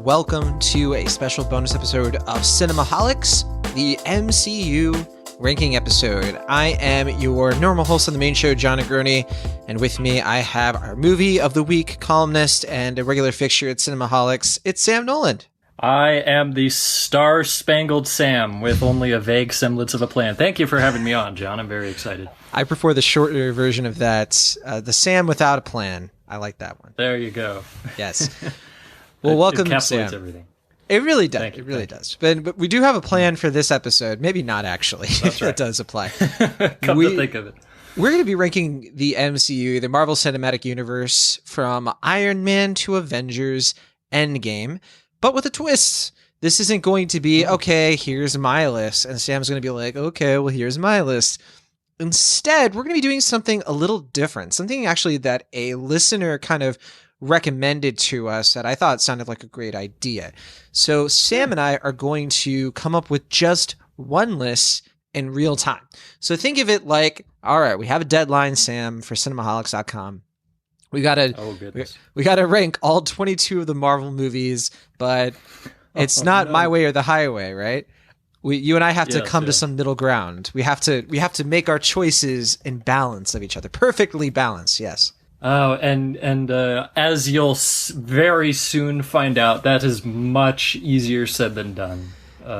welcome to a special bonus episode of Cinemaholics, the MCU ranking episode. I am your normal host on the main show, Jon and with me I have our movie of the week columnist and a regular fixture at Cinemaholics. It's Sam Noland. I am the Star-Spangled Sam with only a vague semblance of a plan. Thank you for having me on, Jon. I'm very excited. I prefer the shorter version of that, the Sam without a plan. I like that one. There you go. Yes. Well, welcome, it encapsulates Sam. Everything. It really does. It really does. But we do have a plan for this episode. Maybe not, actually. That's right. That does apply. Come to think of it. We're going to be ranking the MCU, the Marvel Cinematic Universe, from Iron Man to Avengers Endgame, but with a twist. This isn't going to be, okay, here's my list, and Sam's going to be like, okay, well, here's my list. Instead, we're going to be doing something a little different, something actually that a listener kind of recommended to us that I thought sounded like a great idea. So Sam and I are going to come up with just one list in real time. So think of it like, all right, we have a deadline, Sam, for cinemaholics.com. We gotta rank all 22 of the Marvel movies, but it's not my way or the highway, right? You and I have to come to some middle ground. We have to make our choices in balance of each other, perfectly balanced. Yes. Oh, and as you'll very soon find out, that is much easier said than done.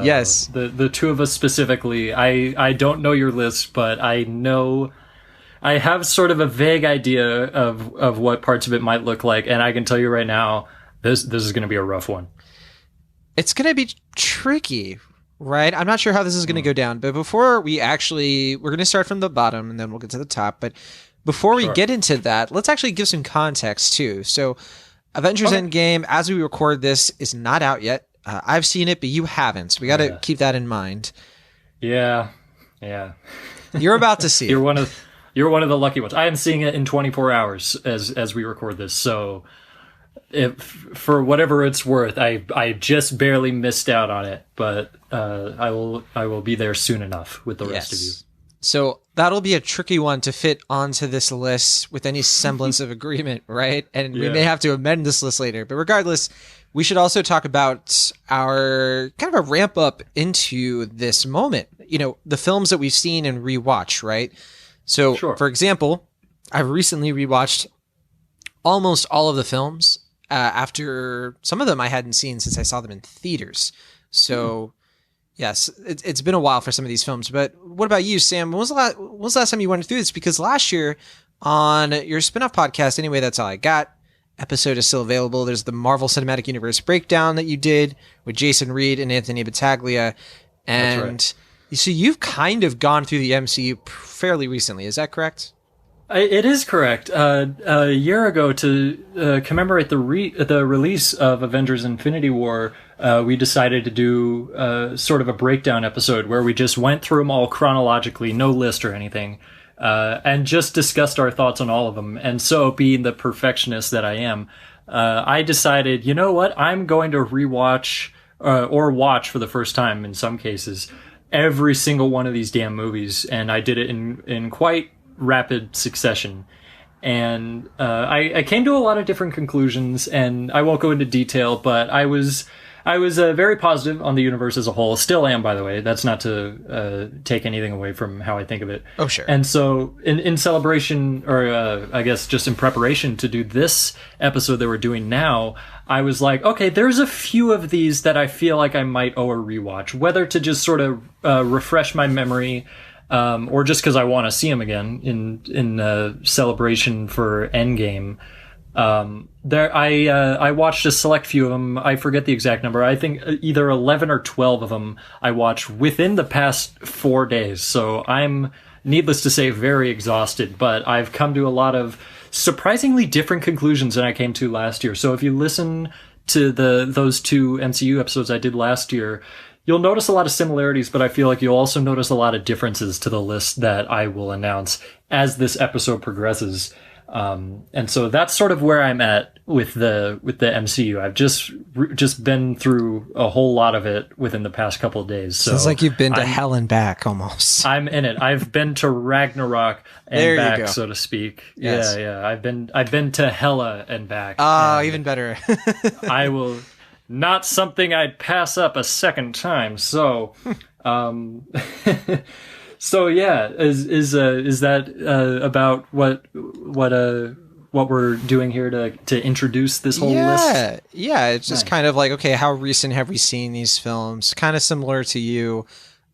Yes. The two of us specifically, I don't know your list, but I know I have sort of a vague idea of what parts of it might look like, and I can tell you right now, this is going to be a rough one. It's going to be tricky, right? I'm not sure how this is going to go down, but before we're going to start from the bottom, and then we'll get to the top, but before we get into that, let's actually give some context too. So Avengers Endgame, as we record this, is not out yet. I've seen it, but you haven't. So we got to keep that in mind. Yeah. You're about to see You're one of the lucky ones. I am seeing it in 24 hours as we record this. So if for whatever it's worth, I just barely missed out on it, but I will be there soon enough with the rest of you. So that'll be a tricky one to fit onto this list with any semblance of agreement, right? And we may have to amend this list later. But regardless, we should also talk about our kind of a ramp up into this moment. You know, the films that we've seen and rewatch, right? So, for example, I've recently rewatched almost all of the films after some of them I hadn't seen since I saw them in theaters. So... Yes, it's been a while for some of these films, but what about you, Sam? When was the last time you went through this? Because last year on your spin-off podcast, Anyway, That's All I Got, episode is still available. There's the Marvel Cinematic Universe breakdown that you did with Jason Reed and Anthony Battaglia. And so you've kind of gone through the MCU fairly recently. Is that correct? It is correct. A year ago, to commemorate the release of Avengers Infinity War, we decided to do sort of a breakdown episode where we just went through them all chronologically, no list or anything, and just discussed our thoughts on all of them. And so, being the perfectionist that I am, I decided, you know what, I'm going to rewatch or watch for the first time in some cases every single one of these damn movies, and I did it in quite rapid succession. And I came to a lot of different conclusions, and I won't go into detail, but I was very positive on the universe as a whole. Still am, by the way. That's not to take anything away from how I think of it. Oh, sure. And so in celebration, or I guess just in preparation to do this episode that we're doing now, I was like, okay, there's a few of these that I feel like I might owe a rewatch, whether to just sort of refresh my memory, or just because I want to see him again in celebration for Endgame. I watched a select few of them. I forget the exact number. I think either 11 or 12 of them I watched within the past 4 days. So I'm, needless to say, very exhausted, but I've come to a lot of surprisingly different conclusions than I came to last year. So if you listen to those two MCU episodes I did last year, you'll notice a lot of similarities, but I feel like you'll also notice a lot of differences to the list that I will announce as this episode progresses. And so that's sort of where I'm at with the MCU. I've just been through a whole lot of it within the past couple of days. So sounds like you've been to hell and back almost. I'm in it. I've been to Ragnarok and back, so to speak. Yes. Yeah. I've been to Hela and back. Oh, even better. I will not something I'd pass up a second time. So, so yeah, is that about what we're doing here to introduce this whole list? Yeah, it's just kind of like, okay, how recent have we seen these films? Kind of similar to you.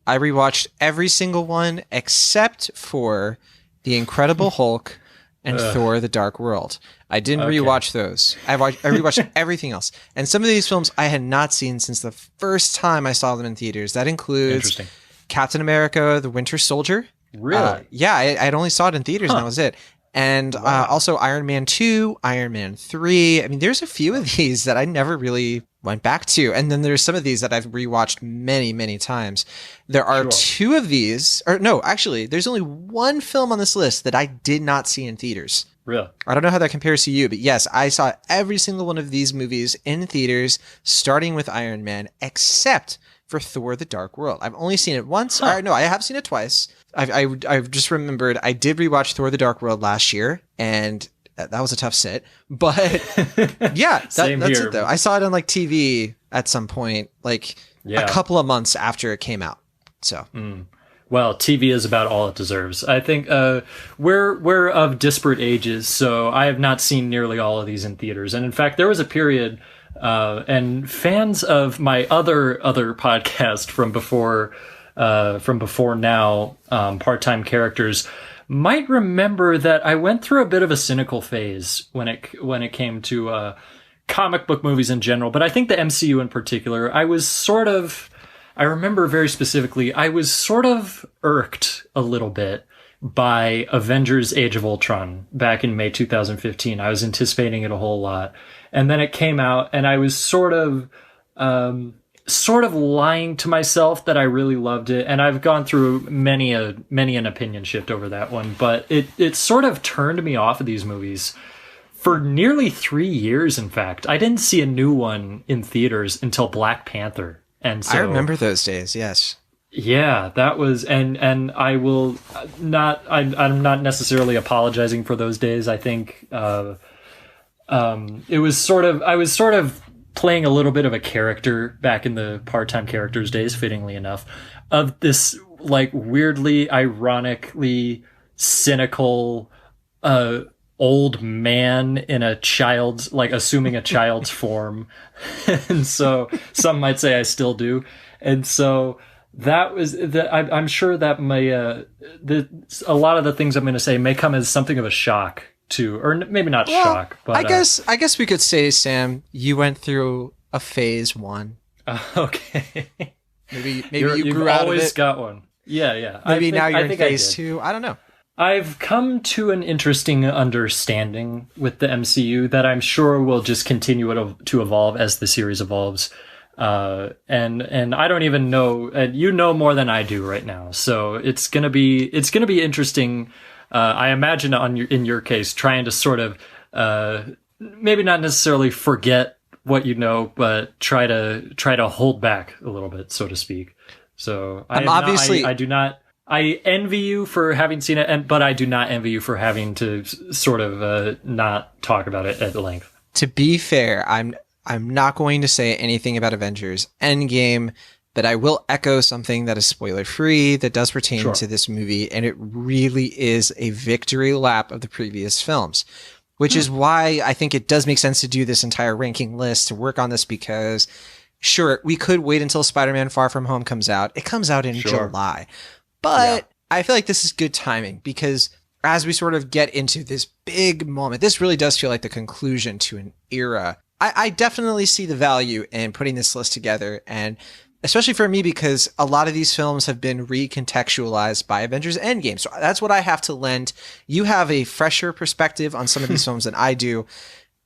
I rewatched every single one except for The Incredible Hulk and Thor: The Dark World. I didn't rewatch those. I rewatched everything else. And some of these films I had not seen since the first time I saw them in theaters. That includes Captain America: The Winter Soldier. Really? Yeah, I only saw it in theaters and that was it. And also Iron Man 2, Iron Man 3. I mean, there's a few of these that I never really went back to. And then there's some of these that I've rewatched many, many times. There are two of these, or no, actually, there's only one film on this list that I did not see in theaters. Really? I don't know how that compares to you, but yes, I saw every single one of these movies in theaters, starting with Iron Man, except for Thor: The Dark World. I've only seen it once. No, I have seen it twice. I've just remembered I did rewatch Thor: The Dark World last year, and that was a tough sit. But yeah, that's it though. I saw it on like TV at some point, like a couple of months after it came out. So. Well, TV is about all it deserves. I think we're of disparate ages, so I have not seen nearly all of these in theaters. And in fact, there was a period, and fans of my other podcast from before now, Part-Time Characters, might remember that I went through a bit of a cynical phase when it came to comic book movies in general. But I think the MCU in particular, I remember very specifically, I was sort of irked a little bit by Avengers Age of Ultron back in May 2015. I was anticipating it a whole lot. And then it came out and I was sort of lying to myself that I really loved it. And I've gone through many an opinion shift over that one, but it sort of turned me off of these movies for nearly 3 years. In fact, I didn't see a new one in theaters until Black Panther. And so, I remember those days. Yes. Yeah, that was, and I will not, I'm not necessarily apologizing for those days. I think, it was I was sort of playing a little bit of a character back in the Part-Time Characters days, fittingly enough, of this like weirdly, ironically cynical, old man in a child's, like assuming a child's form. And so some might say I still do. And so that was I'm sure that a lot of the things I'm going to say may come as something of a shock to, or maybe not shock, but I guess we could say, Sam, you went through a phase one. Okay. maybe you grew out of it. Always got one. Yeah. Maybe now you're in phase two. I don't know. I've come to an interesting understanding with the MCU that I'm sure will just continue to evolve as the series evolves. And I don't even know, you know more than I do right now. So it's going to be interesting. I imagine in your case, trying to sort of, maybe not necessarily forget what you know, but try to hold back a little bit, so to speak. So I envy you for having seen it, but I do not envy you for having to sort of not talk about it at length. To be fair, I'm not going to say anything about Avengers Endgame, but I will echo something that is spoiler-free that does pertain to this movie, and it really is a victory lap of the previous films, which is why I think it does make sense to do this entire ranking list, to work on this, because sure, we could wait until Spider-Man Far From Home comes out. It comes out in July. But I feel like this is good timing, because as we sort of get into this big moment, this really does feel like the conclusion to an era. I definitely see the value in putting this list together, and especially for me, because a lot of these films have been recontextualized by Avengers Endgame. So that's what I have to lend. You have a fresher perspective on some of these films than I do.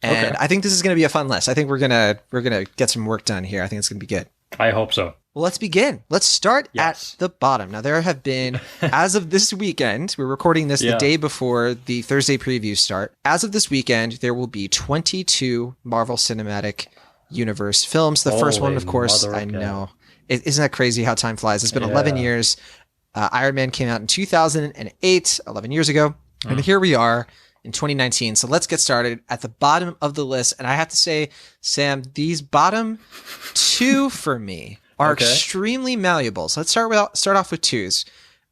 And I think this is going to be a fun list. I think we're going to get some work done here. I think it's going to be good. I hope so. Well, let's begin. Let's start at the bottom. Now, there have been, as of this weekend, we're recording this the day before the Thursday previews start. As of this weekend, there will be 22 Marvel Cinematic Universe films. The first one, of course, I know. Isn't that crazy how time flies? It's been 11 years. Iron Man came out in 2008, 11 years ago. And here we are in 2019. So let's get started at the bottom of the list. And I have to say, Sam, these bottom two for me are extremely malleable. So let's start off with twos.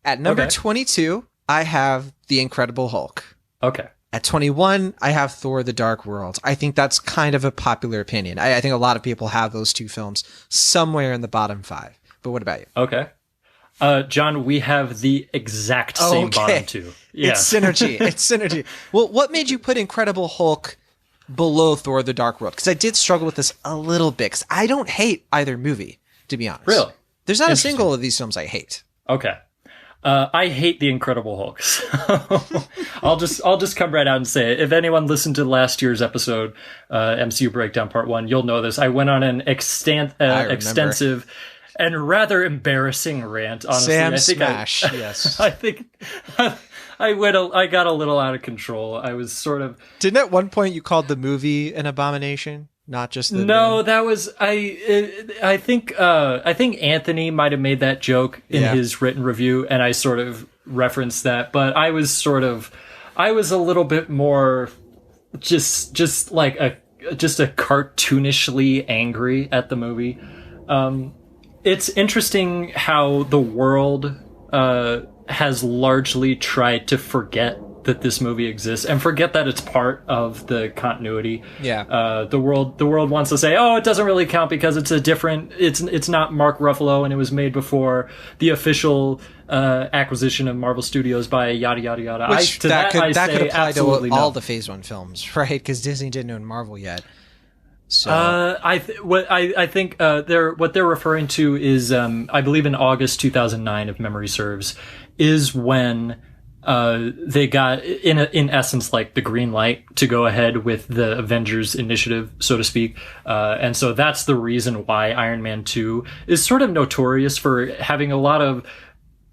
At number 22, I have The Incredible Hulk. Okay. At 21, I have Thor: The Dark World. I think that's kind of a popular opinion. I think a lot of people have those two films somewhere in the bottom 5. But what about you? Okay. John, we have the exact same bottom two. Yeah. It's synergy. Well, what made you put Incredible Hulk below Thor: The Dark World? Because I did struggle with this a little bit, because I don't hate either movie, to be honest. Really? There's not a single of these films I hate. Okay. I hate The Incredible Hulk. So I'll just come right out and say it. If anyone listened to last year's episode, MCU Breakdown Part 1, you'll know this. I went on an extensive and rather embarrassing rant, honestly. Yes. I think I got a little out of control. I was sort of... Didn't at one point you called the movie an abomination? Not just the villain? That was I think Anthony might have made that joke in his written review, and I sort of referenced that, but I was a little bit more just a cartoonishly angry at the movie. It's interesting how the world has largely tried to forget that this movie exists and forget that it's part of the continuity. Yeah. The world wants to say, oh, it doesn't really count because it's not Mark Ruffalo and it was made before the official acquisition of Marvel Studios by yada yada yada. Which that could apply to no. all the Phase 1 films, right? Because Disney didn't own Marvel yet. So I think what they're referring to is I believe in August 2009, if memory serves, is when they got in essence like the green light to go ahead with the Avengers initiative, so to speak. And so that's the reason why Iron Man 2 is sort of notorious for having a lot of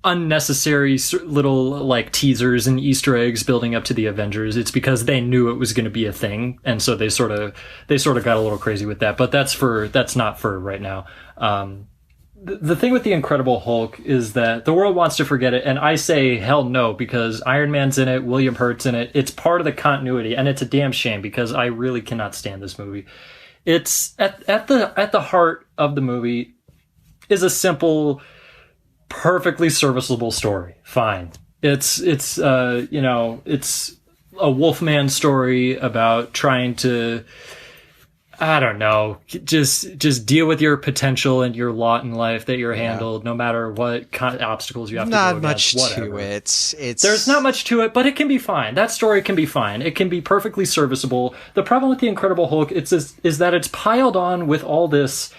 unnecessary little like teasers and Easter eggs building up to the Avengers. It's because they knew it was going to be a thing, and so they sort of got a little crazy with that. But that's not for right now. The thing with The Incredible Hulk is that the world wants to forget it, and I say hell no, because Iron Man's in it, William Hurt's in it. It's part of the continuity, and it's a damn shame because I really cannot stand this movie. It's at the heart of the movie is a simple, perfectly serviceable story. Fine. It's a Wolfman story about trying to, I don't know, just deal with your potential and your lot in life that you're handled, no matter what kind of obstacles you have to go against. Not much to it. There's not much to it, but it can be fine. That story can be fine. It can be perfectly serviceable. The problem with The Incredible Hulk is that it's piled on with all this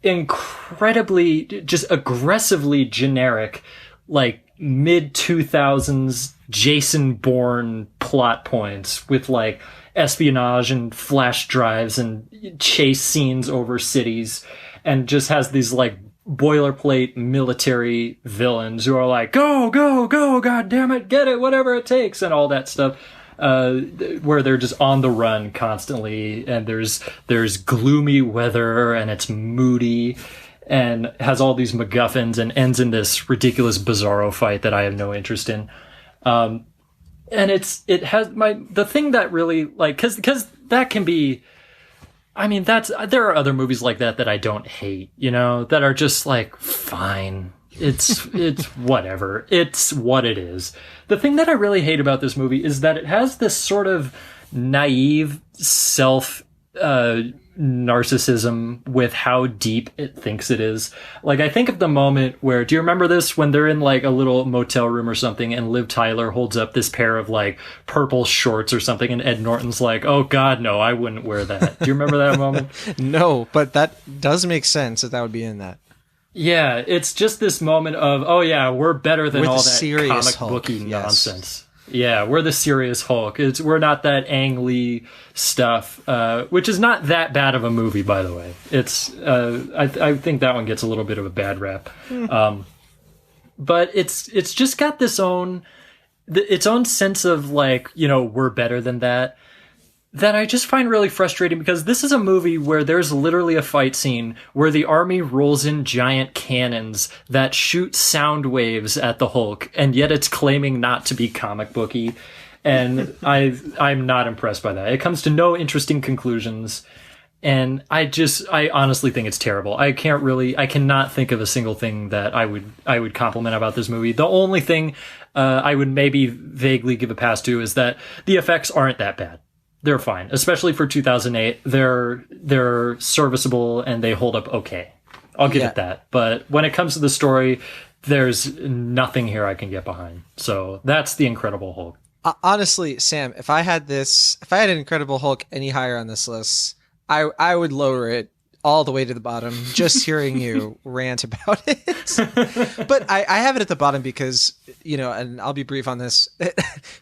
incredibly, just aggressively generic, like mid-2000s Jason Bourne plot points with like espionage and flash drives and chase scenes over cities, and just has these like boilerplate military villains who are like, go, go, go, god damn it, get it, whatever it takes, and all that stuff. Where they're just on the run constantly, and there's gloomy weather, and it's moody, and has all these MacGuffins, and ends in this ridiculous Bizarro fight that I have no interest in. And it has the thing that really, like, cause that can be, I mean, there are other movies like that I don't hate, that are just like, fine. It's whatever. It's what it is. The thing that I really hate about this movie is that it has this sort of naive self narcissism with how deep it thinks it is. Like, I think of the moment where, do you remember this, when they're in like a little motel room or something, and Liv Tyler holds up this pair of like purple shorts or something, and Ed Norton's like, oh god, no, I wouldn't wear that. Do you remember that moment? No, but that does make sense that would be in that. Yeah, it's just this moment of, oh yeah, we're better than With all that serious comic booky Hulk, nonsense. Yeah, we're the serious Hulk. We're not that Ang Lee stuff, which is not that bad of a movie, by the way. It's I think that one gets a little bit of a bad rap, but it's just got its own sense of like, we're better than that. That I just find really frustrating, because this is a movie where there's literally a fight scene where the army rolls in giant cannons that shoot sound waves at the Hulk, and yet it's claiming not to be comic booky. And I'm not impressed by that. It comes to no interesting conclusions. And I honestly think it's terrible. I cannot think of a single thing that I would compliment about this movie. The only thing I would maybe vaguely give a pass to is that the effects aren't that bad. They're fine, especially for 2008. They're serviceable and they hold up okay. I'll give it that. But when it comes to the story, there's nothing here I can get behind. So that's The Incredible Hulk. Honestly, Sam, if I had an Incredible Hulk any higher on this list, I would lower it all the way to the bottom, just hearing you rant about it. But I have it at the bottom because, and I'll be brief on this.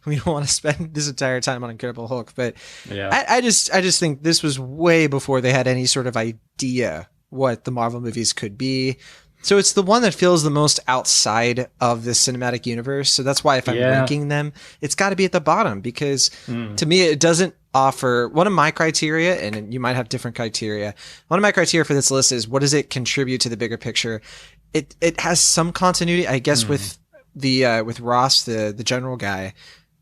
We don't want to spend this entire time on Incredible Hulk, but yeah. I just think this was way before they had any sort of idea what the Marvel movies could be. So it's the one that feels the most outside of the cinematic universe. So that's why if I'm ranking them, it's got to be at the bottom because to me, it doesn't offer one of my criteria, and you might have different criteria. One of my criteria for this list is what does it contribute to the bigger picture? It has some continuity, I guess, with with Ross, the general guy,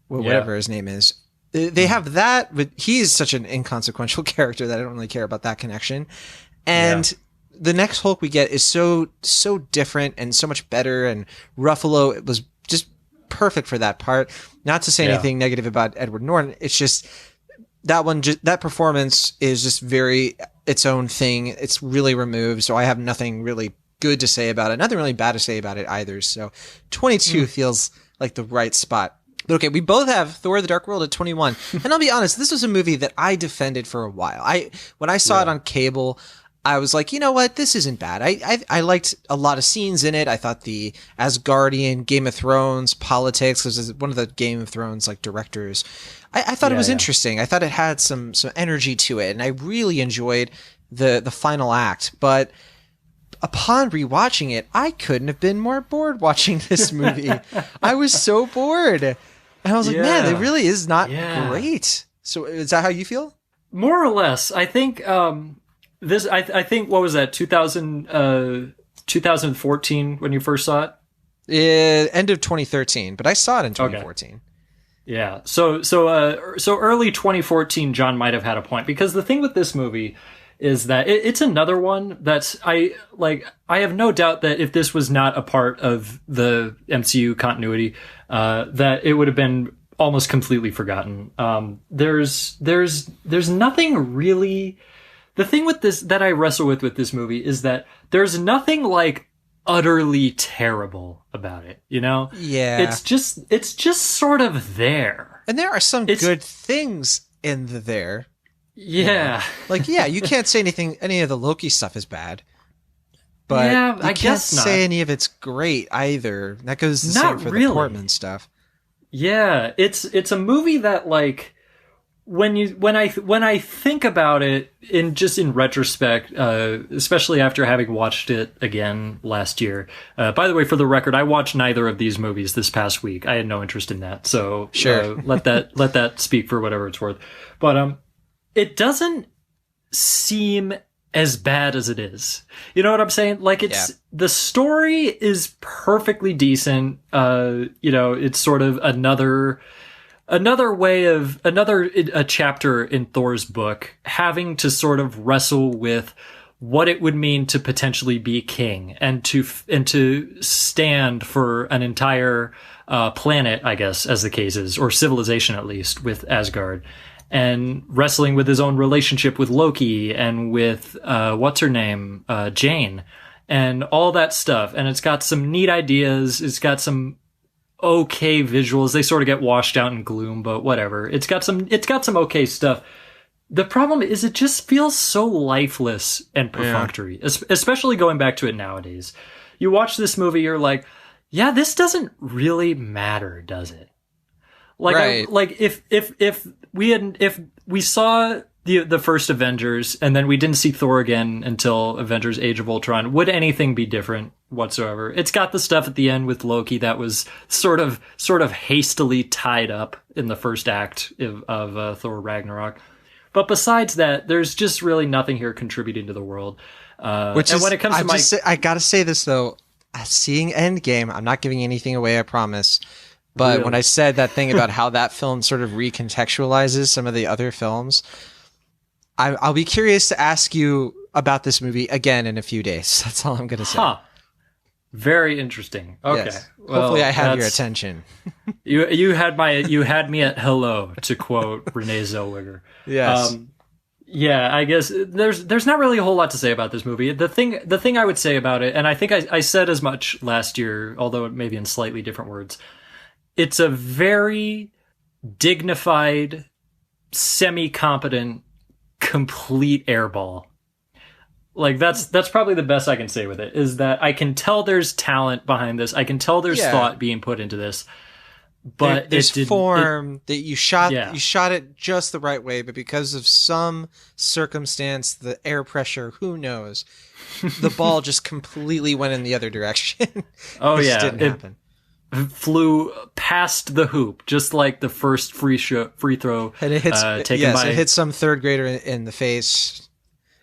whatever his name is. They have that, but he's such an inconsequential character that I don't really care about that connection. And the next Hulk we get is so different and so much better, and Ruffalo, it was just perfect for that part. Not to say anything negative about Edward Norton, it's just that performance is just very its own thing. It's really removed, so I have nothing really good to say about it, nothing really bad to say about it either. So 22 feels like the right spot. But okay, we both have Thor: The Dark World at 21, and I'll be honest, this was a movie that I defended for a while. When I saw it on cable, I was like, you know what? This isn't bad. I liked a lot of scenes in it. I thought the Asgardian, Game of Thrones, politics, was one of the Game of Thrones directors. I thought it was interesting. I thought it had some energy to it, and I really enjoyed the final act. But upon rewatching it, I couldn't have been more bored watching this movie. I was so bored. And I was like, man, it really is not great. So is that how you feel? More or less. I think... I think, what was that, 2014 when you first saw it? End of 2013, but I saw it in 2014. Okay. Yeah. So early 2014, John might have had a point, because the thing with this movie is that it's another one that's, I have no doubt that if this was not a part of the MCU continuity, that it would have been almost completely forgotten. There's nothing really... The thing with this that I wrestle with this movie is that there's nothing utterly terrible about it, Yeah. It's just sort of there. And there are some good things in there. Yeah. You can't say any of the Loki stuff is bad. But I can't say any of it's great either. That goes the same for the Portman stuff. Yeah, it's a movie that when I think about it in retrospect, especially after having watched it again last year. By the way, for the record, I watched neither of these movies this past week. I had no interest in that, so sure. Let that speak for whatever it's worth. But it doesn't seem as bad as it is. You know what I'm saying? The story is perfectly decent. It's sort of a chapter in Thor's book having to sort of wrestle with what it would mean to potentially be king and to stand for an entire planet, I guess, as the case is, or civilization at least, with Asgard, and wrestling with his own relationship with Loki and with what's her name, Jane, and all that stuff. And it's got some neat ideas. It's got some okay visuals. They sort of get washed out in gloom, but whatever. It's got some okay stuff. The problem is it just feels so lifeless and perfunctory, especially going back to it nowadays. You watch this movie, you're like, yeah, this doesn't really matter, does it? Right. If we saw the first Avengers and then we didn't see Thor again until Avengers Age of Ultron, would anything be different whatsoever? It's got the stuff at the end with Loki that was sort of hastily tied up in the first act of Thor Ragnarok. But besides that, there's just really nothing here contributing to the world. When it comes to I gotta say this though, seeing Endgame, I'm not giving anything away, I promise. But Really? when I said that thing about how that film sort of recontextualizes some of the other films, I'll be curious to ask you about this movie again in a few days. That's all I'm going to say. Huh. Very interesting. Okay. Yes. Well, hopefully I have your attention. You had me at hello, to quote Renee Zellweger. Yes. Yeah, I guess there's not really a whole lot to say about this movie. The thing I would say about it, and I think I said as much last year, although maybe in slightly different words, it's a very dignified, semi-competent, complete airball. Like that's probably the best I can say with it, is that I can tell there's talent behind this. I can tell there's thought being put into this. But there's form that you shot it just the right way, but because of some circumstance, the air pressure, who knows, the ball just completely went in the other direction. Oh it yeah, didn't happen. Flew past the hoop, just like the first free throw. And it hits. Taken by, it hits some third grader in the face.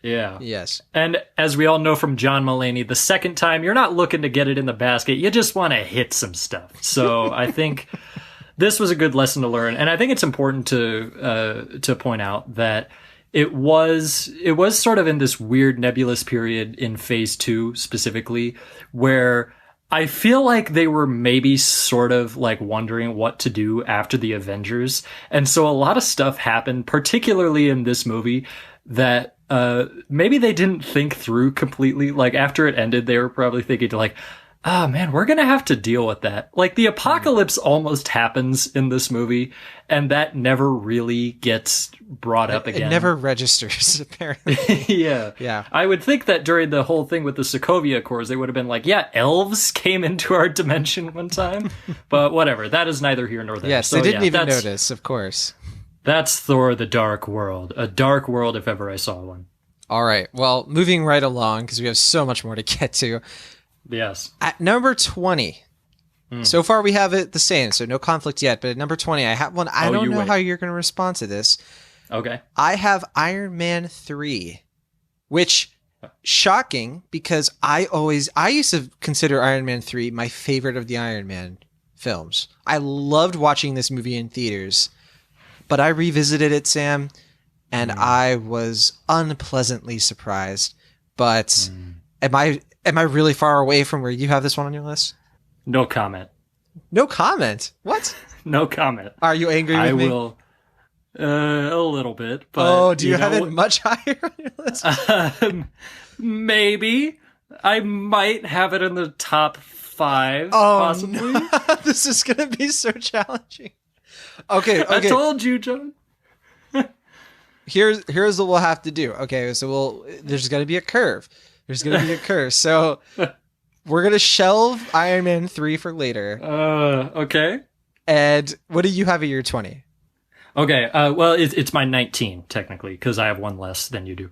Yeah. Yes. And as we all know from John Mulaney, the second time you're not looking to get it in the basket, you just want to hit some stuff. So I think this was a good lesson to learn, and I think it's important to point out that it was sort of in this weird nebulous period in Phase 2 specifically, where I feel like they were maybe sort of like wondering what to do after the Avengers, and so a lot of stuff happened, particularly in this movie, that maybe they didn't think through completely. Like after it ended, they were probably thinking to like, oh man, we're gonna have to deal with that. Like the apocalypse almost happens in this movie, and that never really gets brought up again. It never registers, apparently. Yeah. I would think that during the whole thing with the Sokovia Cores, they would have been like, yeah, elves came into our dimension one time. But whatever, that is neither here nor there. Yes, so, they didn't even notice, of course. That's Thor: The Dark World. A dark world if ever I saw one. All right. Well, moving right along, because we have so much more to get to. Yes. At number 20. So far we have it the same, so no conflict yet. But at number 20, I have one. I don't know how you're going to respond to this. Okay. I have Iron Man 3, which, shocking, because I used to consider Iron Man 3 my favorite of the Iron Man films. I loved watching this movie in theaters. But I revisited it, Sam, and I was unpleasantly surprised. But am I really far away from where you have this one on your list? No comment. No comment? What? No comment. Are you angry with me? I will. A little bit. But, do you have it much higher on your list? Maybe. I might have it in the top 5, possibly. No. This is going to be so challenging. Okay. I told you, John. Here's what we'll have to do. Okay, so there's going to be a curve. So we're going to shelve Iron Man 3 for later. Okay. And what do you have at your 20? Okay. Well, it's my 19 technically, because I have one less than you do.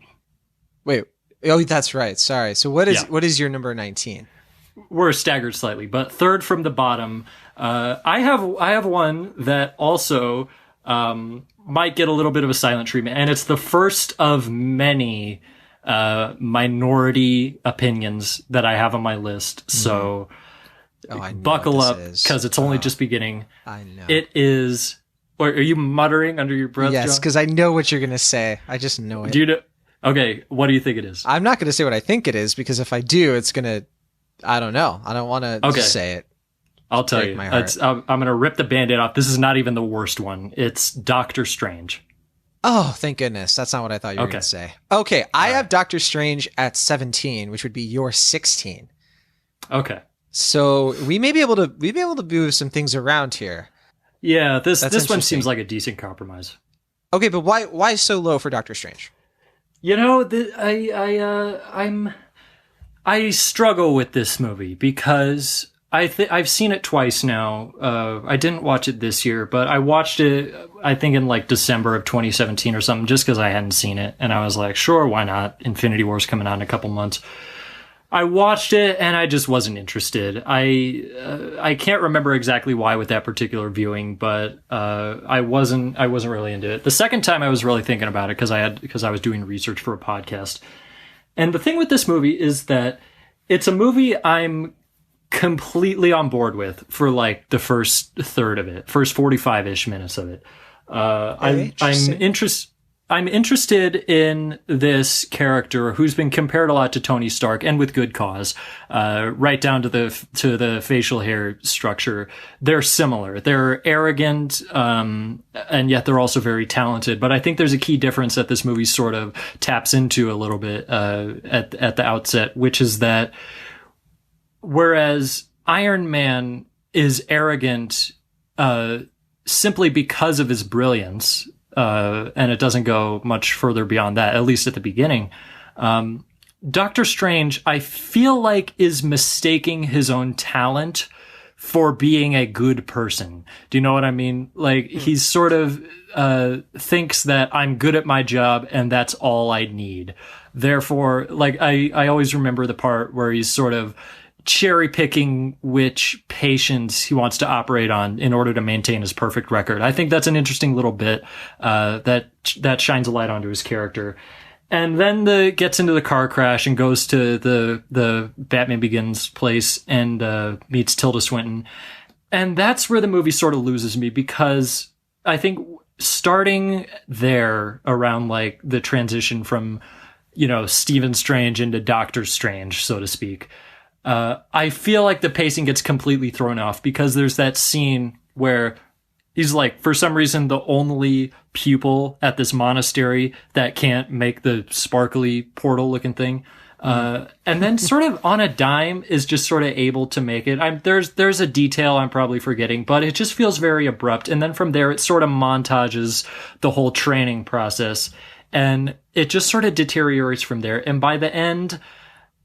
Wait. Oh, that's right. Sorry. So what is your number 19? We're staggered slightly, but third from the bottom. I have one that also might get a little bit of a silent treatment, and it's the first of many minority opinions that I have on my list. So buckle up, because it's only just beginning. I know. It is. Or are you muttering under your breath? Yes, because I know what you're going to say. I just know it. Do you know? Okay, what do you think it is? I'm not going to say what I think it is, because if I do, it's going to. I don't know. I don't want to just say it. I'll tell you. I'm going to rip the Band-Aid off. This is not even the worst one. It's Doctor Strange. Oh, thank goodness. That's not what I thought you were going to say. Okay, I have Doctor Strange at 17, which would be your 16. Okay. So we may be able to move some things around here. Yeah, this one seems like a decent compromise. Okay, but why so low for Doctor Strange? You know, I struggle with this movie because I've seen it twice now. I didn't watch it this year, but I watched it, I think, in like December of 2017 or something, just because I hadn't seen it. And I was like, sure, why not? Infinity War's coming out in a couple months. I watched it and I just wasn't interested. I can't remember exactly why with that particular viewing, but I wasn't really into it. The second time I was really thinking about it because I was doing research for a podcast. And the thing with this movie is that it's a movie I'm completely on board with for like the first third of it, first 45-ish minutes of it. I'm interested in this character who's been compared a lot to Tony Stark, and with good cause. Right down to the facial hair structure. They're similar. They're arrogant, and yet they're also very talented. But I think there's a key difference that this movie sort of taps into a little bit at the outset, which is that whereas Iron Man is arrogant simply because of his brilliance, and it doesn't go much further beyond that, at least at the beginning. Doctor Strange, I feel like, is mistaking his own talent for being a good person. Do you know what I mean? Like, he's sort of thinks that I'm good at my job and that's all I need. Therefore, like, I always remember the part where he's sort of cherry picking which patients he wants to operate on in order to maintain his perfect record. I think that's an interesting little bit that shines a light onto his character. And then gets into the car crash and goes to the Batman Begins place and meets Tilda Swinton. And that's where the movie sort of loses me, because I think starting there around like the transition from, Stephen Strange into Doctor Strange, so to speak, I feel like the pacing gets completely thrown off, because there's that scene where he's like, for some reason, the only pupil at this monastery that can't make the sparkly portal looking thing. And then sort of on a dime is just sort of able to make it. There's a detail I'm probably forgetting, but it just feels very abrupt. And then from there, it sort of montages the whole training process, and it just sort of deteriorates from there. And by the end,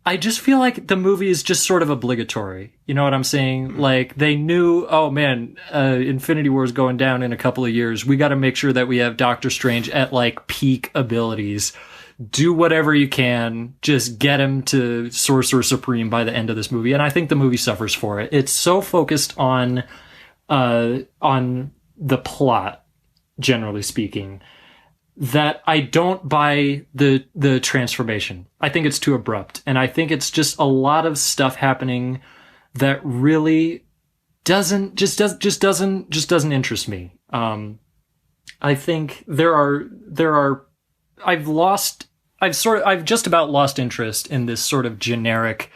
I just feel like the movie is just sort of obligatory. You know what I'm saying? Like, they knew, oh man, Infinity War is going down in a couple of years. We got to make sure that we have Doctor Strange at like peak abilities. Do whatever you can. Just get him to Sorcerer Supreme by the end of this movie. And I think the movie suffers for it. It's so focused on the plot, generally speaking, that I don't buy the transformation. I think it's too abrupt, and I think it's just a lot of stuff happening that really doesn't interest me. I think I've just about lost interest in this sort of generic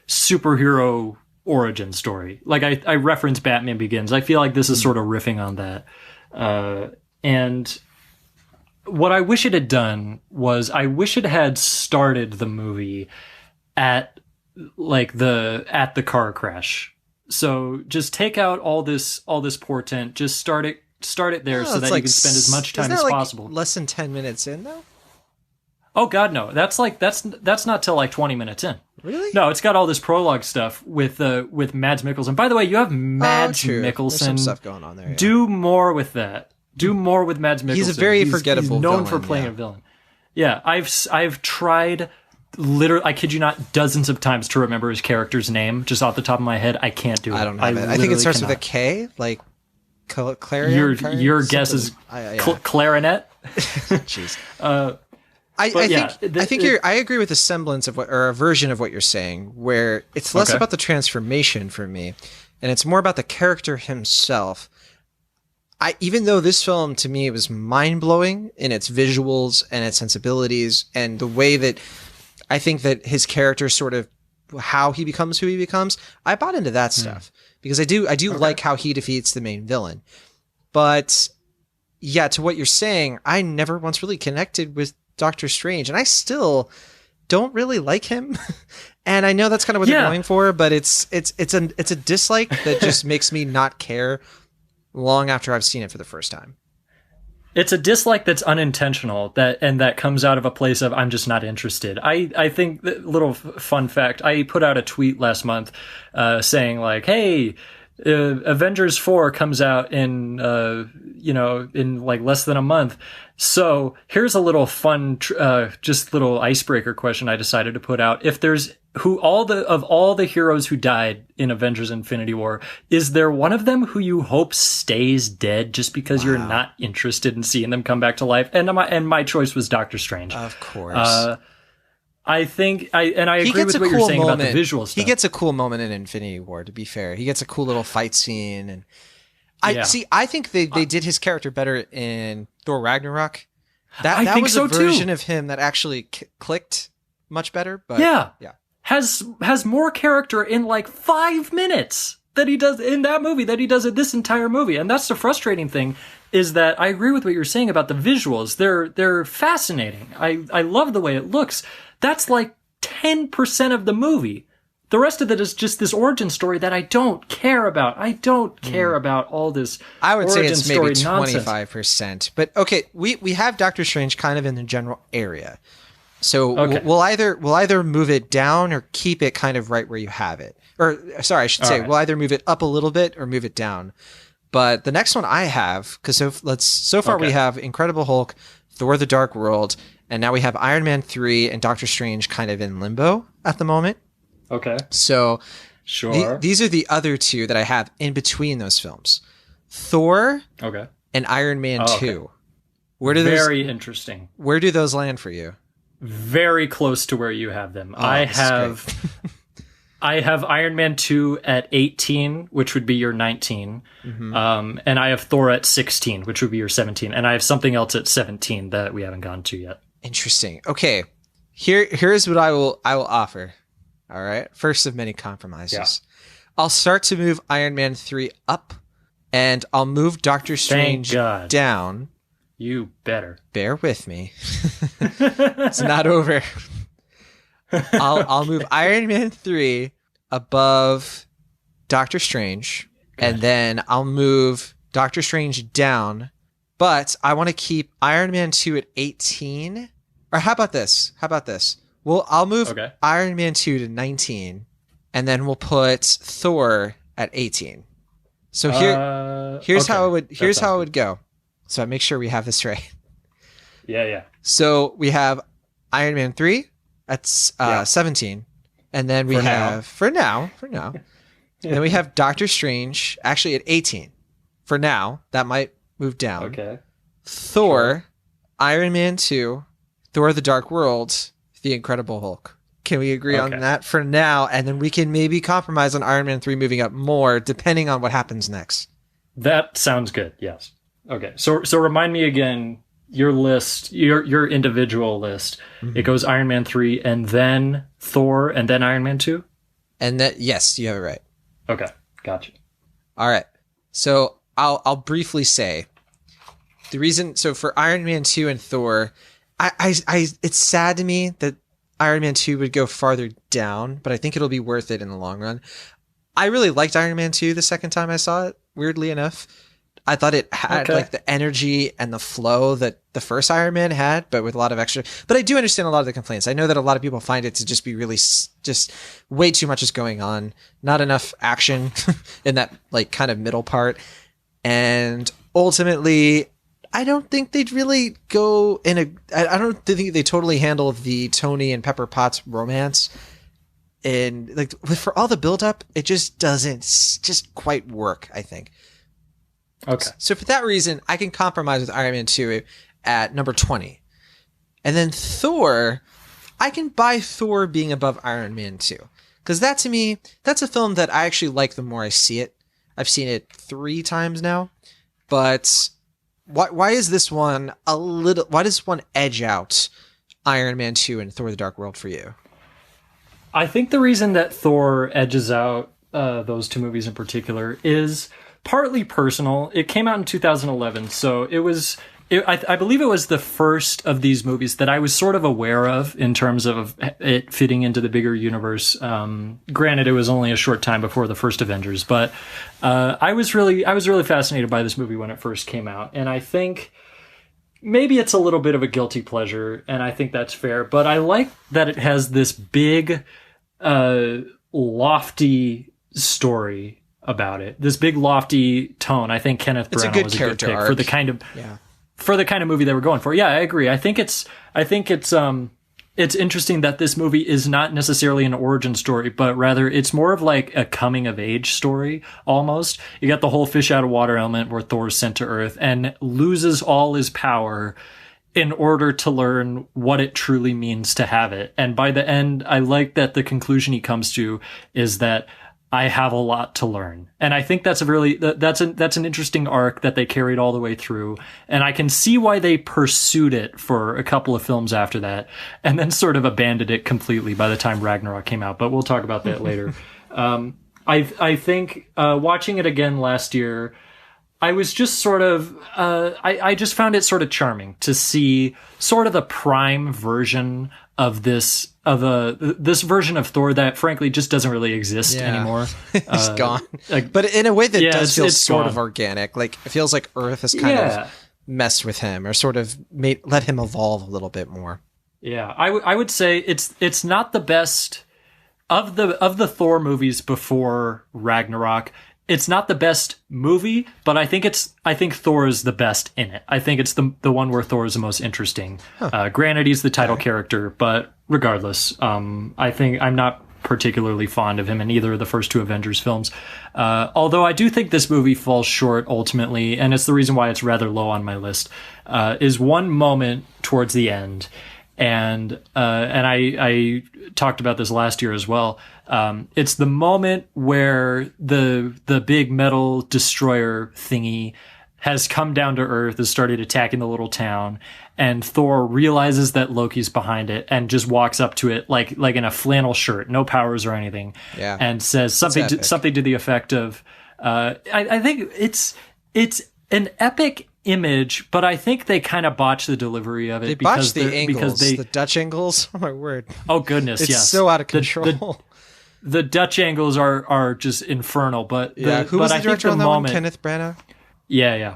superhero origin story. Like I reference Batman Begins. I feel like this is sort of riffing on that, and what I wish it had done was I wish it had started the movie at the car crash. So just take out all this portent, just start it there, so that you can spend as much time as possible. Less than 10 minutes in though? Oh God, no. That's not till like 20 minutes in. Really? No, it's got all this prologue stuff with Mads Mikkelsen. By the way, you have Mads Mikkelsen. There's some stuff going on there. Yeah. Do more with that. Do more with Mads Mikkelsen. He's a very forgettable He's known villain, for playing a villain. Yeah, I've tried, literally, I kid you not, dozens of times to remember his character's name just off the top of my head. I can't do it. I don't have it. I think it starts with a K, like clarion. Your guess is clarinet. Jeez. I agree with a semblance of or a version of what you're saying, where it's less about the transformation for me, and it's more about the character himself. Even though this film, to me, was mind-blowing in its visuals and its sensibilities and the way that I think that his character sort of, how he becomes who he becomes, I bought into that stuff because I do like how he defeats the main villain. But yeah, to what you're saying, I never once really connected with Doctor Strange, and I still don't really like him. And I know that's kind of what they're going for, but it's a dislike that just makes me not care long after I've seen it for the first time. It's a dislike that's unintentional, that comes out of a place of I'm just not interested. I think, little fun fact, I put out a tweet last month saying like, hey, Avengers 4 comes out in like less than a month. So here's a little fun, just little icebreaker question I decided to put out. If there's all the heroes who died in Avengers Infinity War, is there one of them who you hope stays dead just because you're not interested in seeing them come back to life? And my choice was Doctor Strange. Of course. I think I He agree gets with a what you're cool saying moment. about the visual stuff. He gets a cool moment in Infinity War, to be fair. He gets a cool little fight scene, and I think they did his character better in Thor Ragnarok. I That think was so a version too. of him that actually clicked much better, but Yeah. yeah. Has more character in like 5 minutes that he does in that movie that he does in this entire movie. And that's the frustrating thing, is that I agree with what you're saying about the visuals. They're fascinating. I love the way it looks. That's like 10% of the movie. The rest of it is just this origin story that I don't care about. I don't care about all this I would say origin it's maybe story nonsense. 25%. But okay, we have Doctor Strange kind of in the general area. So Okay. we'll either move it down or keep it kind of right where you have it. Or sorry, I should say right. we'll either move it up a little bit or move it down. But the next one I have, because so far we Okay. have Incredible Hulk, Thor: The Dark World, and now we have Iron Man 3 and Doctor Strange kind of in limbo at the moment. Okay. So Sure. these are the other two that I have in between those films. Thor Okay. and Iron Man Oh, 2. okay. Where Interesting. do those land for you? Very close to where you have them. Oh, this is great. I have Iron Man 2 at 18, which would be your 19. And I have Thor at 16, which would be your 17. And I have something else at 17 that we haven't gotten to yet. Interesting. Okay. Here's what I will offer. All right. First of many compromises. Yeah. I'll start to move Iron Man 3 up, and I'll move Doctor Strange God. down. You better. Bear with me. It's not over. I'll move Iron Man 3 above Doctor Strange, and then I'll move Doctor Strange down, but I want to keep Iron Man 2 at 18. Or how about this? Well, I'll move Okay. Iron Man 2 to 19, and then we'll put Thor at 18. So here's okay. how it That would go. So I make sure we have this right. Yeah. So we have Iron Man 3 at 17. And then we have, for now, and then we have Doctor Strange actually at 18. For now, that might move down. Okay. Thor, Iron Man 2, Thor: The Dark World, The Incredible Hulk. Can we agree on that for now? And then we can maybe compromise on Iron Man 3 moving up more, depending on what happens next. That sounds good. Yes. Okay. So remind me again, your list, your individual list. Mm-hmm. It goes Iron Man 3 and then Thor and then Iron Man 2? And that, yes, you have it right. Okay. Gotcha. All right. So I'll briefly say the reason. So for Iron Man 2 and Thor, I it's sad to me that Iron Man 2 would go farther down, but I think it'll be worth it in the long run. I really liked Iron Man 2 the second time I saw it, weirdly enough. I thought it had like the energy and the flow that the first Iron Man had, but with a lot of extra. But I do understand a lot of the complaints. I know that a lot of people find it to just be really just way too much is going on, not enough action in that like kind of middle part. And ultimately, I don't think they'd really go in I don't think they totally handle the Tony and Pepper Potts romance. And like for all the buildup, it just doesn't just quite work, I think. Okay. So for that reason, I can compromise with Iron Man 2 at number 20. And then Thor, I can buy Thor being above Iron Man 2. Because that to me, that's a film that I actually like the more I see it. I've seen it 3 times now. But why is this one why does one edge out Iron Man 2 and Thor: The Dark World for you? I think the reason that Thor edges out those two movies in particular is partly personal. It came out in 2011, so I believe it was the first of these movies that I was sort of aware of in terms of it fitting into the bigger universe. Granted, it was only a short time before the first Avengers, but I was really fascinated by this movie when it first came out, and I think maybe it's a little bit of a guilty pleasure, and I think that's fair. But I like that it has this big, lofty story about it. This big lofty tone. I think Kenneth Branagh was a good pick for the kind of movie they were going for. Yeah, I agree. I think it's interesting that this movie is not necessarily an origin story, but rather it's more of like a coming of age story almost. You got the whole fish out of water element where Thor's sent to Earth and loses all his power in order to learn what it truly means to have it. And by the end, I like that the conclusion he comes to is that I have a lot to learn. And I think that's that's an interesting arc that they carried all the way through. And I can see why they pursued it for a couple of films after that and then sort of abandoned it completely by the time Ragnarok came out. But we'll talk about that later. I think, watching it again last year, I was just sort of, I just found it sort of charming to see sort of the prime version of this version of Thor that frankly just doesn't really exist anymore. He's gone. But in a way that does feel sort of organic. Like, it feels like Earth has kind of messed with him or sort of let him evolve a little bit more. Yeah, I would say it's not the best of the Thor movies before Ragnarok. It's not the best movie, but I think Thor is the best in it. I think it's the one where Thor is the most interesting. Granted, he's the title character, but regardless, I think I'm not particularly fond of him in either of the first two Avengers films. Although I do think this movie falls short ultimately, and it's the reason why it's rather low on my list, is one moment towards the end. And I talked about this last year as well. It's the moment where the big metal destroyer thingy has come down to Earth, has started attacking the little town, and Thor realizes that Loki's behind it and just walks up to it like in a flannel shirt, no powers or anything, and says something to the effect of, I think it's an epic image, but I think they kind of botched the delivery of it. They botched the angles, the Dutch angles. Oh my word! Oh goodness, it's so out of control. The Dutch angles are just infernal. But who was the director on that one? Kenneth Branagh. Yeah.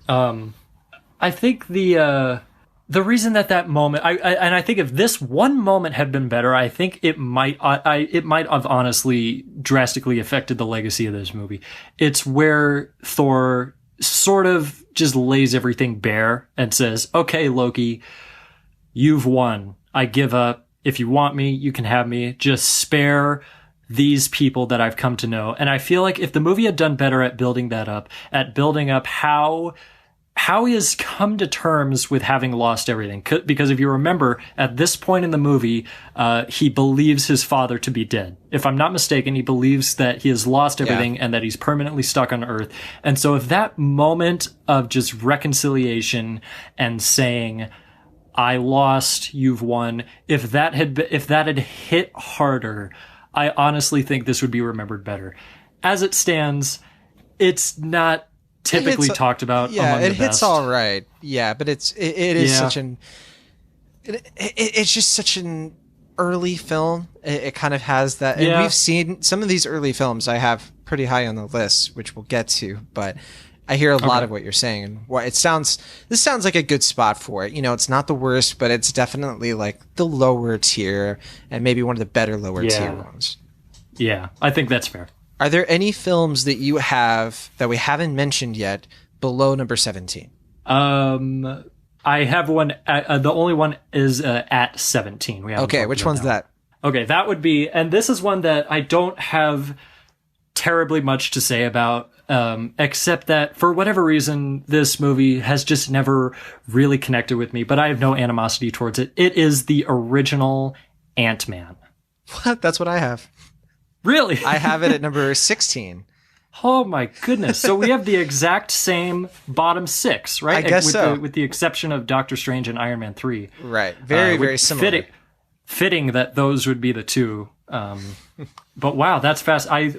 I think the reason that moment, I think if this one moment had been better, I think it might have honestly drastically affected the legacy of this movie. It's where Thor sort of just lays everything bare and says, "Okay, Loki, you've won. I give up. If you want me, you can have me. Just spare these people that I've come to know." And I feel like if the movie had done better at building that up, at building up how he has come to terms with having lost everything. Because if you remember, at this point in the movie, he believes his father to be dead. If I'm not mistaken, he believes that he has lost everything and that he's permanently stuck on Earth. And so if that moment of just reconciliation and saying, "I lost, you've won," if that had hit harder, I honestly think this would be remembered better. As it stands, it's not typically talked about. Yeah, among the it hits best. All right. Yeah, but it is such an it's just such an early film. It kind of has that, and we've seen some of these early films. I have pretty high on the list, which we'll get to. But I hear a lot of what you're saying, and this sounds like a good spot for it. You know, it's not the worst, but it's definitely like the lower tier, and maybe one of the better lower tier ones. Yeah, I think that's fair. Are there any films that you have that we haven't mentioned yet below number 17? I have one. The only one is at 17. Okay, which one's that? Okay, that would be, and this is one that I don't have terribly much to say about, except that for whatever reason, this movie has just never really connected with me, but I have no animosity towards it. It is the original Ant-Man. What? That's what I have. Really? I have it at number 16. Oh my goodness. So we have the exact same bottom six, right? I guess so. With the exception of Doctor Strange and Iron Man 3. Right. Very similar. Fitting that those would be the two. But wow, that's fast. I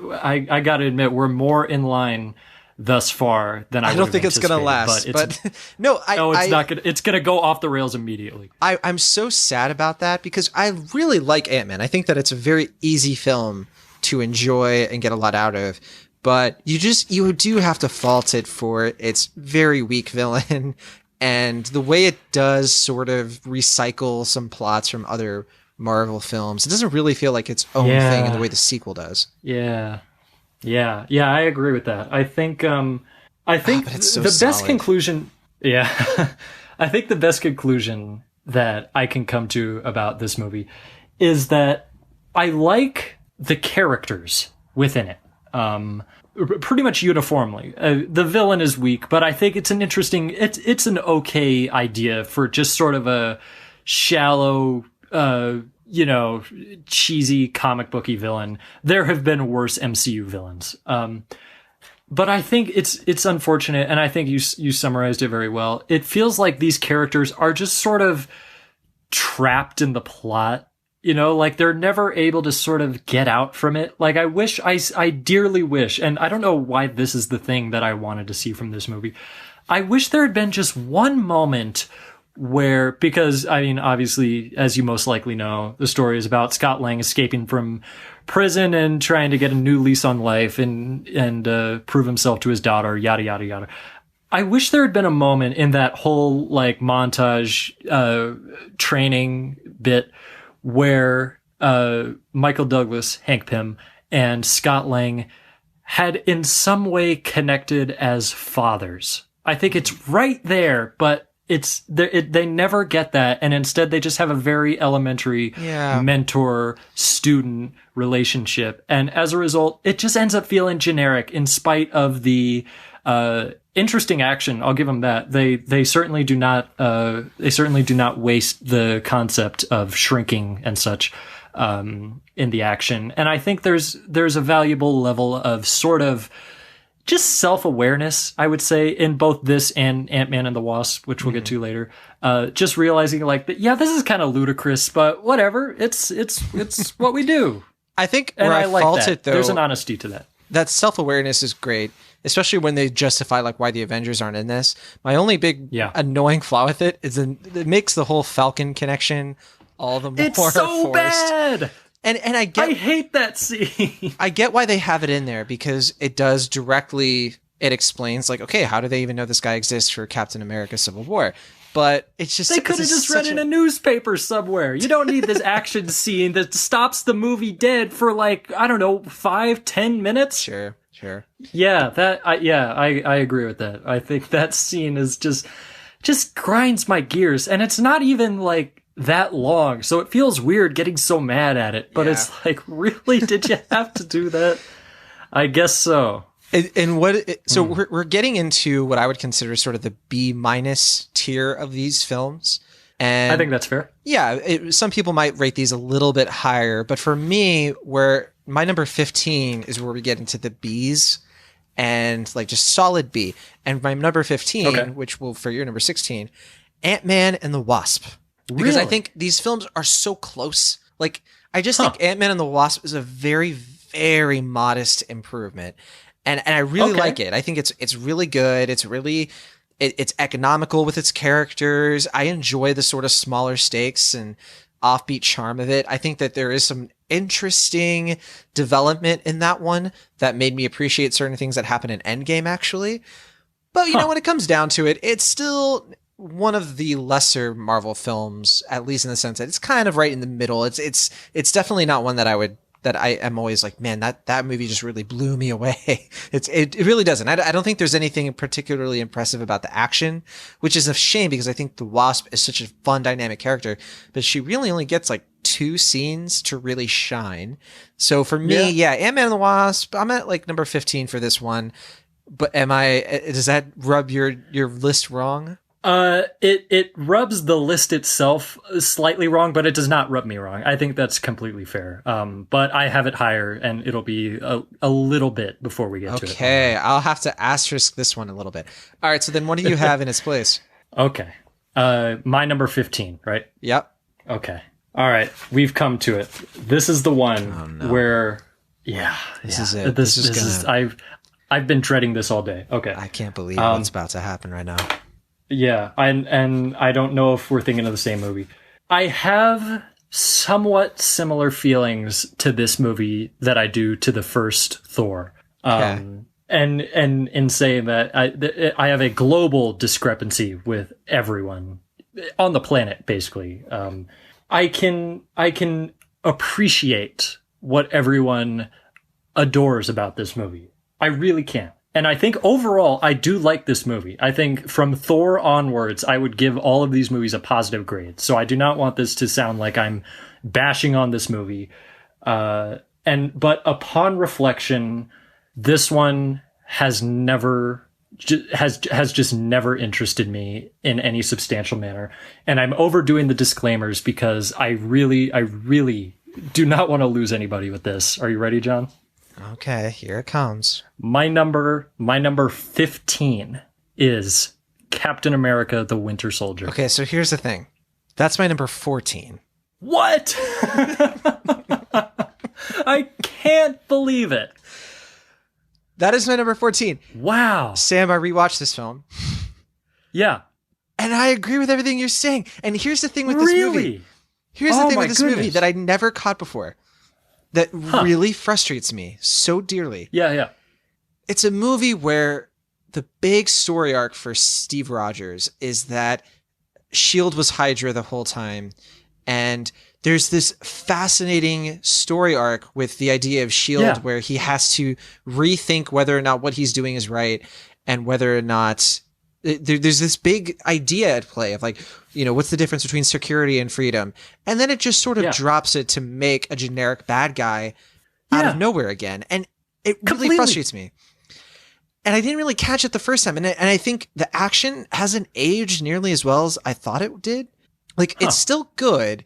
got to admit, we're more in line thus far than I don't think it's going to last. But no, it's not going to. It's going to go off the rails immediately. I'm so sad about that because I really like Ant-Man. I think that it's a very easy film to enjoy and get a lot out of, but you do have to fault it for its very weak villain and the way it does sort of recycle some plots from other Marvel films. It doesn't really feel like its own thing in the way the sequel does. Yeah, I agree with that. I think the best conclusion. Yeah, I think the best conclusion that I can come to about this movie is that I like the characters within it. pretty much uniformly. The villain is weak, but I think it's it's an okay idea for just sort of a shallow, cheesy comic booky villain. There have been worse MCU villains. But I think it's unfortunate, and I think you summarized it very well. It feels like these characters are just sort of trapped in the plot. Like they're never able to sort of get out from it. Like I dearly wish, and I don't know why this is the thing that I wanted to see from this movie. I wish there had been just one moment where, because, I mean, obviously, as you most likely know, the story is about Scott Lang escaping from prison and trying to get a new lease on life and prove himself to his daughter, yada, yada, yada. I wish there had been a moment in that whole, like, montage, training bit where, Michael Douglas, Hank Pym, and Scott Lang had in some way connected as fathers. I think it's right there, but they never get that, and instead they just have a very elementary mentor-student relationship, and as a result, it just ends up feeling generic in spite of the interesting action. I'll give them that. They certainly do not waste the concept of shrinking and such in the action, and I think there's a valuable level of sort of just self-awareness, I would say, in both this and Ant-Man and the Wasp, which we'll get to later. Just realizing like that, this is kind of ludicrous, but whatever. It's what we do. I think where I like fault that. it, though, there's an honesty to that. That self-awareness is great, especially when they justify like why the Avengers aren't in this. My only big annoying flaw with it is it makes the whole Falcon connection all the more It's so forced. bad. And I hate that scene. I get why they have it in there, because it does directly, it explains like, okay, how do they even know this guy exists for Captain America Civil War? But it's just, they could have just read in a newspaper somewhere. You don't need this action scene that stops the movie dead for like, I don't know, 5-10 minutes. Sure. Yeah, I agree with that. I think that scene is just grinds my gears, and it's not even like that long, so it feels weird getting so mad at it, but it's like, really, did you have to do that? I guess so. And we're getting into what I would consider sort of the B- tier of these films, and I think that's fair. Yeah, some people might rate these a little bit higher, but for me, where my number 15 is where we get into the Bs, and like just solid B, and my number 15, which will for your number 16, Ant-Man and the Wasp. Because I think these films are so close. Like, I just think Ant-Man and the Wasp is a very, very modest improvement. And I really like it. I think it's really good. It's really, it's economical with its characters. I enjoy the sort of smaller stakes and offbeat charm of it. I think that there is some interesting development in that one that made me appreciate certain things that happen in Endgame, actually. But, when it comes down to it, it's still one of the lesser Marvel films, at least in the sense that it's kind of right in the middle. It's definitely not one that I am always like, man, that movie just really blew me away. It really doesn't. I don't think there's anything particularly impressive about the action, which is a shame, because I think the Wasp is such a fun, dynamic character, but she really only gets like 2 scenes to really shine. So for me, Ant-Man and the Wasp, I'm at like number 15 for this one. But does that rub your list wrong? It rubs the list itself slightly wrong, but it does not rub me wrong. I think that's completely fair. But I have it higher, and it'll be a little bit before we get to it. Okay, I'll have to asterisk this one a little bit. All right, so then what do you have in its place? Okay. My number 15, right? Yep. Okay. All right, we've come to it. This is the one where, this is it. This is I've been dreading this all day. Okay. I can't believe what's about to happen right now. Yeah, and I don't know if we're thinking of the same movie. I have somewhat similar feelings to this movie that I do to the first Thor. And in saying that, I have a global discrepancy with everyone on the planet, basically. I can appreciate what everyone adores about this movie. I really can. And I think overall, I do like this movie. I think from Thor onwards, I would give all of these movies a positive grade. So I do not want this to sound like I'm bashing on this movie. But upon reflection, This one has just never interested me in any substantial manner. And I'm overdoing the disclaimers because I really do not want to lose anybody with this. Are you ready, John? Okay, here it comes. My number 15 is Captain America: The Winter Soldier. Okay, so here's the thing. That's my number 14. What? I can't believe it. That is my number 14. Wow. Sam, I rewatched this film. Yeah. And I agree with everything you're saying. And here's the thing with this movie. Here's the thing with this movie that I never caught before. That really frustrates me so dearly. Yeah. It's a movie where the big story arc for Steve Rogers is that S.H.I.E.L.D. was Hydra the whole time. And there's this fascinating story arc with the idea of S.H.I.E.L.D. where he has to rethink whether or not what he's doing is right and whether or not there's this big idea at play of like, what's the difference between security and freedom? And then it just sort of drops it to make a generic bad guy out of nowhere again. And it really frustrates me. And I didn't really catch it the first time. And I think the action hasn't aged nearly as well as I thought it did. Like, it's still good,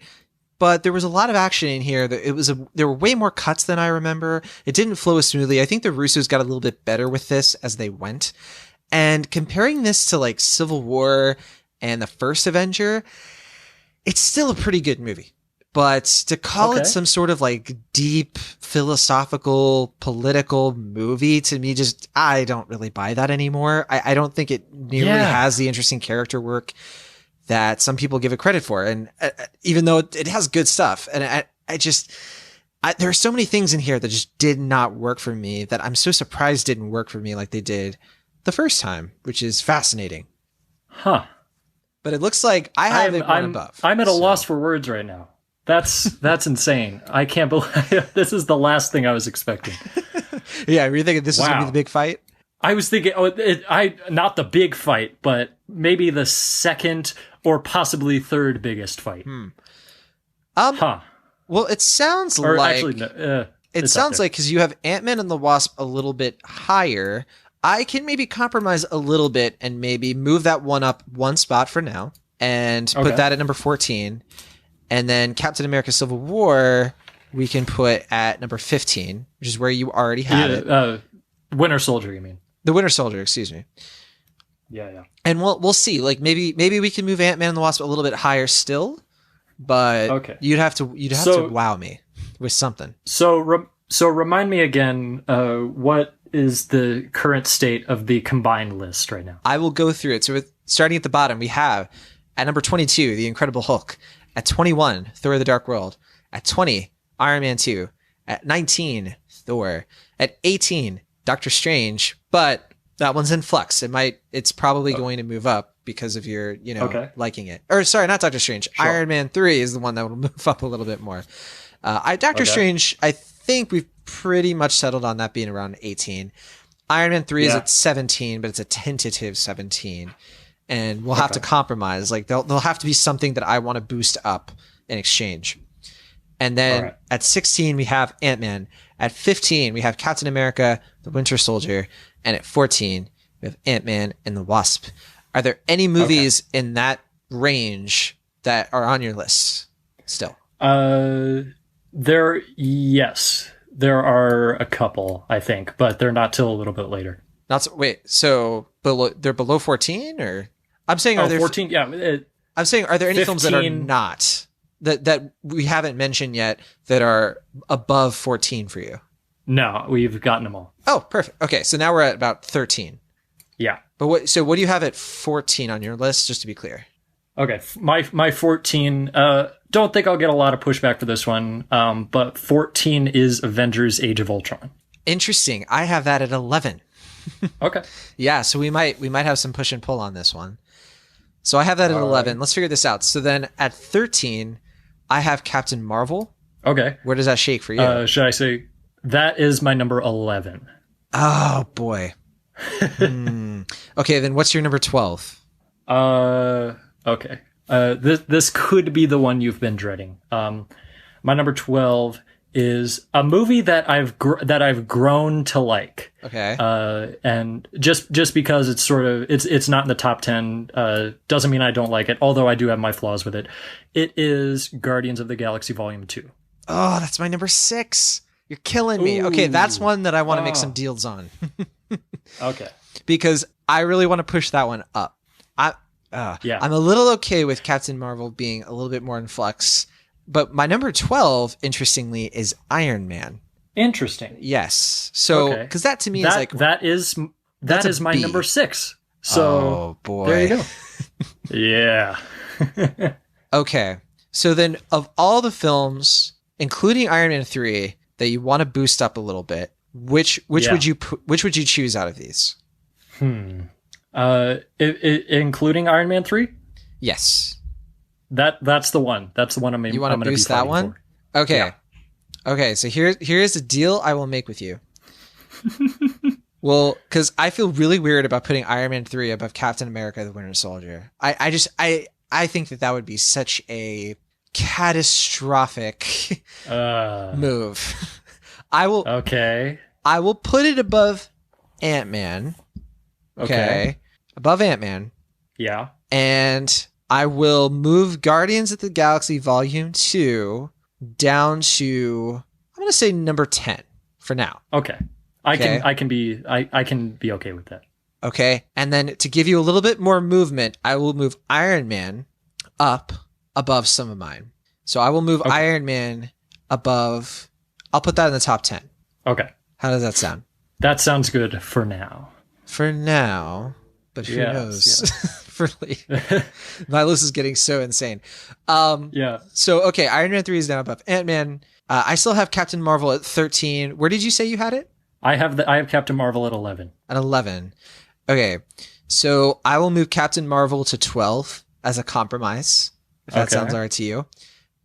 but there was a lot of action in here. There were way more cuts than I remember. It didn't flow as smoothly. I think the Russos got a little bit better with this as they went. And comparing this to like Civil War and the first Avenger, it's still a pretty good movie. But to call it some sort of like deep philosophical political movie, to me, I don't really buy that anymore. I don't think it nearly has the interesting character work that some people give it credit for. And even though it has good stuff, and there are so many things in here that just did not work for me that I'm so surprised didn't work for me like they did the first time, which is fascinating. Huh. But it looks like I have it one above. I'm at a loss for words right now. That's insane. I can't believe this is the last thing I was expecting. Yeah, were you thinking this was going to be the big fight? I was thinking, not the big fight, but maybe the second or possibly third biggest fight. Well, it sounds because you have Ant-Man and the Wasp a little bit higher. I can maybe compromise a little bit and maybe move that one up one spot for now and put that at number 14. And then Captain America Civil War, we can put at number 15, which is where you already had it. Winter Soldier, you mean? The Winter Soldier, excuse me. Yeah. And we'll see. Like maybe we can move Ant-Man and the Wasp a little bit higher still, but you'd have to wow me with something. So remind me again, what is the current state of the combined list right now? I will go through it. So starting at the bottom, we have at number 22, The Incredible Hulk. At 21, Thor: The Dark World. At 20, Iron Man 2. At 19, Thor. At 18, Doctor Strange. But that one's in flux. It's probably going to move up because of your, liking it. Or sorry, not Doctor Strange. Sure. Iron Man 3 is the one that will move up a little bit more. Doctor Strange, I think we've pretty much settled on that being around 18. Iron Man 3 is at 17, but it's a tentative 17. And we'll have to compromise. Like there'll have to be something that I want to boost up in exchange. And then at 16, we have Ant-Man. At 15, we have Captain America, the Winter Soldier. And at 14, we have Ant-Man and the Wasp. Are there any movies in that range that are on your list still? Yes. There are a couple, I think, but they're not till a little bit later. So they're below 14, or I'm saying are there 14? I'm saying are there any 15, films that are not that we haven't mentioned yet that are above 14 for you? No, we've gotten them all. Oh, perfect. Okay, so now we're at about 13. Yeah. But what do you have at 14 on your list, just to be clear? Okay, my 14. Don't think I'll get a lot of pushback for this one. But 14 is Avengers: Age of Ultron. Interesting. I have that at 11. Okay. Yeah, so we might have some push and pull on this one. So I have that at 11. Let's figure this out. So then at 13, I have Captain Marvel. Okay. Where does that shake for you? Should I say that is my number 11? Oh boy. Okay, then what's your number 12? Okay. This could be the one you've been dreading. My number 12 is a movie that I've grown to like. Okay. And just because it's not in the top 10 doesn't mean I don't like it, although I do have my flaws with it. It is Guardians of the Galaxy Volume 2. Oh, that's my number 6. You're killing me. Okay, that's one that I want to make some deals on. Okay. Because I really want to push that one up. I'm a little okay with Captain Marvel being a little bit more in flux. But my number 12, interestingly, is Iron Man. Interesting. Yes. So, because that to me is like... That is my B. number 6. So, oh, boy. There you go. Yeah. Okay. So then, of all the films, including Iron Man 3, that you want to boost up a little bit, which would you choose out of these? Including Iron Man 3? Yes. That's the one. That's the one I'm going to boost. You want to boost that one? For. Okay. Yeah. Okay, so here's a deal I will make with you. Well, because I feel really weird about putting Iron Man 3 above Captain America: The Winter Soldier. I think that would be such a catastrophic move. I will put it above Ant-Man. Okay. Above Ant-Man. Yeah. And I will move Guardians of the Galaxy Volume 2 down to, I'm going to say number 10 for now. Okay. I can be okay with that. Okay. And then to give you a little bit more movement, I will move Iron Man up above some of mine. So I will move Iron Man above, I'll put that in the top 10. Okay. How does that sound? That sounds good for now. For now, but who knows? Yes. For later. My list is getting so insane. So, okay, Iron Man 3 is now above Ant-Man. I still have Captain Marvel at 13. Where did you say you had it? I have Captain Marvel at 11. At 11. Okay, so I will move Captain Marvel to 12 as a compromise, if that sounds all right to you.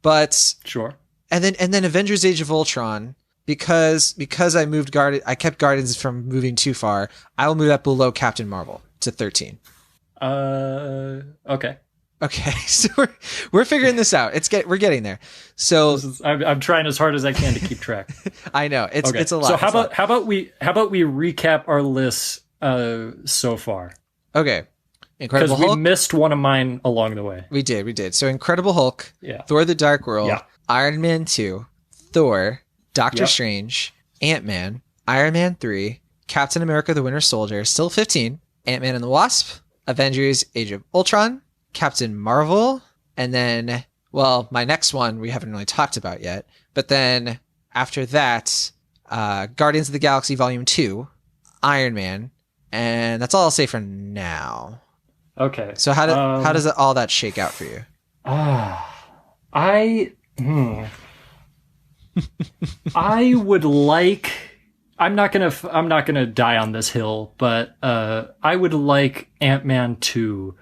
But sure. And then Avengers: Age of Ultron, because I kept Guardians from moving too far. I will move that below Captain Marvel to 13. Okay. Okay, so we're figuring this out. We're getting there. So I'm trying as hard as I can to keep track. I know it's a lot. So how about we recap our lists so far? Okay, Incredible Hulk. Because we missed one of mine along the way. We did. So Incredible Hulk, Thor: The Dark World, Iron Man 2, Thor, Doctor Strange, Ant-Man, Iron Man 3, Captain America: The Winter Soldier, still 15, Ant-Man and the Wasp, Avengers: Age of Ultron, Captain Marvel, and then, well, my next one we haven't really talked about yet, but then after that, Guardians of the Galaxy Volume 2, Iron Man, and that's all I'll say for now. Okay. So how does all that shake out for you? I would like... I'm not gonna die on this hill, but I would like Ant-Man 2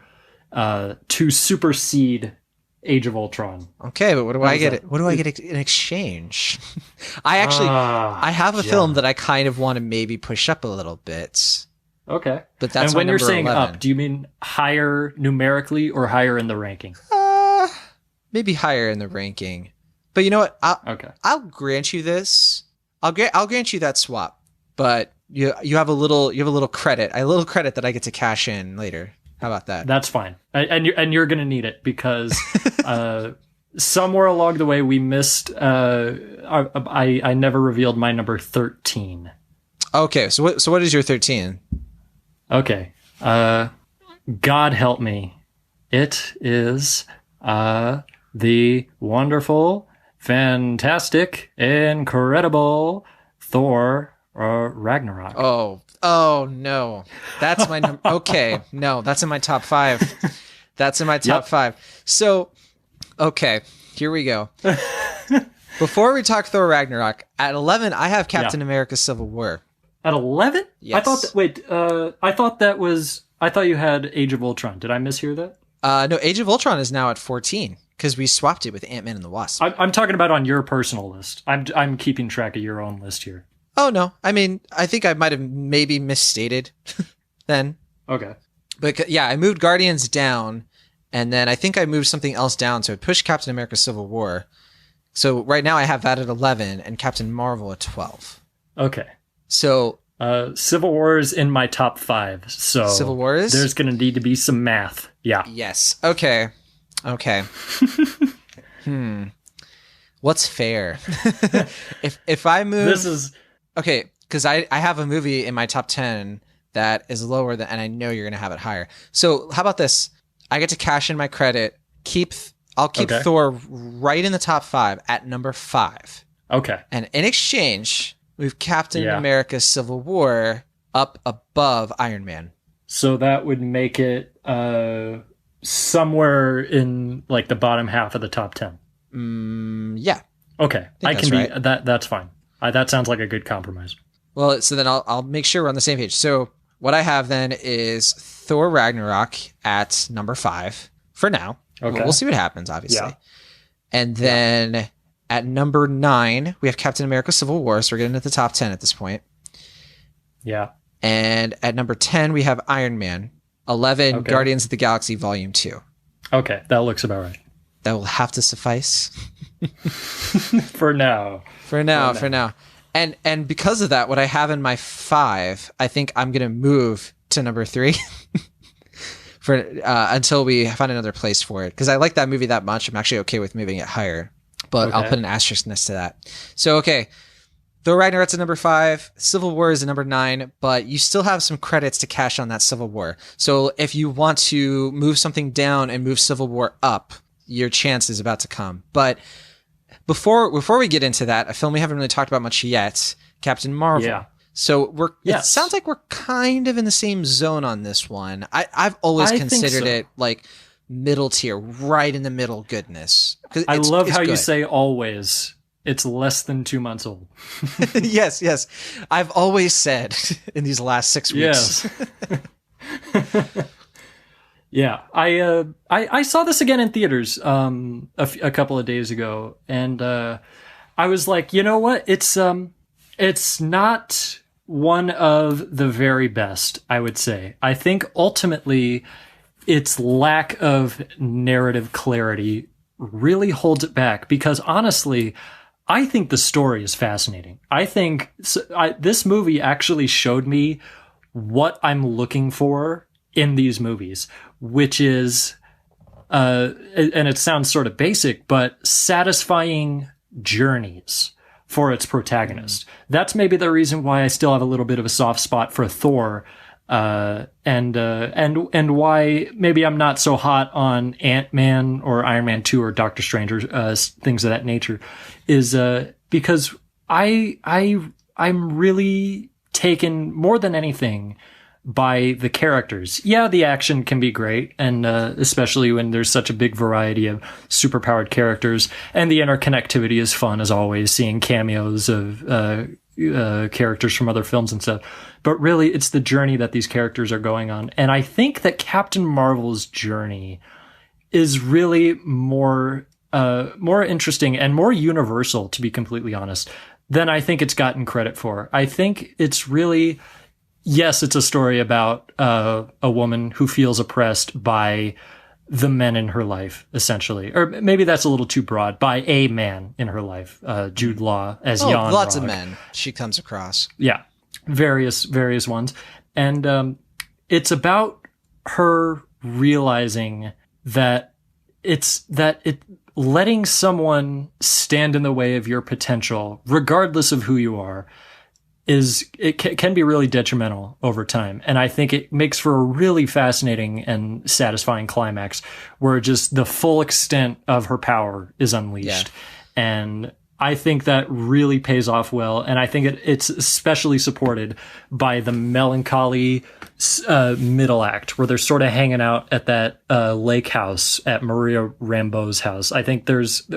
to supersede Age of Ultron. Okay, but what do I get in exchange? I have a film that I kind of want to maybe push up a little bit. Okay. But that's and when you're saying 11. Up, do you mean higher numerically or higher in the ranking? Maybe higher in the ranking. But you know what? I'll grant you this. I'll grant you that swap. But you have a little credit. A little credit that I get to cash in later. How about that? That's fine. And you're going to need it because somewhere along the way we missed I never revealed my number 13. Okay, so what is your 13? Okay. God help me. It is the wonderful, fantastic, incredible Thor Ragnarok. Oh no. That's my number. Okay. No, that's in my top 5. That's in my top 5. So, okay, here we go. Before we talk Thor Ragnarok, at 11, I have Captain America Civil War. At 11? Yes. I thought you had Age of Ultron. Did I mishear that? No, Age of Ultron is now at 14 because we swapped it with Ant-Man and the Wasp. I'm talking about on your personal list. I'm keeping track of your own list here. Oh, no. I mean, I think I might have maybe misstated then. Okay. But yeah, I moved Guardians down, and then I think I moved something else down, so it pushed Captain America Civil War. So right now I have that at 11 and Captain Marvel at 12. Okay. So Civil War is in my top 5. So Civil War is? There's going to need to be some math. Yeah. Yes. Okay. What's fair? if I move, This is okay, because I have a movie in my top 10 that is lower than, and I know you're gonna have it higher. So how about this? I get to cash in my credit. I'll keep Thor right in the top 5 at number 5. Okay. And in exchange, move Captain America: Civil War up above Iron Man. So that would make it somewhere in like the bottom half of the top 10. Yeah. Okay. I can be right. that's fine. That sounds like a good compromise. Well, so then I'll make sure we're on the same page. So what I have then is Thor Ragnarok at number 5 for now. Okay. We'll see what happens, obviously. Yeah. And then at number 9, we have Captain America: Civil War. So we're getting to the top 10 at this point. Yeah. And at number 10, we have Iron Man. 11, Guardians of the Galaxy Volume 2. Okay, that looks about right. That will have to suffice. For now. For now. And because of that, what I have in my 5, I think I'm going to move to number 3 for until we find another place for it. Because I like that movie that much. I'm actually okay with moving it higher. But I'll put an asterisk next to that. So, okay. Thor Ragnarok's at number 5. Civil War is at number 9. But you still have some credits to cash on that Civil War. So if you want to move something down and move Civil War up, your chance is about to come. But before we get into that, a film we haven't really talked about much yet, Captain Marvel. Yeah. So it sounds like we're kind of in the same zone on this one. I've always considered it like middle tier, right in the middle goodness. I love how you say always. It's less than 2 months old. Yes. I've always said in these last 6 weeks. Yes. Yeah, I saw this again in theaters a couple of days ago, and I was like, you know what? It's not one of the very best, I would say. I think ultimately its lack of narrative clarity really holds it back, because honestly, I think the story is fascinating. I think this movie actually showed me what I'm looking for in these movies, which is, and it sounds sort of basic, but satisfying journeys for its protagonist. That's maybe the reason why I still have a little bit of a soft spot for Thor, and why maybe I'm not so hot on Ant-Man or Iron Man 2 or Doctor Strange or things of that nature, is because I'm really taken more than anything by the characters. Yeah, the action can be great, and especially when there's such a big variety of superpowered characters, and the interconnectivity is fun as always, seeing cameos of characters from other films and stuff. But really, it's the journey that these characters are going on, and I think that Captain Marvel's journey is really more interesting and more universal, to be completely honest, than I think it's gotten credit for. I think it's really, yes, it's a story about a woman who feels oppressed by the men in her life, essentially. Or maybe that's a little too broad. By a man in her life. Jude Law as Jan. Lots of men she comes across. Yeah. Various ones. And it's about her realizing that letting someone stand in the way of your potential, regardless of who you are, can be really detrimental over time. And I think it makes for a really fascinating and satisfying climax where just the full extent of her power is unleashed. Yeah. And I think that really pays off well. And I think it's especially supported by the melancholy middle act where they're sort of hanging out at that lake house at Maria Rambeau's house. I think there's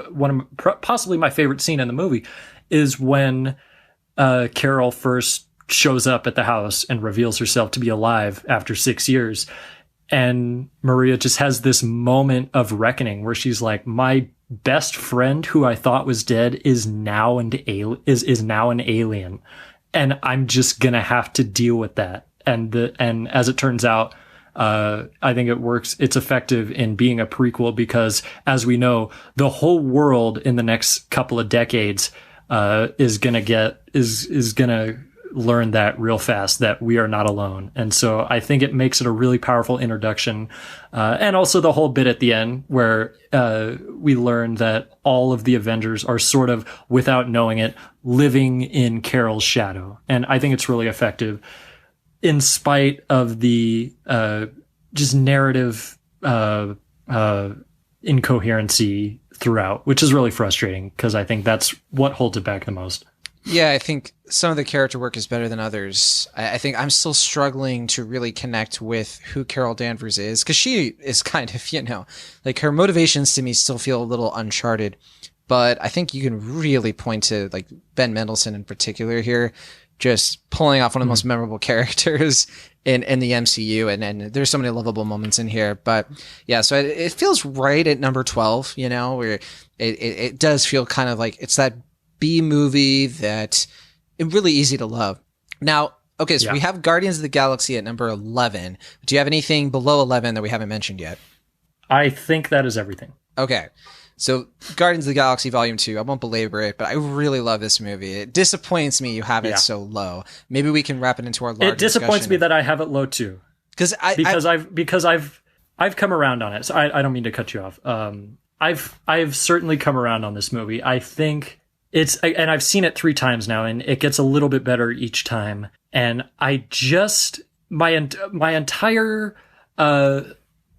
possibly my favorite scene in the movie is when Carol first shows up at the house and reveals herself to be alive after 6 years. And Maria just has this moment of reckoning where she's like, my best friend who I thought was dead is now an alien. And I'm just going to have to deal with that. And as it turns out, I think it works. It's effective in being a prequel because, as we know, the whole world in the next couple of decades is gonna learn that real fast, that we are not alone. And so I think it makes it a really powerful introduction. And also the whole bit at the end where we learn that all of the Avengers are sort of, without knowing it, living in Carol's shadow. And I think it's really effective in spite of the just narrative incoherency throughout, which is really frustrating because I think that's what holds it back the most. Yeah, I think some of the character work is better than others. I think I'm still struggling to really connect with who Carol Danvers is, because she is kind of, like her motivations to me still feel a little uncharted. But I think you can really point to like Ben Mendelsohn in particular here, just pulling off one of the most memorable characters in the MCU. And there's so many lovable moments in here. But yeah, so it feels right at number 12, where it does feel kind of like it's that B movie that it's really easy to love. Now, okay, so we have Guardians of the Galaxy at number 11. Do you have anything below 11 that we haven't mentioned yet? I think that is everything. Okay. So Guardians of the Galaxy Volume 2, I won't belabor it, but I really love this movie. It disappoints me you have it so low. Maybe we can wrap it into our larger It disappoints me that I have it low too. Because I've come around on it. So I don't mean to cut you off. I've certainly come around on this movie. I think and I've seen it 3 times now, and it gets a little bit better each time. And my entire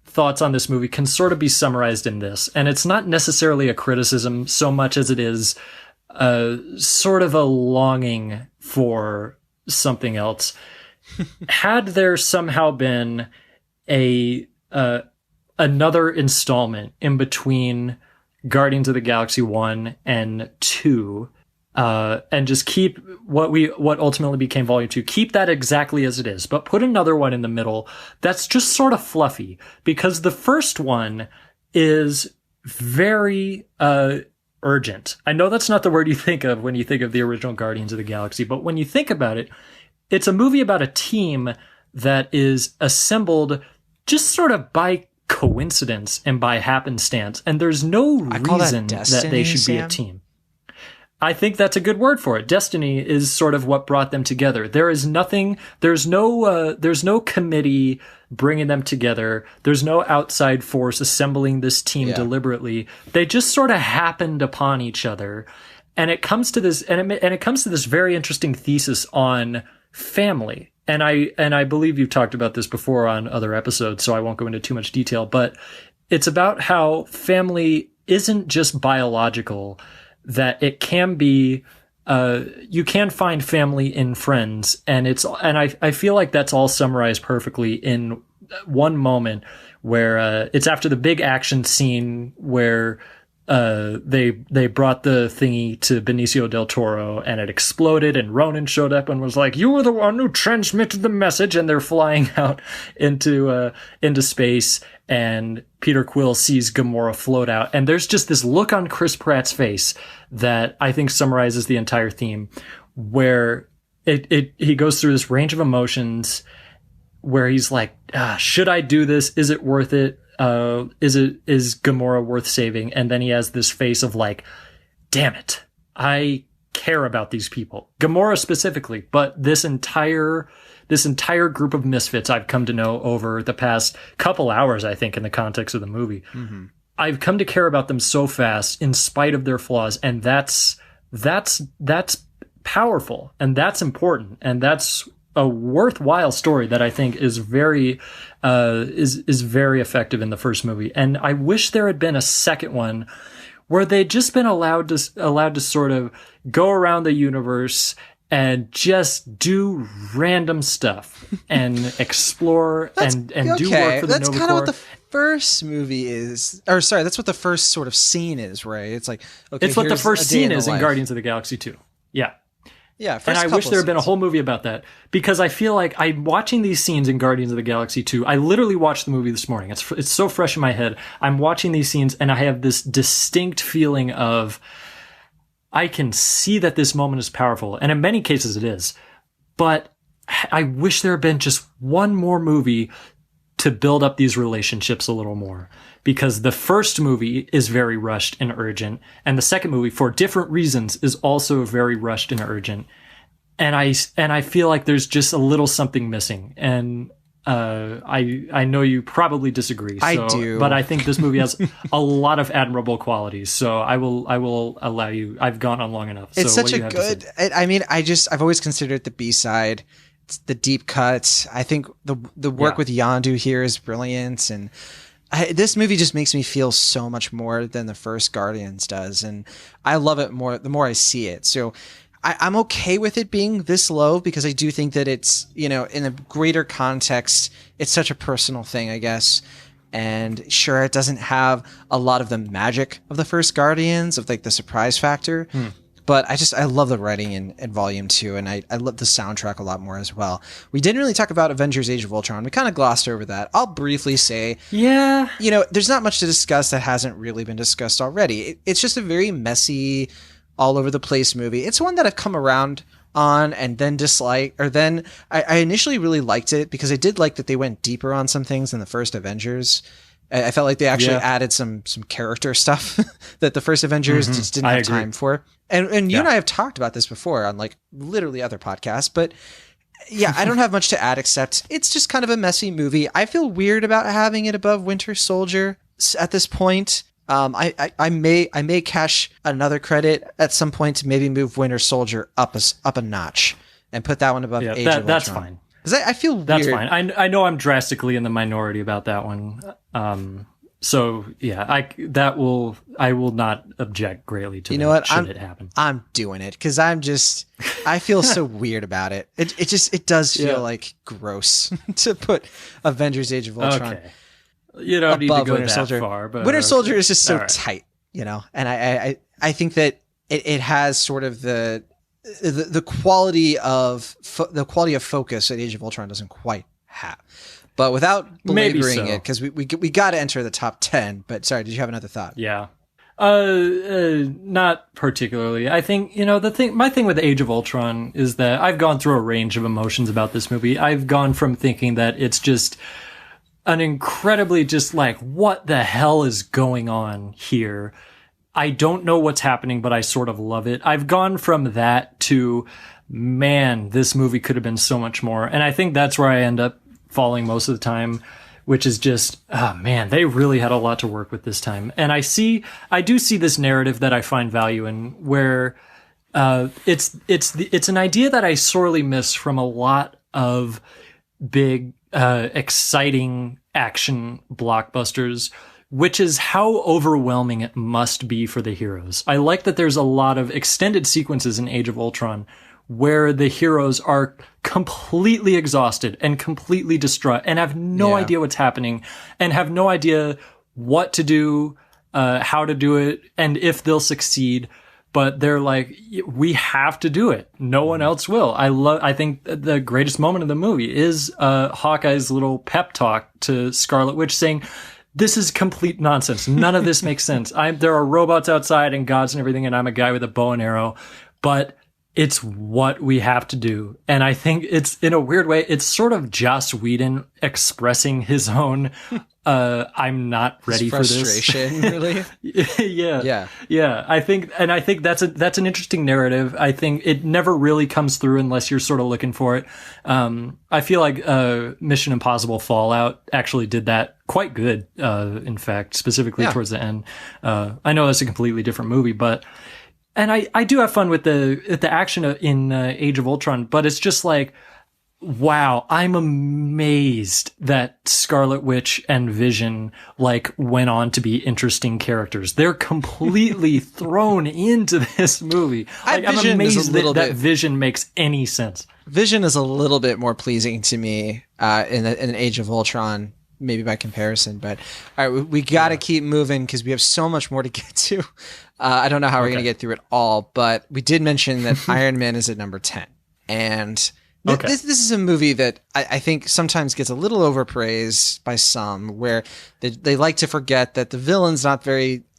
thoughts on this movie can sort of be summarized in this. And it's not necessarily a criticism so much as it is sort of a longing for something else. Had there somehow been another installment in between Guardians of the Galaxy 1 and 2, and just keep what ultimately became Volume 2, keep that exactly as it is, but put another one in the middle that's just sort of fluffy, because the first one is very urgent. I know that's not the word you think of when you think of the original Guardians of the Galaxy, but when you think about it, it's a movie about a team that is assembled just sort of by coincidence and by happenstance, and there's no reason that they should be a team. I think that's a good word for it. Destiny is sort of what brought them together. There's no committee bringing them together. There's no outside force assembling this team deliberately. They just sort of happened upon each other. And it comes to this, and it comes to this very interesting thesis on family. And I believe you've talked about this before on other episodes, so I won't go into too much detail, but it's about how family isn't just biological, that it can be, you can find family in friends. And I feel like that's all summarized perfectly in one moment where, it's after the big action scene where, they brought the thingy to Benicio del Toro and it exploded, and Ronan showed up and was like, "You were the one who transmitted the message," and they're flying out into space, and Peter Quill sees Gamora float out, and there's just this look on Chris Pratt's face that I think summarizes the entire theme, where he goes through this range of emotions where he's like, should I do this? Is it worth it? Is Gamora worth saving? And then he has this face of like, damn it, I care about these people, Gamora specifically, but this entire group of misfits I've come to know over the past couple hours, I think, in the context of the movie. Mm-hmm. I've come to care about them so fast in spite of their flaws. And that's powerful, and that's important. And that's a worthwhile story that I think is very effective in the first movie. And I wish there had been a second one where they'd just been allowed to sort of go around the universe and just do random stuff and explore and do work for the Nova Corps. That's kind of what the first movie is. Or sorry, that's what the first sort of scene is, right? It's like, okay, it's what the first scene is in Guardians of the Galaxy 2. Yeah. Yeah, and I wish there had been a whole movie about that, because I feel like I'm watching these scenes in Guardians of the Galaxy 2. I literally watched the movie this morning. It's so fresh in my head. I'm watching these scenes and I have this distinct feeling of, I can see that this moment is powerful. And in many cases it is. But I wish there had been just one more movie to build up these relationships a little more, because the first movie is very rushed and urgent, and the second movie, for different reasons, is also very rushed and urgent. And I feel like there's just a little something missing. And I know you probably disagree. I do, but I think this movie has a lot of admirable qualities. So I will allow you. I've gone on long enough. It's so such a good. I mean, I've always considered it the B-side. It's the deep cuts. I think the work with Yondu here is brilliant, and this movie just makes me feel so much more than the first Guardians does, and I love it more the more I see it. So I'm okay with it being this low, because I do think that it's, in a greater context, it's such a personal thing, I guess. And sure, it doesn't have a lot of the magic of the first Guardians, of like the surprise factor. But I love the writing in Volume 2, and I love the soundtrack a lot more as well. We didn't really talk about Avengers Age of Ultron. We kind of glossed over that. I'll briefly say, there's not much to discuss that hasn't really been discussed already. It's just a very messy, all over the place movie. It's one that I've come around on and then I initially really liked it, because I did like that they went deeper on some things than the first Avengers. I felt like they actually added some character stuff that the first Avengers just didn't have time for. And you and I have talked about this before on like literally other podcasts, but yeah, I don't have much to add, except it's just kind of a messy movie. I feel weird about having it above Winter Soldier at this point. I may cash another credit at some point to maybe move Winter Soldier up a notch and put that one above Age of Ultron. That's fine. Because I feel weird. That's fine. I know I'm drastically in the minority about that one. So yeah, I will not object greatly to it happen. I'm doing it because I feel so weird about it. It does feel like gross to put Avengers Age of Ultron. Okay. You don't need to go Winter that Soldier. far, but Winter Soldier is just so tight, and I think that it has sort of the quality of focus that Age of Ultron doesn't quite have. But without belaboring it, because we got to enter the top 10. But sorry, did you have another thought? Yeah. Not particularly. I think, my thing with Age of Ultron is that I've gone through a range of emotions about this movie. I've gone from thinking that it's just an incredibly just like, what the hell is going on here? I don't know what's happening, but I sort of love it. I've gone from that to, man, this movie could have been so much more. And I think that's where I end up falling most of the time, which is just, oh man, they really had a lot to work with this time. And I do see this narrative that I find value in, where it's an idea that I sorely miss from a lot of big, exciting action blockbusters, which is how overwhelming it must be for the heroes. I like that there's a lot of extended sequences in Age of Ultron where the heroes are completely exhausted and completely distraught and have no idea what's happening and have no idea what to do, how to do it, and if they'll succeed. But they're like, we have to do it. No one else will. I think the greatest moment of the movie is Hawkeye's little pep talk to Scarlet Witch saying, this is complete nonsense. None of this makes sense. There are robots outside and gods and everything, and I'm a guy with a bow and arrow, but it's what we have to do. And I think it's, in a weird way, it's sort of Joss Whedon expressing his own, I'm not ready for this. Frustration, really? Yeah. I think that's an interesting narrative. I think it never really comes through unless you're sort of looking for it. I feel like, Mission Impossible Fallout actually did that quite good. In fact, specifically towards the end. I know that's a completely different movie, but, and I do have fun with the action in Age of Ultron, but it's just like, wow, I'm amazed that Scarlet Witch and Vision went on to be interesting characters. They're completely thrown into this movie. I'm amazed that Vision makes any sense. Vision is a little bit more pleasing to me in Age of Ultron, maybe by comparison. But all right, we got to keep moving because we have so much more to get to. I don't know how we're going to get through it all, but we did mention that Iron Man is at number 10. And this is a movie that I think sometimes gets a little overpraised by some, where they like to forget that the villain's not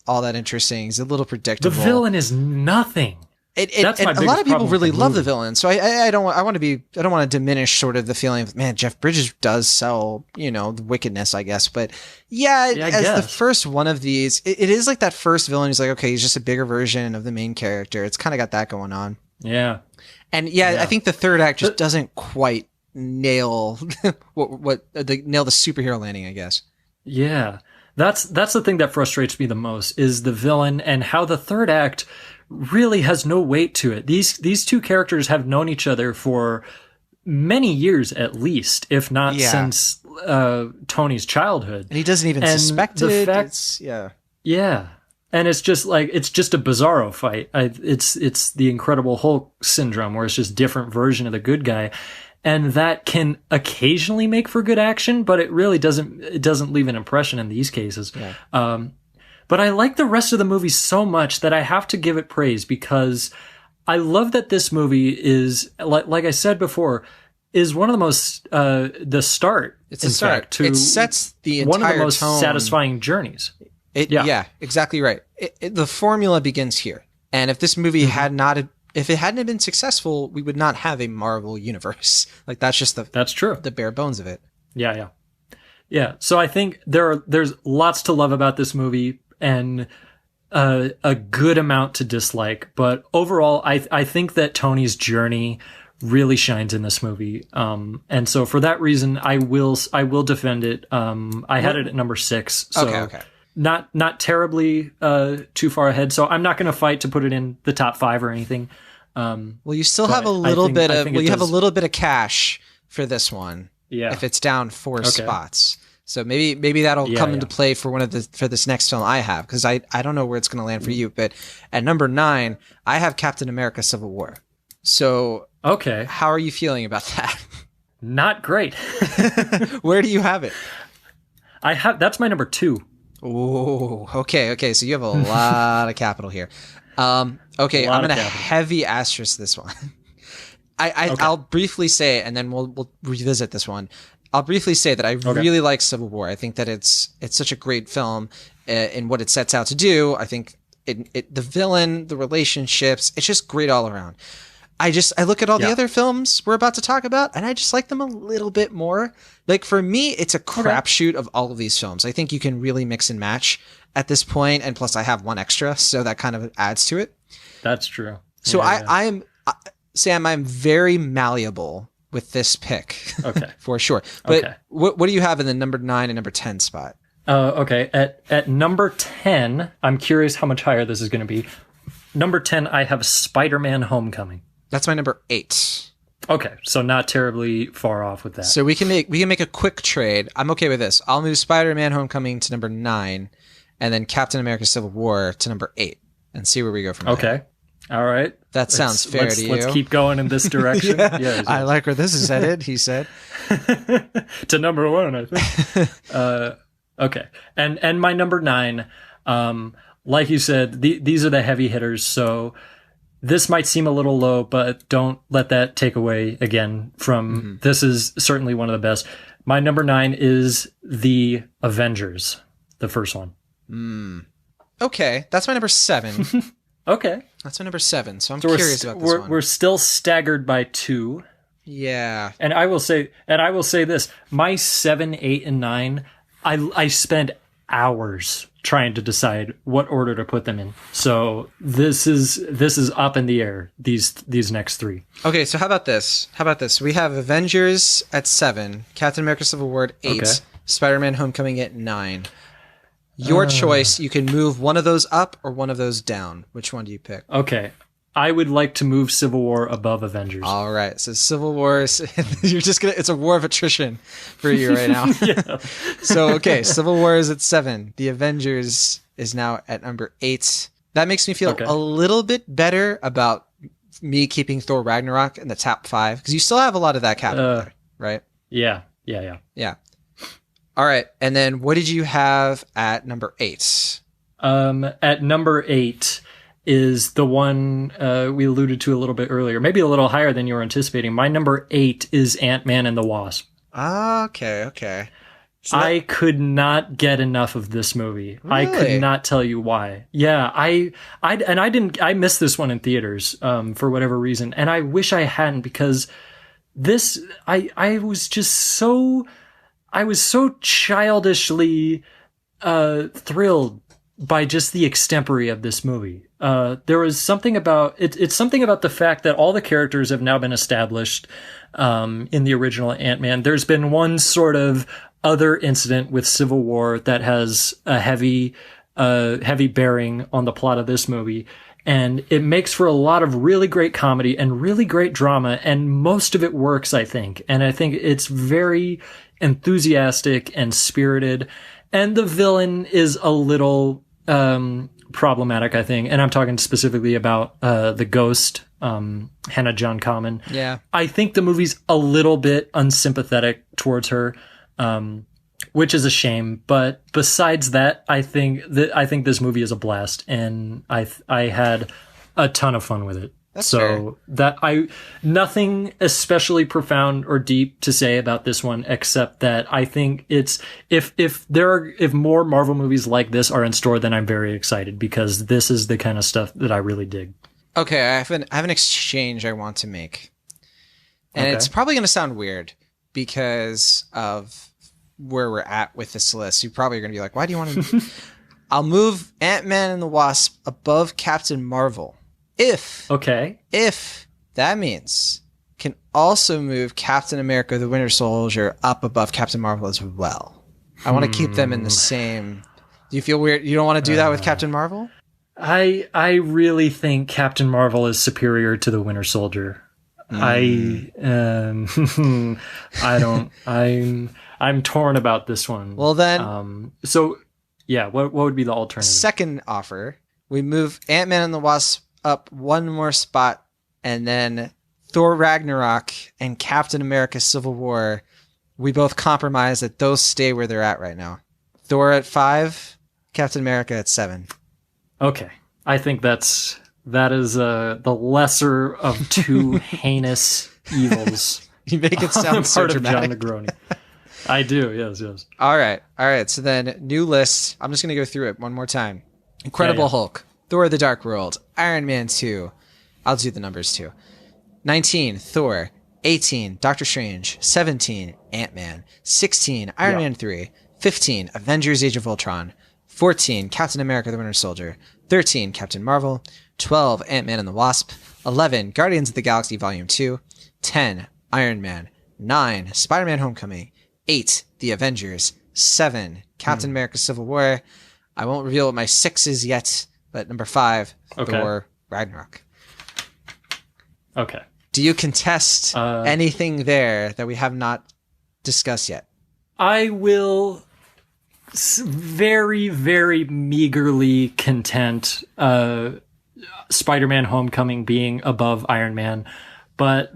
all that interesting. He's a little predictable. The villain is nothing. That's my a lot of people problem with really the love the movie. villain. So I don't want to diminish sort of the feeling of, man, Jeff Bridges does sell, the wickedness, I guess. But yeah, Yeah, I as the guess. first one of these, it is like that first villain who's like, okay, he's just a bigger version of the main character. It's kind of got that going on. Yeah. And yeah, Yeah. I think the third act just doesn't quite nail nail the superhero landing, I guess. Yeah. That's the thing that frustrates me the most is the villain and how the third act really has no weight to it. These two characters have known each other for many years at least, if not since Tony's childhood. And he doesn't even suspect the it. fact, yeah. And it's just a bizarro fight. It's the Incredible Hulk syndrome where it's just different version of the good guy. And that can occasionally make for good action, but it really doesn't leave an impression in these cases. Yeah. But I like the rest of the movie so much that I have to give it praise because I love that this movie is, like I said before, is one of the most, the start. It's a start. To it sets the entire one of the most tone. satisfying journeys. Yeah, exactly right. The formula begins here. And if this movie if it hadn't been successful, we would not have a Marvel universe. Like that's just that's true. The bare bones of it. Yeah. So I think there's lots to love about this movie and a good amount to dislike. But overall, I think that Tony's journey really shines in this movie. And so for that reason, I will defend it. I had it at number 6. So Okay. Not terribly too far ahead. So I'm not going to fight to put it in the top 5 or anything. Well, you still have a little bit of you have a little bit of cash for this one. Yeah. If it's down 4 spots. So maybe that'll come into play for for this next film I have, because I don't know where it's going to land for you, but at number 9 I have Captain America: Civil War. So okay, how are you feeling about that? Not great. Where do you have it? That's my number 2. Oh, okay. So you have a lot of capital here. Okay, I'm gonna heavy asterisk this one. I'll briefly say, and then we'll revisit this one. I'll briefly say that I really like Civil War. I think that it's such a great film in what it sets out to do. I think the villain, the relationships, it's just great all around. I look at all the other films we're about to talk about, and I just like them a little bit more. Like for me, it's a crapshoot of all of these films. I think you can really mix and match at this point, and plus I have one extra, so that kind of adds to it. That's true. So Sam, I'm very malleable with this pick. Okay. For sure. But what do you have in the number 9 and number 10 spot? Okay. At number 10, I'm curious how much higher this is going to be. Number 10, I have Spider-Man: Homecoming. That's my number 8. Okay, so not terribly far off with that. So we can make a quick trade. I'm okay with this. I'll move Spider-Man: Homecoming to number 9, and then Captain America: Civil War to number 8, and see where we go from there. Okay. All right. That sounds fair to you. Let's keep going in this direction. Yeah, I like where this is headed, he said. To number 1, I think. Okay. And my number 9, like you said, these are the heavy hitters, so this might seem a little low, but don't let that take away again from this is certainly one of the best. My number 9 is The Avengers, the first one. Okay. That's my number 7. Okay. That's my number 7, so I'm curious about this one. We're still staggered by 2. Yeah. And I will say this, my 7, 8, and 9, I spend hours trying to decide what order to put them in. So this is up in the air, these next 3. Okay, so how about this? We have Avengers at 7, Captain America: Civil War at 8, Spider-Man: Homecoming at 9. Your choice, you can move one of those up or one of those down. Which one do you pick? Okay. I would like to move Civil War above Avengers. All right. So Civil War, it's a war of attrition for you right now. Yeah. So, okay. Civil War is at 7. The Avengers is now at number 8. That makes me feel a little bit better about me keeping Thor Ragnarok in the top 5, because you still have a lot of that capital there, right? Yeah. All right. And then what did you have at number 8? At number 8 is the one we alluded to a little bit earlier, maybe a little higher than you were anticipating. My number 8 is Ant-Man and the Wasp. Okay. I could not get enough of this movie. Really? I could not tell you why. Yeah, I missed this one in theaters, for whatever reason. And I wish I hadn't, because I was so childishly, thrilled by just the extempore of this movie. There was something about it. It's something about the fact that all the characters have now been established, in the original Ant-Man. There's been one sort of other incident with Civil War that has a heavy bearing on the plot of this movie. And it makes for a lot of really great comedy and really great drama. And most of it works, I think. And I think it's very enthusiastic and spirited. And the villain is a little, problematic, I think. And I'm talking specifically about, the ghost, Hannah John Common. Yeah. I think the movie's a little bit unsympathetic towards her. Which is a shame, but besides that, I think this movie is a blast, and I had a ton of fun with it. That's fair. Nothing especially profound or deep to say about this one, except that I think it's, if more Marvel movies like this are in store, then I'm very excited, because this is the kind of stuff that I really dig. Okay, I have an exchange I want to make, and Okay. it's probably going to sound weird because of where we're at with this list. You probably are going to be like, why do you want to... I'll move Ant-Man and the Wasp above Captain Marvel. If that means can also move Captain America, the Winter Soldier up above Captain Marvel as well. I want to keep them in the same... Do you feel weird? You don't want to do that with Captain Marvel? I really think Captain Marvel is superior to the Winter Soldier. I'm torn about this one. Well then, what would be the alternative? Second offer, we move Ant-Man and the Wasp up one more spot, and then Thor Ragnarok and Captain America Civil War, we both compromise that those stay where they're at right now. Thor at 5, Captain America at 7. Okay. I think that is the lesser of two heinous evils. You make it sound so part dramatic. of John Negroni. I do, yes. All right. So then, new list. I'm just going to go through it one more time. Incredible Hulk, Thor the Dark World, Iron Man 2. I'll do the numbers too. 19, Thor. 18, Doctor Strange. 17, Ant-Man. 16, Iron Man 3. 15, Avengers Age of Ultron. 14, Captain America the Winter Soldier. 13, Captain Marvel. 12, Ant-Man and the Wasp. 11, Guardians of the Galaxy Volume 2. 10, Iron Man. 9, Spider-Man Homecoming. 8, The Avengers. 7, Captain America Civil War. I won't reveal what my 6 is yet, but number 5, Thor Ragnarok. Okay. Do you contest anything there that we have not discussed yet? I will very, very meagerly content Spider-Man Homecoming being above Iron Man, but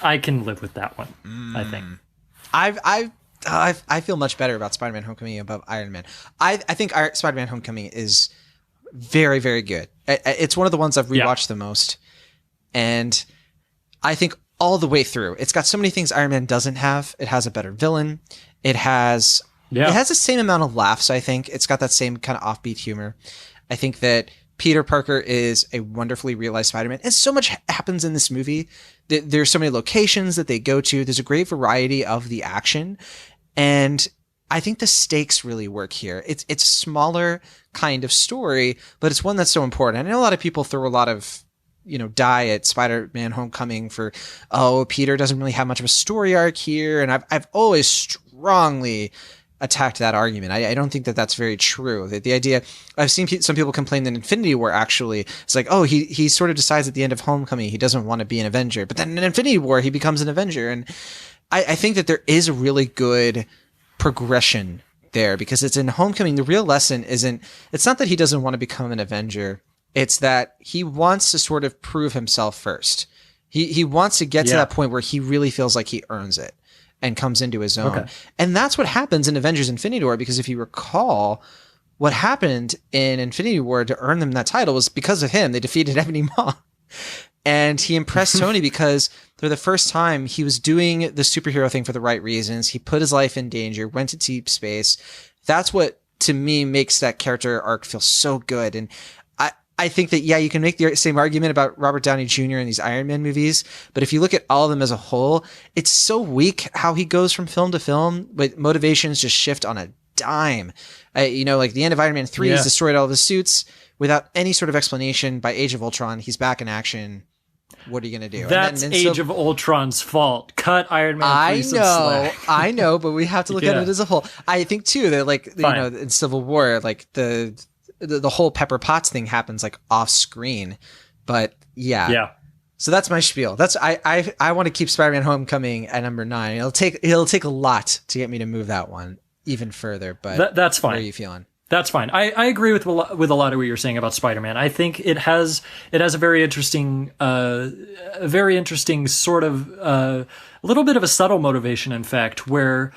I can live with that one, I think. I feel much better about Spider-Man Homecoming above Iron Man. I think Spider-Man Homecoming is very, very good. It's one of the ones I've rewatched the most, and I think all the way through, it's got so many things Iron Man doesn't have. It has a better villain. It has the same amount of laughs. I think it's got that same kind of offbeat humor. I think that Peter Parker is a wonderfully realized Spider-Man. And so much happens in this movie. There's so many locations that they go to. There's a great variety of the action. And I think the stakes really work here. It's a smaller kind of story, but it's one that's so important. I know a lot of people throw a lot of, die at Spider-Man Homecoming for, Peter doesn't really have much of a story arc here. And I've always strongly attacked that argument. I don't think that that's very true. The idea, I've seen some people complain that Infinity War actually, it's like, he sort of decides at the end of Homecoming he doesn't want to be an Avenger, but then in Infinity War he becomes an Avenger. And I think that there is a really good progression there, because it's in Homecoming. The real lesson it's not that he doesn't want to become an Avenger. It's that he wants to sort of prove himself first. He wants to get to that point where he really feels like he earns it and comes into his own. Okay. And that's what happens in Avengers Infinity War, because if you recall, what happened in Infinity War to earn them that title was because of him. They defeated Ebony Maw. And he impressed Tony because for the first time, he was doing the superhero thing for the right reasons. He put his life in danger, went to deep space. That's what, to me, makes that character arc feel so good. And I think that, yeah, you can make the same argument about Robert Downey Jr. in these Iron Man movies, but if you look at all of them as a whole, it's so weak how he goes from film to film, but motivations just shift on a dime. Like the end of Iron Man 3, he's destroyed all of his suits without any sort of explanation. By Age of Ultron, he's back in action. What are you going to do? That's Age of Ultron's fault. Cut Iron Man 3 some slack. I know, but we have to look at it as a whole. I think too that in Civil War, like the whole Pepper Potts thing happens like off screen, but yeah. So that's my spiel. That's I want to keep Spider-Man: Homecoming at number 9. It'll take a lot to get me to move that one even further, but that's fine. What are you feeling? That's fine. I agree with a lot of what you're saying about Spider-Man. I think it has a very interesting sort of a little bit of a subtle motivation, in fact, where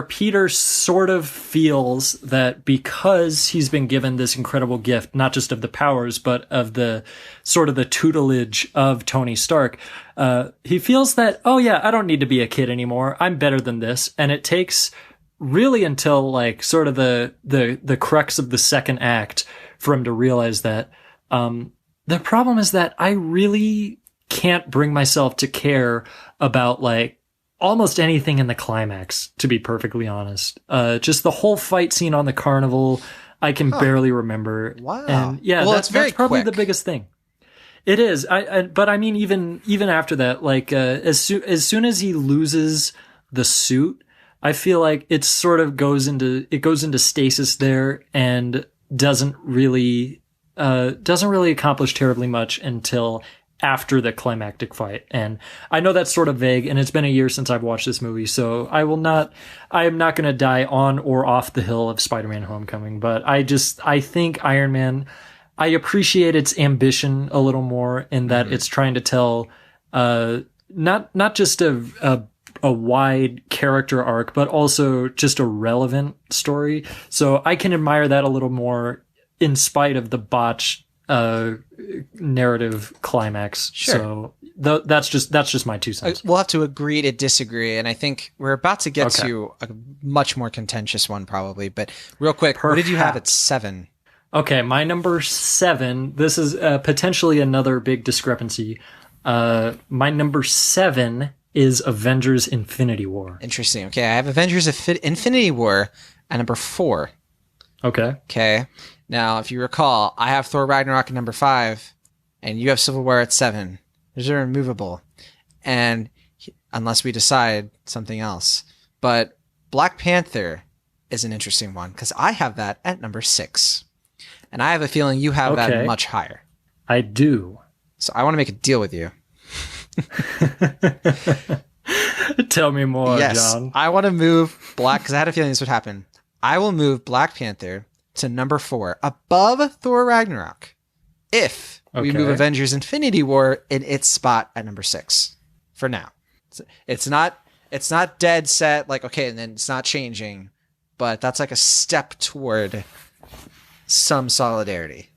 Peter sort of feels that because he's been given this incredible gift, not just of the powers, but of the sort of the tutelage of Tony Stark, he feels that, oh yeah, I don't need to be a kid anymore. I'm better than this. And it takes really until like sort of the crux of the second act for him to realize that, the problem is that I really can't bring myself to care about like almost anything in the climax, to be perfectly honest. Just the whole fight scene on the carnival, I can barely remember. Wow. And yeah, well, that's probably the biggest thing. It is. But I mean, even after that, like, as soon as he loses the suit, I feel like it sort of goes into stasis there and doesn't really accomplish terribly much until after the climactic fight. And I know that's sort of vague, and it's been a year since I've watched this movie, so I am not going to die on or off the hill of Spider-Man: Homecoming, but I think Iron Man, I appreciate its ambition a little more in that it's trying to tell, not just a wide character arc, but also just a relevant story. So I can admire that a little more in spite of the botched narrative climax. Sure. So that's just my 2 cents. We'll have to agree to disagree, and I think we're about to get to a much more contentious one probably, but real quick, what did you have at 7? Okay, my number 7, this is potentially another big discrepancy. My number 7 is Avengers: Infinity War. Interesting. Okay, I have Avengers: Infinity War at number 4. Okay. Now, if you recall, I have Thor Ragnarok at number 5, and you have Civil War at 7. Those are immovable, and unless we decide something else. But Black Panther is an interesting one because I have that at number 6, and I have a feeling you have that much higher. I do. So I want to make a deal with you. Tell me more, yes, John. I want to move because I had a feeling this would happen. I will move Black Panther to number 4 above Thor Ragnarok if we move Avengers: Infinity War in its spot at number 6 for now. It's not dead set, like, okay, and then it's not changing, but that's like a step toward some solidarity.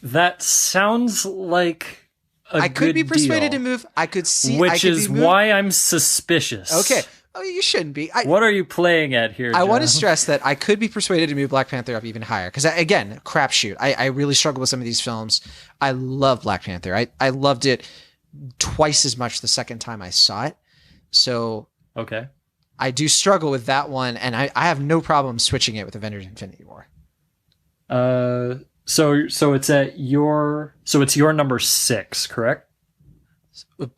That sounds like I could be persuaded deal, to move. I could see, which is why I'm suspicious. Okay. Oh, you shouldn't be. What are you playing at here, John? I want to stress that I could be persuaded to move Black Panther up even higher. Because, again, crapshoot. I really struggle with some of these films. I love Black Panther. I loved it twice as much the second time I saw it. So I do struggle with that one. And I have no problem switching it with Avengers: Infinity War. So it's your number 6, correct?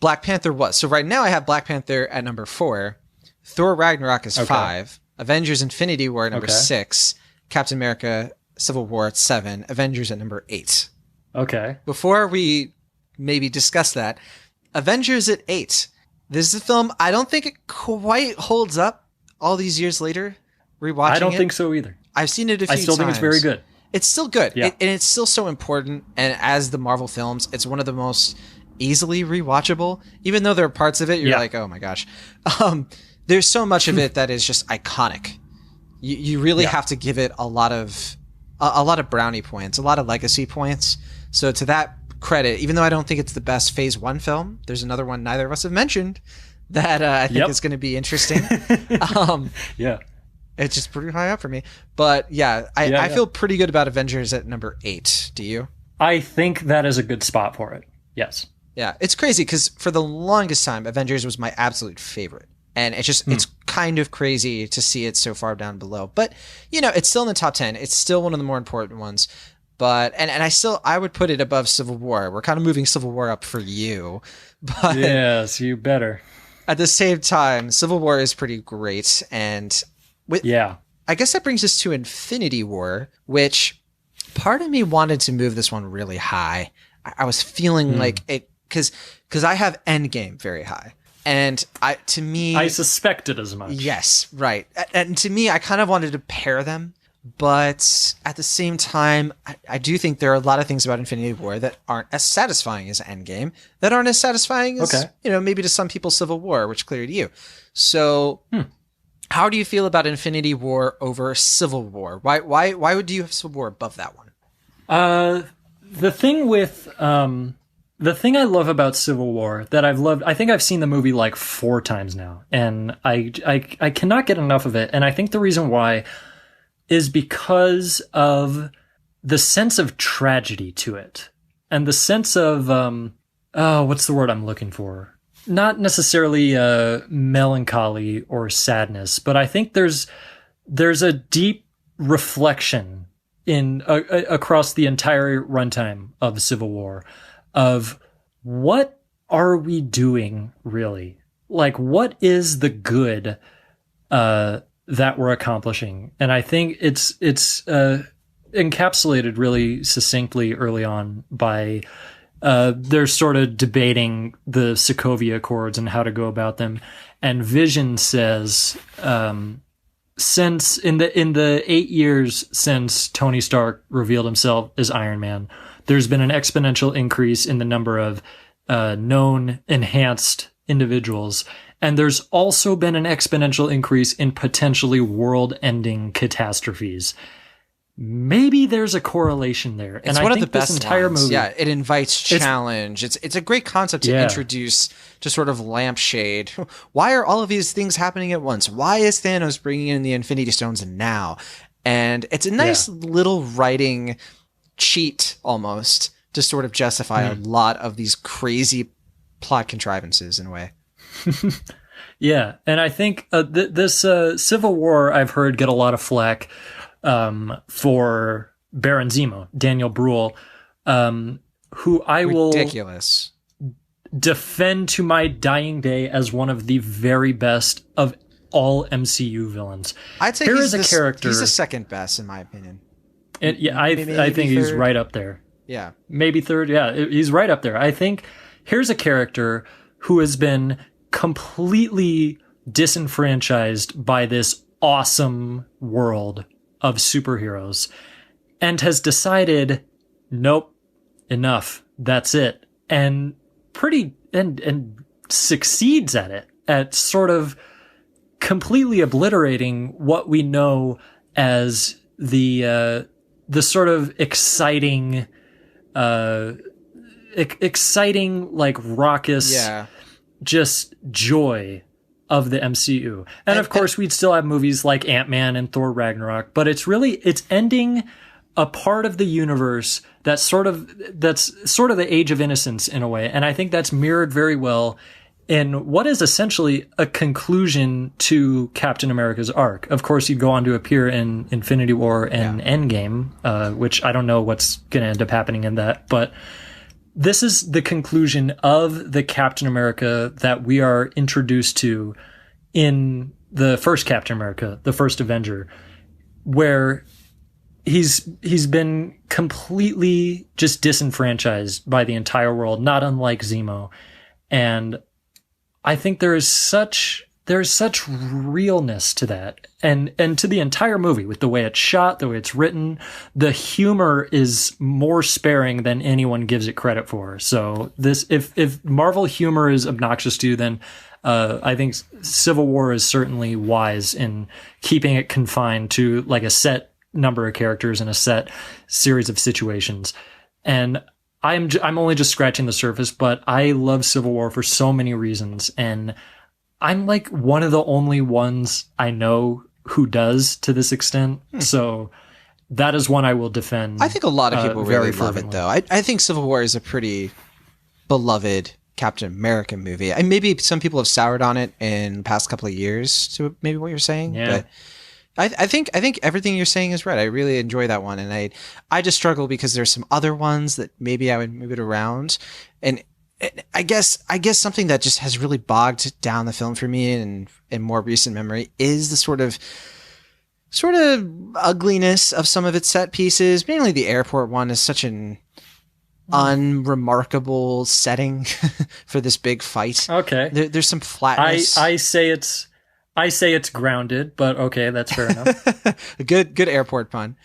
Black Panther was. So right now I have Black Panther at number 4. Thor Ragnarok is 5. Avengers: Infinity War at number 6. Captain America: Civil War at 7. Avengers at number 8. Okay. Before we maybe discuss that, Avengers at 8. This is a film I don't think it quite holds up all these years later. Rewatching it. I don't think so either. I've seen it a few times. I still think it's very good. It's still good. Yeah. And it's still so important. And as the Marvel films, it's one of the most easily rewatchable. Even though there are parts of it you're like, oh my gosh. There's so much of it that is just iconic. You really have to give it a lot of brownie points, a lot of legacy points. So to that credit, even though I don't think it's the best Phase 1 film. There's another one neither of us have mentioned that I think is going to be interesting. Yeah. It's just pretty high up for me. But I feel pretty good about Avengers at number 8. Do you? I think that is a good spot for it. Yes. Yeah, it's crazy because for the longest time, Avengers was my absolute favorite. And it's just, it's kind of crazy to see it so far down below. But, it's still in the top 10. It's still one of the more important ones. But, and I would put it above Civil War. We're kind of moving Civil War up for you. But yes, you better. At the same time, Civil War is pretty great. And I guess that brings us to Infinity War, which part of me wanted to move this one really high. I was feeling like it, because I have Endgame very high. And I suspected as much. Yes, right. And to me, I kind of wanted to pair them. But at the same time, I do think there are a lot of things about Infinity War that aren't as satisfying as Endgame, that aren't as satisfying as, maybe to some people Civil War, which clearly to you. So how do you feel about Infinity War over Civil War? Why would you have Civil War above that one? The thing I love about Civil War that I've loved, I think I've seen the movie like 4 times now, and I cannot get enough of it. And I think the reason why is because of the sense of tragedy to it and the sense of, what's the word I'm looking for? Not necessarily melancholy or sadness, but I think there's a deep reflection in across the entire runtime of Civil War of what are we doing really? Like, what is the good that we're accomplishing? And I think it's encapsulated really succinctly early on by they're sort of debating the Sokovia Accords and how to go about them. And Vision says, since in the 8 years since Tony Stark revealed himself as Iron Man, there's been an exponential increase in the number of known enhanced individuals. And there's also been an exponential increase in potentially world-ending catastrophes. Maybe there's a correlation there. It's and one I of think the best this entire lines. movie. Yeah, it invites challenge. It's a great concept to introduce to sort of lampshade. Why are all of these things happening at once? Why is Thanos bringing in the Infinity Stones now? And it's a nice little writing cheat almost to sort of justify a lot of these crazy plot contrivances in a way. Yeah, and I think this Civil War I've heard get a lot of flack for Baron Zemo, Daniel Bruhl, who I will defend to my dying day as one of the very best of all MCU villains. I'd say he's the second best in my opinion. I think he's right up there. Yeah. Maybe third. Yeah, he's right up there. I think here's a character who has been completely disenfranchised by this awesome world of superheroes and has decided, nope, enough. That's it. And and succeeds at it, at sort of completely obliterating what we know as the sort of exciting, like raucous, just joy of the MCU. And of course, we'd still have movies like Ant-Man and Thor Ragnarok, but it's ending a part of the universe that's sort of the Age of Innocence in a way. And I think that's mirrored very well in what is essentially a conclusion to Captain America's arc. Of course, he'd go on to appear in Infinity War and Endgame, which I don't know what's going to end up happening in that, but this is the conclusion of the Captain America that we are introduced to in the first Captain America, the first Avenger, where he's been completely just disenfranchised by the entire world, not unlike Zemo. And I think there's such realness to that and to the entire movie with the way it's shot, the way it's written. The humor is more sparing than anyone gives it credit for. So if Marvel humor is obnoxious to you, then I think Civil War is certainly wise in keeping it confined to like a set number of characters and a set series of situations. And I'm only just scratching the surface, but I love Civil War for so many reasons, and I'm like one of the only ones I know who does to this extent. So that is one I will defend. I think a lot of people very really love it, fervently. though. I think Civil War is a pretty beloved Captain America movie. And maybe some people have soured on it in the past couple of years to maybe what you're saying. Yeah. But I think everything you're saying is right. I really enjoy that one. And I just struggle because there's some other ones that maybe I would move it around. And I guess something that just has really bogged down the film for me in more recent memory is the sort of ugliness of some of its set pieces. Mainly the airport one is such an unremarkable setting for this big fight. Okay. There's some flatness. I say it's grounded, but okay, that's fair enough. good airport pun.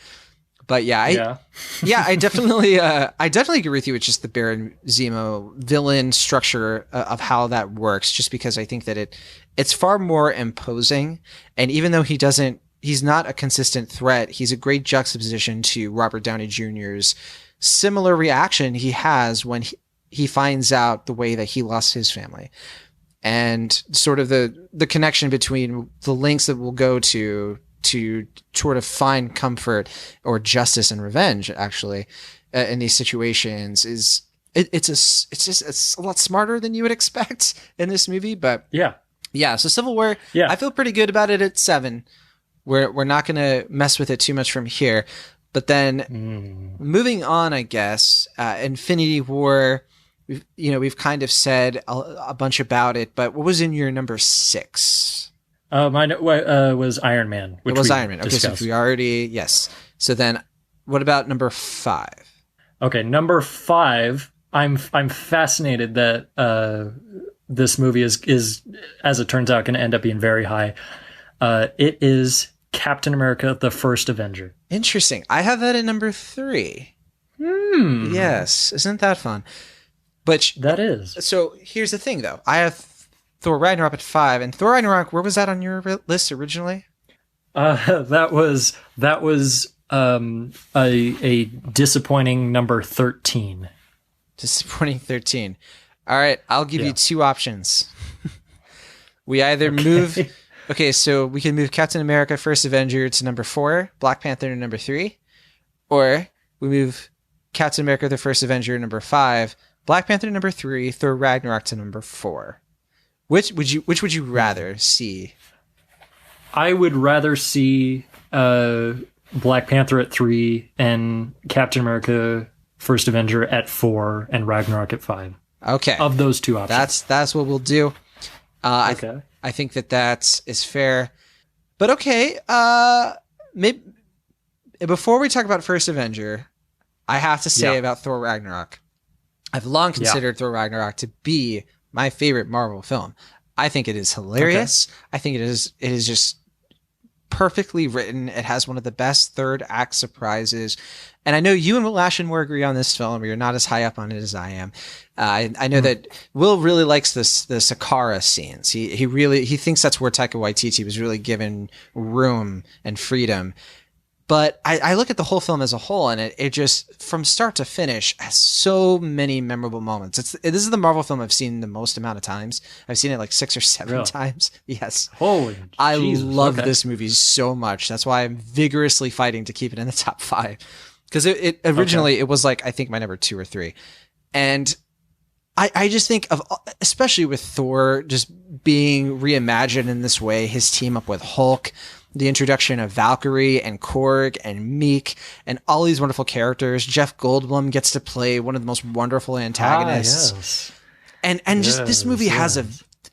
But yeah, I definitely agree with you. It's just the Baron Zemo villain structure of how that works. Just because I think that it's far more imposing, and even though he's not a consistent threat, he's a great juxtaposition to Robert Downey Jr.'s similar reaction he has when he finds out the way that he lost his family, and sort of the connection between the lengths that we'll go to sort of find comfort or justice and revenge actually in these situations is it's a lot smarter than you would expect in this movie. But yeah, so Civil War, I feel pretty good about it at 7. We're not going to mess with it too much from here. But then moving on, I guess, Infinity War, we've kind of said a bunch about it, but what was in your number 6? Mine was Iron Man. It was Iron Man. Okay, so we already, yes. So then what about number 5? Okay, number 5, I'm fascinated that this movie is, as it turns out, going to end up being very high. It is Captain America, the First Avenger. Interesting. I have that at number 3. Yes. Isn't that fun? But that is. So here's the thing, though. I have Thor Ragnarok at 5. And Thor Ragnarok, where was that on your list originally? That was a disappointing number 13. Disappointing 13. All right. I'll give you 2 options. We either move... Okay, so we can move Captain America First Avenger to number 4, Black Panther to number 3, or we move Captain America the First Avenger to number 5, Black Panther to number 3, Thor Ragnarok to number 4. Which would you rather see? I would rather see Black Panther at 3 and Captain America First Avenger at 4 and Ragnarok at 5. Okay. Of those 2 options. That's what we'll do. Okay. I think that is fair. But okay, maybe before we talk about First Avenger, I have to say about Thor Ragnarok. I've long considered Thor Ragnarok to be my favorite Marvel film. I think it is hilarious. Okay. I think it is just perfectly written. It has one of the best third act surprises. And I know you and Will Ashmore agree on this film. You're not as high up on it as I am. I know that Will really likes the Sakaara scenes. He thinks that's where Taika Waititi was really given room and freedom. But I look at the whole film as a whole, and it just, from start to finish, has so many memorable moments. This is the Marvel film I've seen the most amount of times. I've seen it like 6 or 7 times. Yes. Holy I Jesus. love this movie so much. That's why I'm vigorously fighting to keep it in the top 5. Because it originally, it was like, I think my number 2 or 3. And I just think of, especially with Thor just being reimagined in this way, his team up with Hulk, the introduction of Valkyrie and Korg and Meek and all these wonderful characters. Jeff Goldblum gets to play one of the most wonderful antagonists. Yes. And just this movie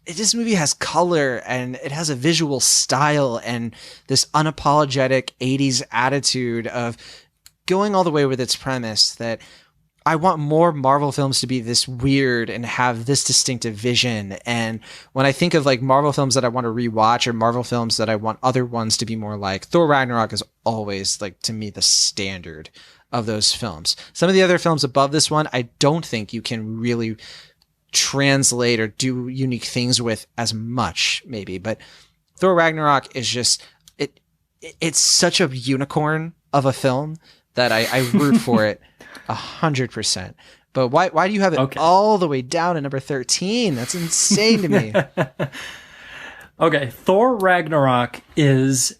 this movie has color and it has a visual style and this unapologetic 80s attitude of going all the way with its premise that I want more Marvel films to be this weird and have this distinctive vision. And when I think of like Marvel films that I want to rewatch or Marvel films that I want other ones to be more like, Thor Ragnarok is always like, to me, the standard of those films. Some of the other films above this one, I don't think you can really translate or do unique things with as much, maybe. But Thor Ragnarok is just, it's such a unicorn of a film that I root for it 100%. But why do you have it Okay. all the way down at number 13? That's insane to me. Okay, Thor Ragnarok is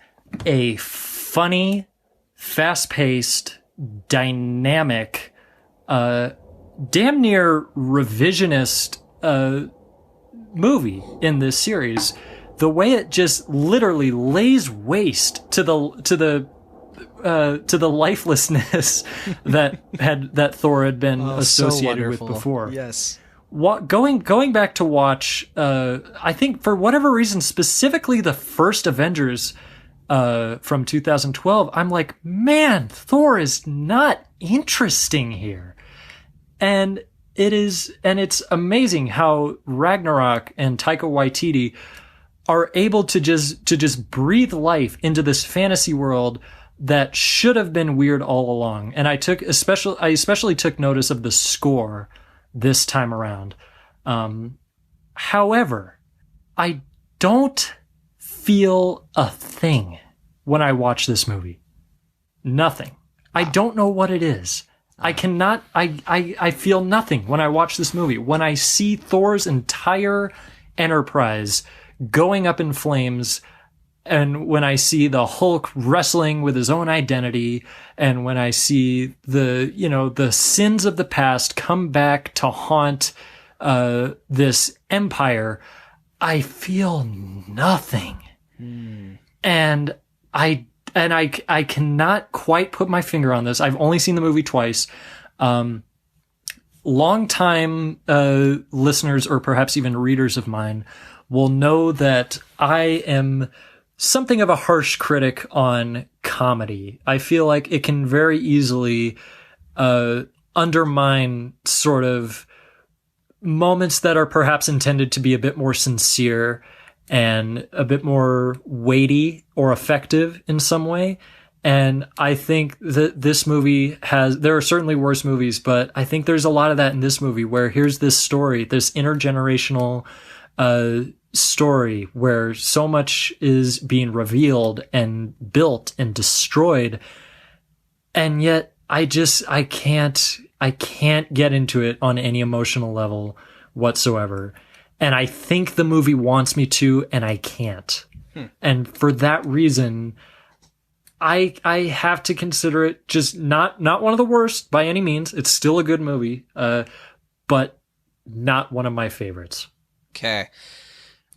a funny, fast-paced, dynamic, damn near revisionist movie in this series. The way it just literally lays waste to the lifelessness that Thor had been associated with before. Yes. Going back to watch, I think for whatever reason, specifically the first Avengers from 2012, I'm like, man, Thor is not interesting here, and it's amazing how Ragnarok and Taika Waititi are able to just breathe life into this fantasy world that should have been weird all along. And I especially took notice of the score this time around. However, I don't feel a thing when I watch this movie. Nothing. I don't know what it is. I feel nothing when I watch this movie. When I see Thor's entire enterprise going up in flames, and when I see the Hulk wrestling with his own identity, and when I see the sins of the past come back to haunt this empire, I feel nothing. And I cannot quite put my finger on this. I've only seen the movie twice. Longtime listeners, or perhaps even readers of mine, will know that I am something of a harsh critic on comedy. I feel like it can very easily undermine sort of moments that are perhaps intended to be a bit more sincere and a bit more weighty or effective in some way. And I think that this movie there are certainly worse movies, but I think there's a lot of that in this movie, where here's this story, this intergenerational story where so much is being revealed and built and destroyed. And yet I can't get into it on any emotional level whatsoever. And I think the movie wants me to, and I can't. And for that reason, I have to consider it just not one of the worst by any means. It's still a good movie, but not one of my favorites. Okay.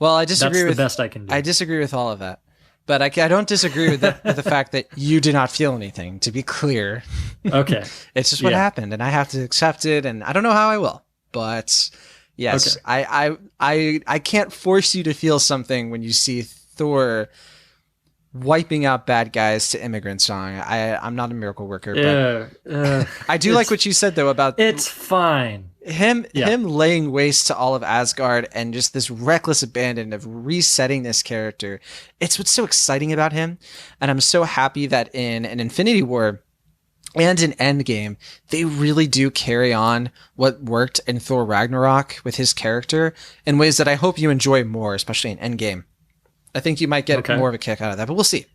Well, I disagree. That's the best I can do. I disagree with all of that, but I don't disagree with the fact that you did not feel anything. To be clear, okay, it's just what happened, and I have to accept it. And I don't know how I will, but yes, okay. I can't force you to feel something when you see Thor wiping out bad guys to Immigrant Song. I'm not a miracle worker, but I do like what you said though about it's fine. Him laying waste to all of Asgard and just this reckless abandon of resetting this character. It's what's so exciting about him. And I'm so happy that in an Infinity War and in Endgame, they really do carry on what worked in Thor Ragnarok with his character in ways that I hope you enjoy more, especially in Endgame. I think you might get more of a kick out of that, but we'll see.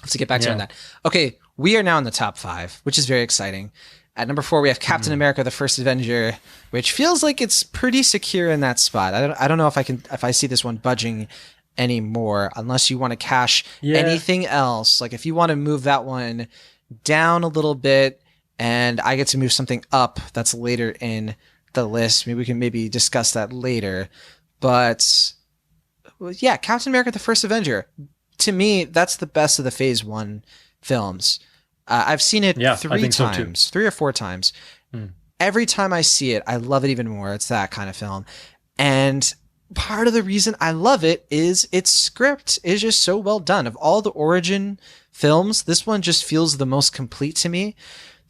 Let's get back to that. Okay, we are now in the top 5, which is very exciting. At number 4, we have Captain America: The First Avenger, which feels like it's pretty secure in that spot. I don't know if I see this one budging anymore, unless you want to cash anything else. Like if you want to move that one down a little bit, and I get to move something up that's later in the list. Maybe we can discuss that later. But yeah, Captain America: The First Avenger. To me, that's the best of the Phase 1 films. I've seen it 3 times, 3 or 4 times. Every time I see it, I love it even more. It's that kind of film. And part of the reason I love it is its script is just so well done. Of all the origin films, this one just feels the most complete to me.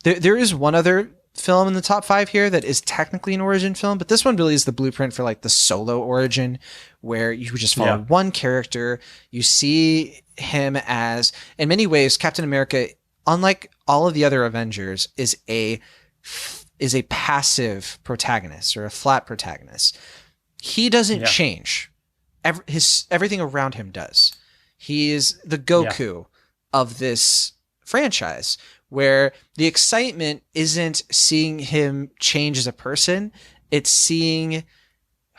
There is one other film in the top 5 here that is technically an origin film, but this one really is the blueprint for like the solo origin, where you just follow one character. You see him as, in many ways, Captain America, unlike all of the other Avengers, is a passive protagonist or a flat protagonist. He doesn't change. Everything around him does. He is the Goku of this franchise, where the excitement isn't seeing him change as a person, it's seeing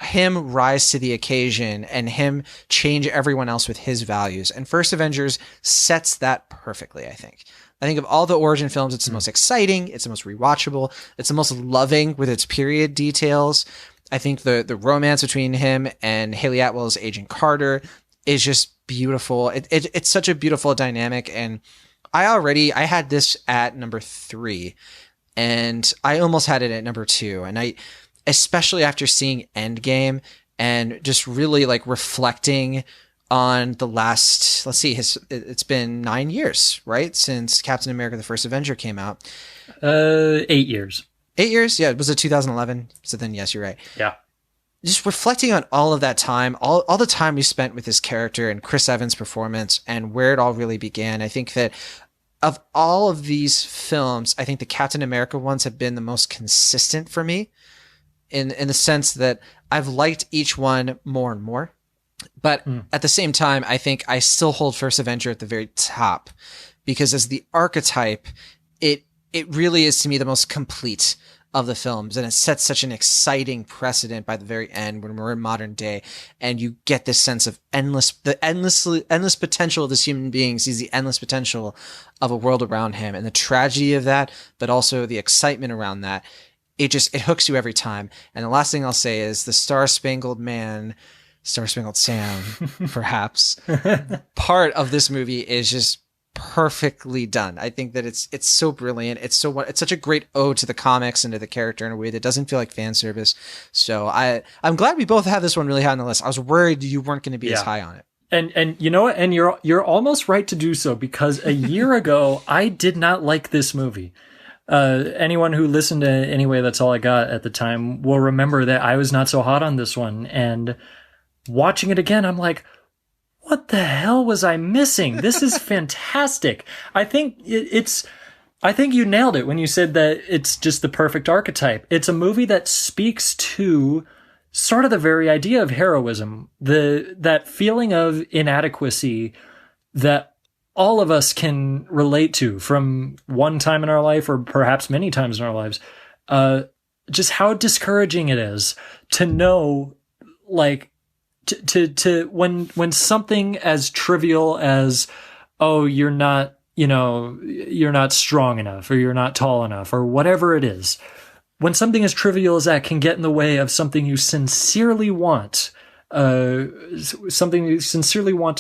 him rise to the occasion and him change everyone else with his values. And First Avengers sets that perfectly, I think. I think of all the origin films, it's the most exciting, it's the most rewatchable, it's the most loving with its period details. I think the romance between him and Haley Atwell's Agent Carter is just beautiful. It's such a beautiful dynamic. And I had this at number 3, and I almost had it at number 2. And especially after seeing Endgame and just really like reflecting on the last, let's see, it's been 9 years, right? Since Captain America, the First Avenger came out. 8 years. 8 years? Yeah. Was it 2011? So then, yes, you're right. Yeah. Just reflecting on all of that time, all the time we spent with this character and Chris Evans' performance and where it all really began. I think that of all of these films, I think the Captain America ones have been the most consistent for me in the sense that I've liked each one more and more. But at the same time, I think I still hold First Avenger at the very top because as the archetype, it really is to me the most complete of the films, and it sets such an exciting precedent by the very end when we're in modern day, and you get this sense of endless potential of this human being, sees the endless potential of a world around him, and the tragedy of that, but also the excitement around that. It hooks you every time. And the last thing I'll say is the Star-Spangled Sam, perhaps, part of this movie is just perfectly done. I think that it's so brilliant. It's such a great ode to the comics and to the character in a way that doesn't feel like fan service. So I'm glad we both have this one really high on the list. I was worried you weren't going to be as high on it. And you know what? And you're almost right to do so, because a year ago I did not like this movie. Anyone who listened to Anyway, That's All I Got at the time will remember that I was not so hot on this one. And watching it again, I'm like, what the hell was I missing? This is fantastic. I think I think you nailed it when you said that it's just the perfect archetype. It's a movie that speaks to sort of the very idea of heroism, that feeling of inadequacy that all of us can relate to from one time in our life, or perhaps many times in our lives. Just how discouraging it is to know, like, to when something as trivial as, oh, you're not strong enough, or you're not tall enough, or whatever it is, when something as trivial as that can get in the way of something you sincerely want, to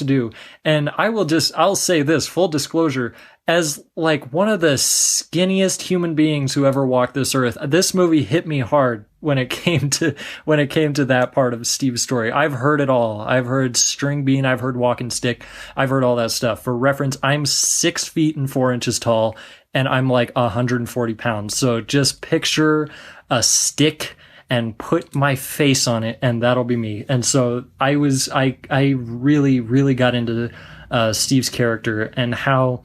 do. And I'll say this, full disclosure, as like one of the skinniest human beings who ever walked this earth, this movie hit me hard when it came to that part of Steve's story. I've heard it all. I've heard string bean. I've heard walk and stick. I've heard all that stuff. For reference, I'm 6 feet and 4 inches tall, and I'm like 140 pounds. So just picture a stick and put my face on it, and that'll be me. And so I really, really got into Steve's character, and how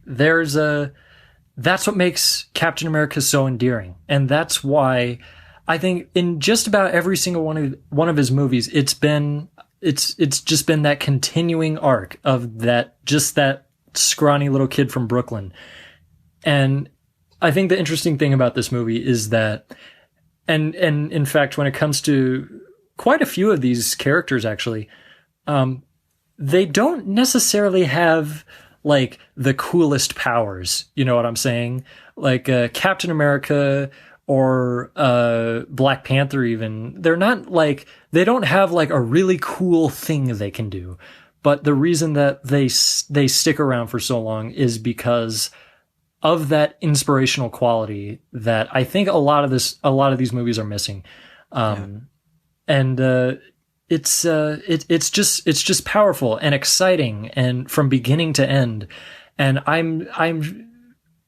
that's what makes Captain America so endearing. And that's why I think in just about every single one of his movies, it's just been that continuing arc of that scrawny little kid from Brooklyn. And I think the interesting thing about this movie is that, and in fact, when it comes to quite a few of these characters, actually, they don't necessarily have like the coolest powers. You know what I'm saying? Like Captain America or Black Panther, even, they're not like, they don't have like a really cool thing they can do. But the reason that they stick around for so long is because of that inspirational quality that I think a lot of these movies are missing. And it's just powerful and exciting, and from beginning to end. And I'm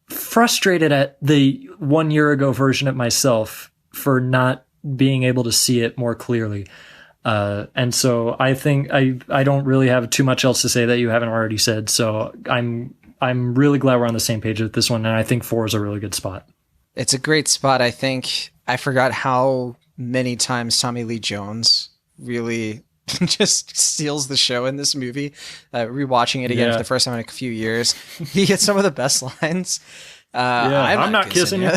frustrated at the 1 year ago version of myself for not being able to see it more clearly. And so I think I don't really have too much else to say that you haven't already said. So I'm really glad we're on the same page with this one, and I think 4 is a really good spot. It's a great spot. I think I forgot how many times Tommy Lee Jones really just steals the show in this movie. Rewatching it again for the first time in a few years, he gets some of the best lines. I'm not kissing you.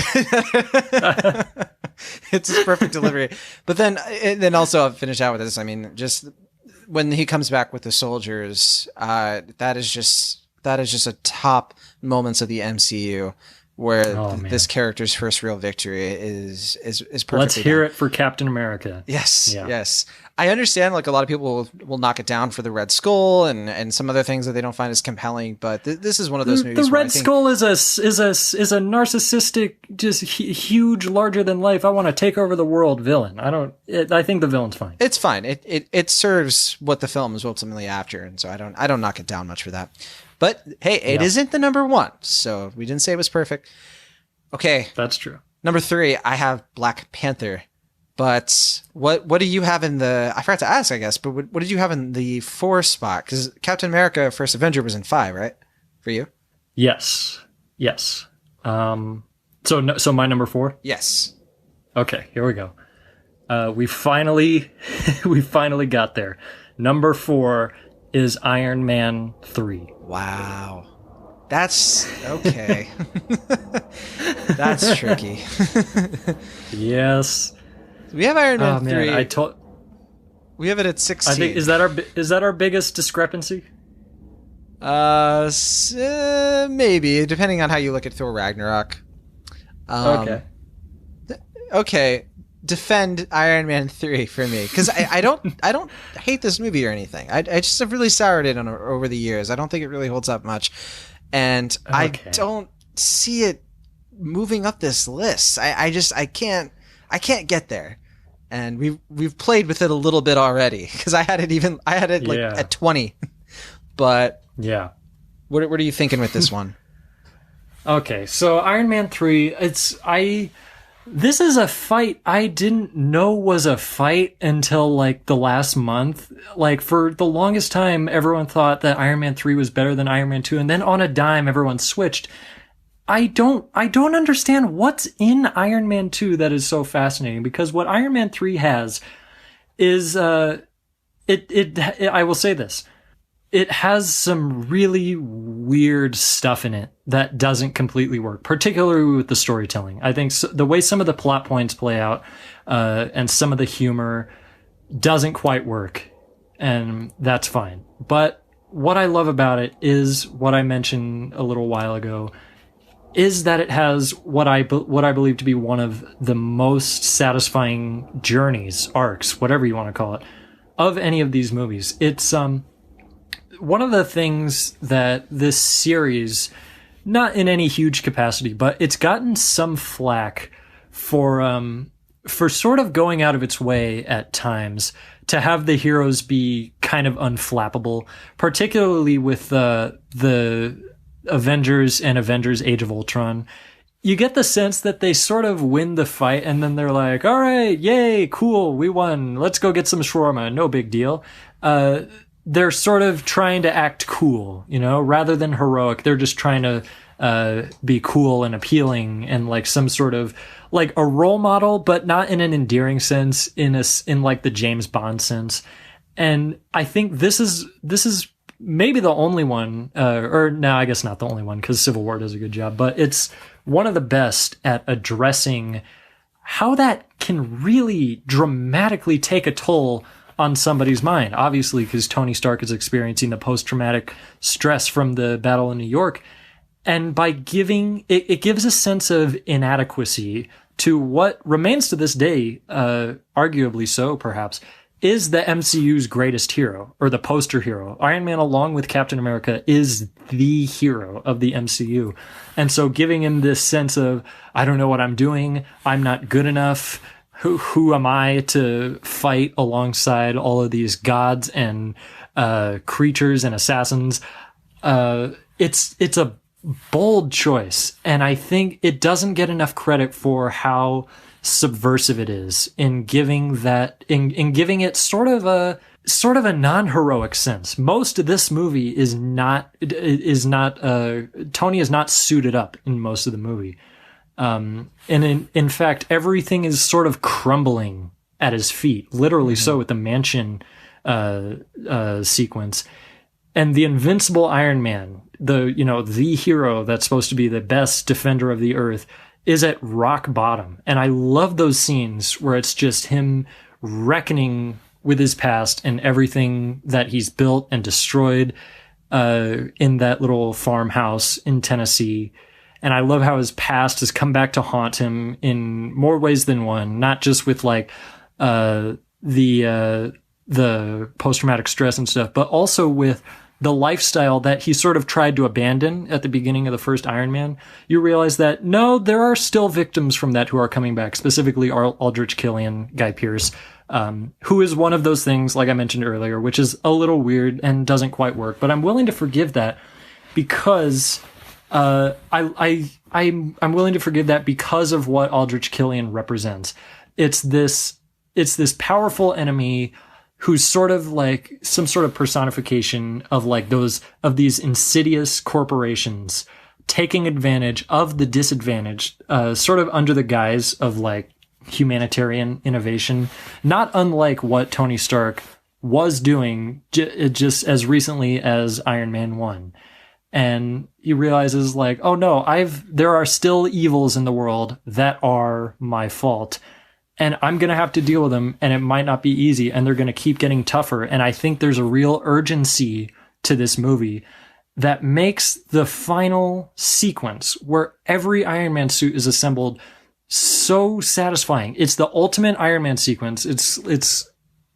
It's his perfect delivery. But then also I'll finish out with this. I mean, just when he comes back with the soldiers, that is just a top moments of the MCU where this character's first real victory is perfect. Let's hear it for Captain America. Yes. Yeah. Yes. I understand, like, a lot of people will knock it down for the Red Skull and some other things that they don't find as compelling, but this is one of those movies. The Red Skull is a narcissistic, just huge, larger than life, I want to take over the world villain. I think the villain's fine. It's fine. It serves what the film is ultimately after, and so I don't knock it down much for that. But hey, it isn't the number one, so we didn't say it was perfect. Okay, that's true. Number 3, I have Black Panther. But what do you have in the? I forgot to ask, I guess. But what did you have in the 4 spot? Because Captain America: First Avenger was in 5, right? For you? Yes. So my number 4. Yes. Okay, here we go. We finally got there. Number 4 is Iron Man 3. Wow. That's okay. That's tricky. Yes. We have Iron Man 3. We have it at 16. I think is that our biggest discrepancy? Maybe, depending on how you look at Thor Ragnarok. Okay. Okay. Defend Iron Man 3 for me, because I don't hate this movie or anything. I just have really soured it over the years. I don't think it really holds up much, and I don't see it moving up this list. I can't get there, and we've played with it a little bit already, because I had it like at 20, but yeah. What are you thinking with this one? Okay, so Iron Man 3, this is a fight I didn't know was a fight until like the last month. Like, for the longest time, everyone thought that Iron Man 3 was better than Iron Man 2, and then on a dime, everyone switched. I don't understand what's in Iron Man 2 that is so fascinating, because what Iron Man 3 has is, I will say this. It has some really weird stuff in it that doesn't completely work, particularly with the storytelling. I think the way some of the plot points play out, and some of the humor doesn't quite work, and that's fine. But what I love about it is what I mentioned a little while ago, is that it has what I believe to be one of the most satisfying journeys, arcs, whatever you want to call it, of any of these movies. It's one of the things that this series, not in any huge capacity, but it's gotten some flack for sort of going out of its way at times to have the heroes be kind of unflappable, particularly with the Avengers and Avengers Age of Ultron. You get the sense that they sort of win the fight, and then they're like, all right, yay, cool, we won, let's go get some shawarma, no big deal. They're sort of trying to act cool, rather than heroic. They're just trying to be cool and appealing, and like some sort of like a role model, but not in an endearing sense, in like the James Bond sense. And I think this is maybe the only one, or no, I guess not the only one, because Civil War does a good job, but it's one of the best at addressing how that can really dramatically take a toll on somebody's mind, obviously, because Tony Stark is experiencing the post-traumatic stress from the battle in New York. And by giving it gives a sense of inadequacy to what remains to this day, arguably so perhaps, is the MCU's greatest hero, or the poster hero. Iron Man, along with Captain America, is the hero of the MCU. And so giving him this sense of, I don't know what I'm doing, I'm not good enough, who am I to fight alongside all of these gods and creatures and assassins? It's a bold choice, and I think it doesn't get enough credit for how subversive it is in giving it sort of a non-heroic sense. Most of this movie is not Tony is not suited up in most of the movie. And in fact, everything is sort of crumbling at his feet, literally so, with the mansion sequence. And the invincible Iron Man, the hero that's supposed to be the best defender of the Earth, is at rock bottom. And I love those scenes where it's just him reckoning with his past and everything that he's built and destroyed in that little farmhouse in Tennessee. And I love how his past has come back to haunt him in more ways than one, not just with like the post-traumatic stress and stuff, but also with the lifestyle that he sort of tried to abandon at the beginning of the first Iron Man. You realize that, no, there are still victims from that who are coming back, specifically Aldrich Killian, Guy Pearce, who is one of those things, like I mentioned earlier, which is a little weird and doesn't quite work. But I'm willing to forgive that because I'm willing to forgive that because of what Aldrich Killian represents. It's this powerful enemy who's sort of like some sort of personification of like these insidious corporations taking advantage of the disadvantaged, sort of under the guise of like humanitarian innovation, not unlike what Tony Stark was doing just as recently as Iron Man 1. And he realizes like, oh no, there are still evils in the world that are my fault. And I'm going to have to deal with them, and it might not be easy, and they're going to keep getting tougher. And I think there's a real urgency to this movie that makes the final sequence where every Iron Man suit is assembled so satisfying. It's the ultimate Iron Man sequence. It's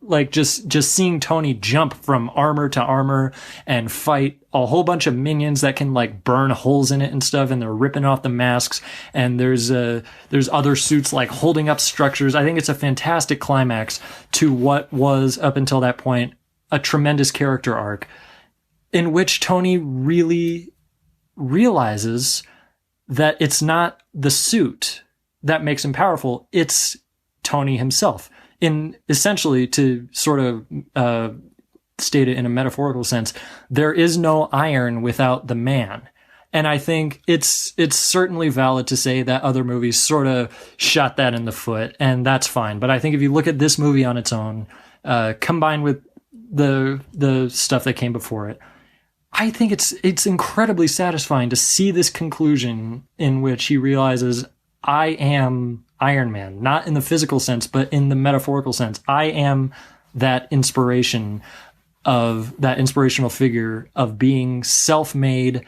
like just seeing Tony jump from armor to armor and fight a whole bunch of minions that can like burn holes in it and stuff, and they're ripping off the masks, and there's other suits like holding up structures. I think it's a fantastic climax to what was up until that point a tremendous character arc in which Tony really realizes that it's not the suit that makes him powerful, it's Tony himself. In essentially, to sort of state it in a metaphorical sense, there is no iron without the man. And I think it's certainly valid to say that other movies sort of shot that in the foot, and that's fine. But I think if you look at this movie on its own, combined with the stuff that came before it, I think it's incredibly satisfying to see this conclusion in which he realizes, I am Iron Man, not in the physical sense, but in the metaphorical sense. I am that inspirational figure of being self-made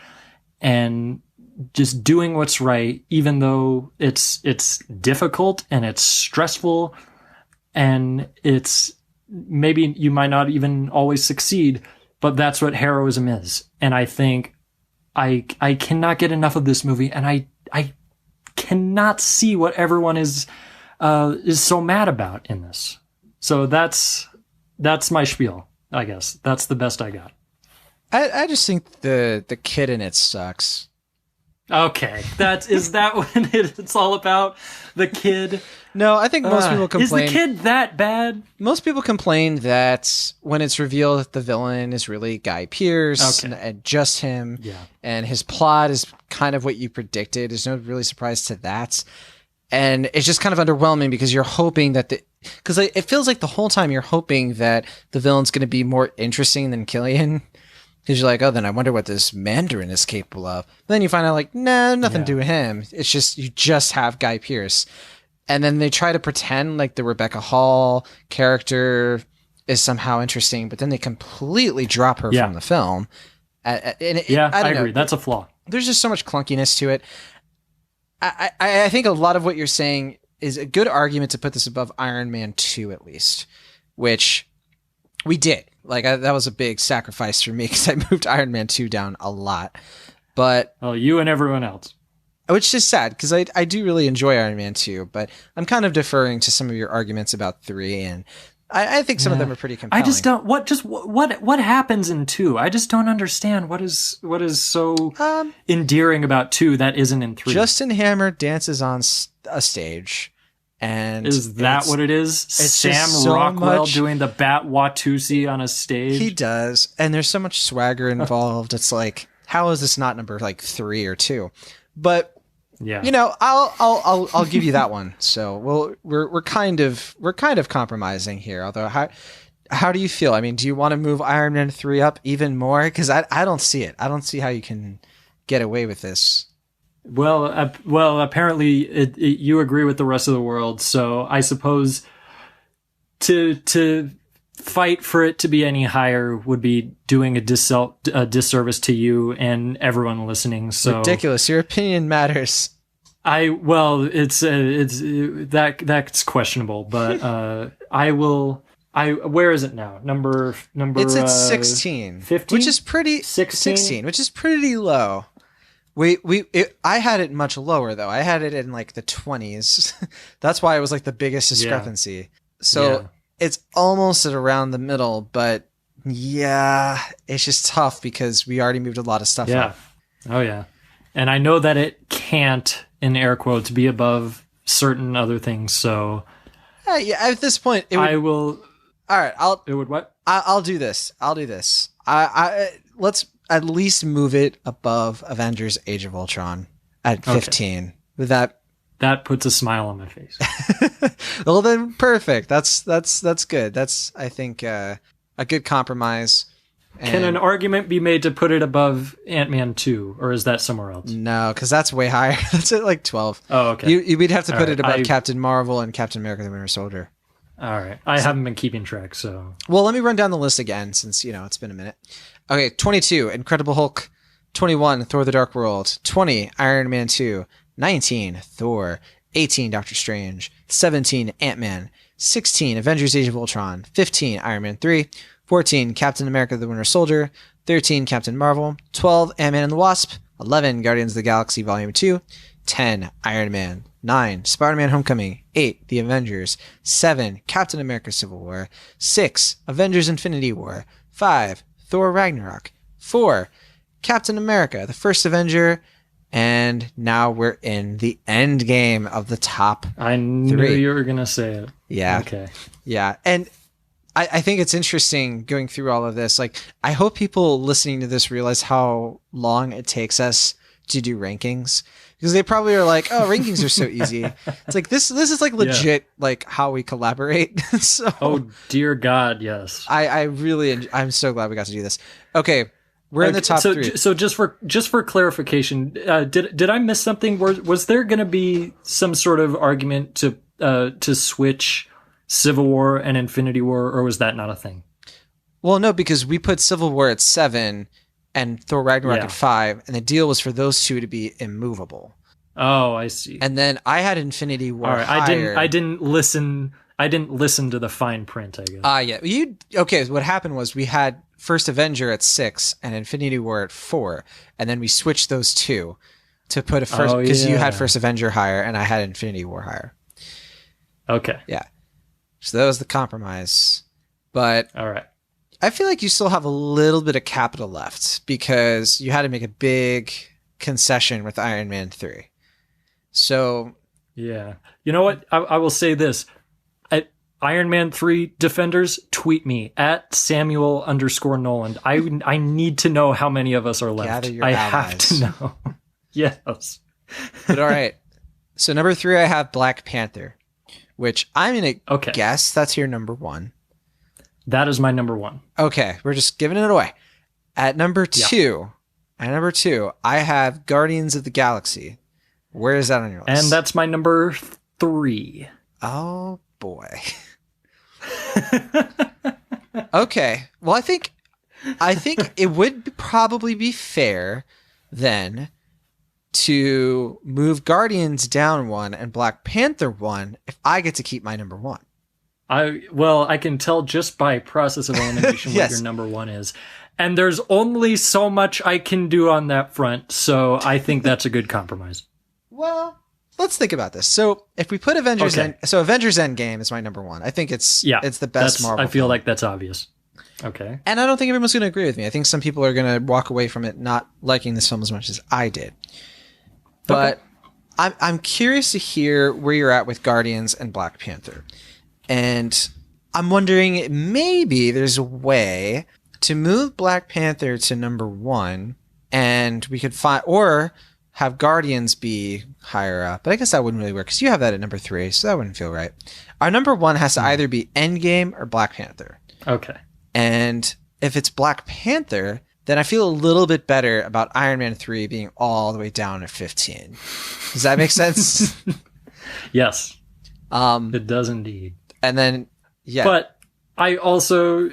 and just doing what's right, even though it's difficult and it's stressful and it's maybe you might not even always succeed, but that's what heroism is. And I think I cannot get enough of this movie, and I cannot see what everyone is so mad about in this. So that's my spiel, I guess. That's the best I got. I just think the kid in it sucks. Okay, is that what it's all about? The kid? No, I think most people complain. Is the kid that bad? Most people complain that when it's revealed that the villain is really Guy Pearce and just him, and his plot is kind of what you predicted. There's no really surprise to that. And it's just kind of underwhelming because you're hoping that because it feels like the whole time you're hoping that the villain's going to be more interesting than Killian. Because you're like, oh, then I wonder what this Mandarin is capable of. But then you find out, like, nah, nothing to do with him. It's just, you just have Guy Pearce. And then they try to pretend like the Rebecca Hall character is somehow interesting, but then they completely drop her from the film. I agree. That's a flaw. There's just so much clunkiness to it. I think a lot of what you're saying is a good argument to put this above Iron Man 2, at least, which we did. Like, that was a big sacrifice for me because I moved Iron Man 2 down a lot. But you and everyone else. Which is sad because I do really enjoy Iron Man 2, but I'm kind of deferring to some of your arguments about 3, and I think some of them are pretty compelling. I just don't. What happens in 2? I just don't understand what is so endearing about 2 that isn't in 3. Justin Hammer dances on a stage. And is that what it is? Sam Rockwell doing the Bat Watusi on a stage? He does. And there's so much swagger involved. It's like, how is this not number like 3 or 2? But you know, I'll give you that one. So we're kind of compromising here. Although how do you feel? I mean, do you want to move Iron Man 3 up even more? Because I don't see it. I don't see how you can get away with this. Well, apparently you agree with the rest of the world, so I suppose to fight for it to be any higher would be doing a disservice to you and everyone listening. So ridiculous. Your opinion matters. It's that's questionable, but where is it now? Number It's at 16, 15? which is pretty 16, which is pretty low. I had it much lower though. I had it in like the 20s. That's why it was like the biggest discrepancy. Yeah. So it's almost at around the middle, but yeah, it's just tough because we already moved a lot of stuff up. Oh yeah. And I know that it can't, in air quotes, be above certain other things. So yeah, at this point, I will. All right, It would what? I'll do this. Let's at least move it above Avengers: Age of Ultron at 15. Okay. With that puts a smile on my face. Well, then perfect. That's good. That's, I think, a good compromise. And can an argument be made to put it above Ant-Man 2, or is that somewhere else? No, because that's way higher. That's at like 12. Oh, okay. We'd have to put it above Captain Marvel and Captain America: The Winter Soldier. All right. I haven't been keeping track, so. Well, let me run down the list again since, it's been a minute. Okay, 22, Incredible Hulk. 21, Thor: The Dark World. 20, Iron Man 2. 19, Thor. 18, Doctor Strange. 17, Ant-Man. 16, Avengers: Age of Ultron. 15, Iron Man 3. 14, Captain America: The Winter Soldier. 13, Captain Marvel. 12, Ant-Man and the Wasp. 11, Guardians of the Galaxy Volume 2. 10, Iron Man. 9, Spider-Man: Homecoming. 8, The Avengers. 7, Captain America: Civil War. 6, Avengers: Infinity War. 5, Thor: Ragnarok. 4, Captain America: The First Avenger. And now we're in the end game of the top I knew 3. you were going to say it. Yeah. Okay. Yeah. And I think it's interesting going through all of this. Like, I hope people listening to this realize how long it takes us to do rankings, because they probably are like, oh, rankings are so easy. It's like, this is like legit, like how we collaborate. So, oh dear God. Yes. I'm so glad we got to do this. Okay. We're in the top 3. So just for clarification, did I miss something? Was there going to be some sort of argument to switch Civil War and Infinity War, or was that not a thing? Well, no, because we put Civil War at 7 and Thor: Ragnarok at 5, and the deal was for those two to be immovable. Oh, I see. And then I had Infinity War. All right, higher. I didn't listen to the fine print, I guess. Yeah. Okay, what happened was we had First Avenger at 6 and Infinity War at 4, and then we switched those two to put a first, because you had First Avenger higher and I had Infinity War higher. Okay. Yeah. So that was the compromise. But all right, I feel like you still have a little bit of capital left because you had to make a big concession with Iron Man 3. So yeah, you know what? I will say this. Iron Man 3 defenders, tweet me at Samuel_Noland. I need to know how many of us are left. I have to know. Yes. But all right. So number 3, I have Black Panther, which I'm going to guess that's your number 1. That is my number 1. Okay. We're just giving it away. At number 2, I have Guardians of the Galaxy. Where is that on your list? And that's my number 3. Oh boy. Okay. Well, I think it would probably be fair then to move Guardians down 1 and Black Panther 1 if I get to keep my number 1. I can tell just by process of elimination yes. what your number 1 is. And there's only so much I can do on that front, so I think that's a good compromise. Well, let's think about this. So if we put Avengers Avengers Endgame is my number 1. I think it's the best Marvel. I feel like that's obvious. Okay. And I don't think everyone's going to agree with me. I think some people are going to walk away from it not liking this film as much as I did. But I'm curious to hear where you're at with Guardians and Black Panther. And I'm wondering maybe there's a way to move Black Panther to number 1 and we could find, or have Guardians be higher up. But I guess that wouldn't really work because you have that at number 3, so that wouldn't feel right. Our number 1 has to either be Endgame or Black Panther. Okay. And if it's Black Panther, then I feel a little bit better about Iron Man 3 being all the way down at 15. Does that make sense? Yes. It does indeed. And then, yeah. But I also,